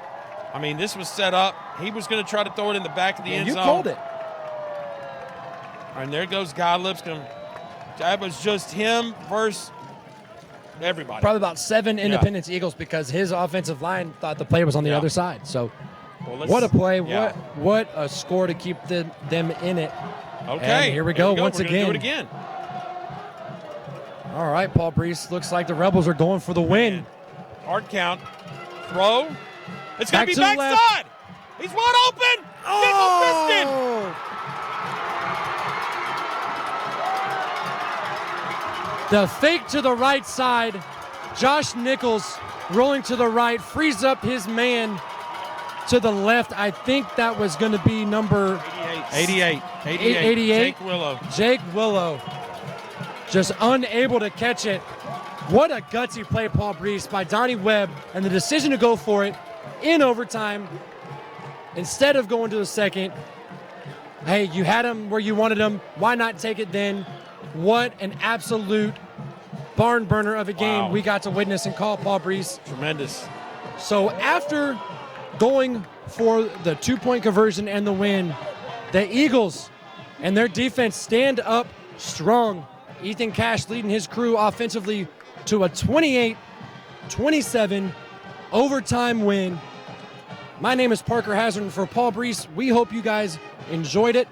I mean, this was set up. He was going to try to throw it in the back of the end zone. You called it. And there goes Guy Lipscomb. That was just him versus everybody. Probably about 7 Independence Eagles because his offensive line thought the play was on the other side. So what a play. Yeah. What a score to keep them in it. Okay. And here we go once We're again. Do it again. All right, Paul Brees. Looks like the Rebels are going for the win. Hard count. Throw. It's going to be Back to the backside. He's wide open. Nickel-fisted. The fake to the right side. Josh Nichols rolling to the right, frees up his man to the left. I think that was going to be number 88. Jake Willow. Just unable to catch it. What a gutsy play, Paul Brees, by Donnie Webb, and the decision to go for it in overtime instead of going to the second. Hey, you had him where you wanted him. Why not take it then? What an absolute barn burner of a game we got to witness and call, Paul Brees. Tremendous. So after going for the 2-point conversion and the win, the Eagles and their defense stand up strong. Ethan Cash leading his crew offensively to a 28-27 overtime win. My name is Parker Hazard, and for Paul Brees, we hope you guys enjoyed it.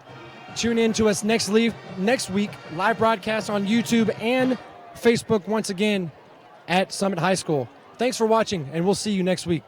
Tune in to us next week, live broadcast on YouTube and Facebook once again at Summit High School. Thanks for watching, and we'll see you next week.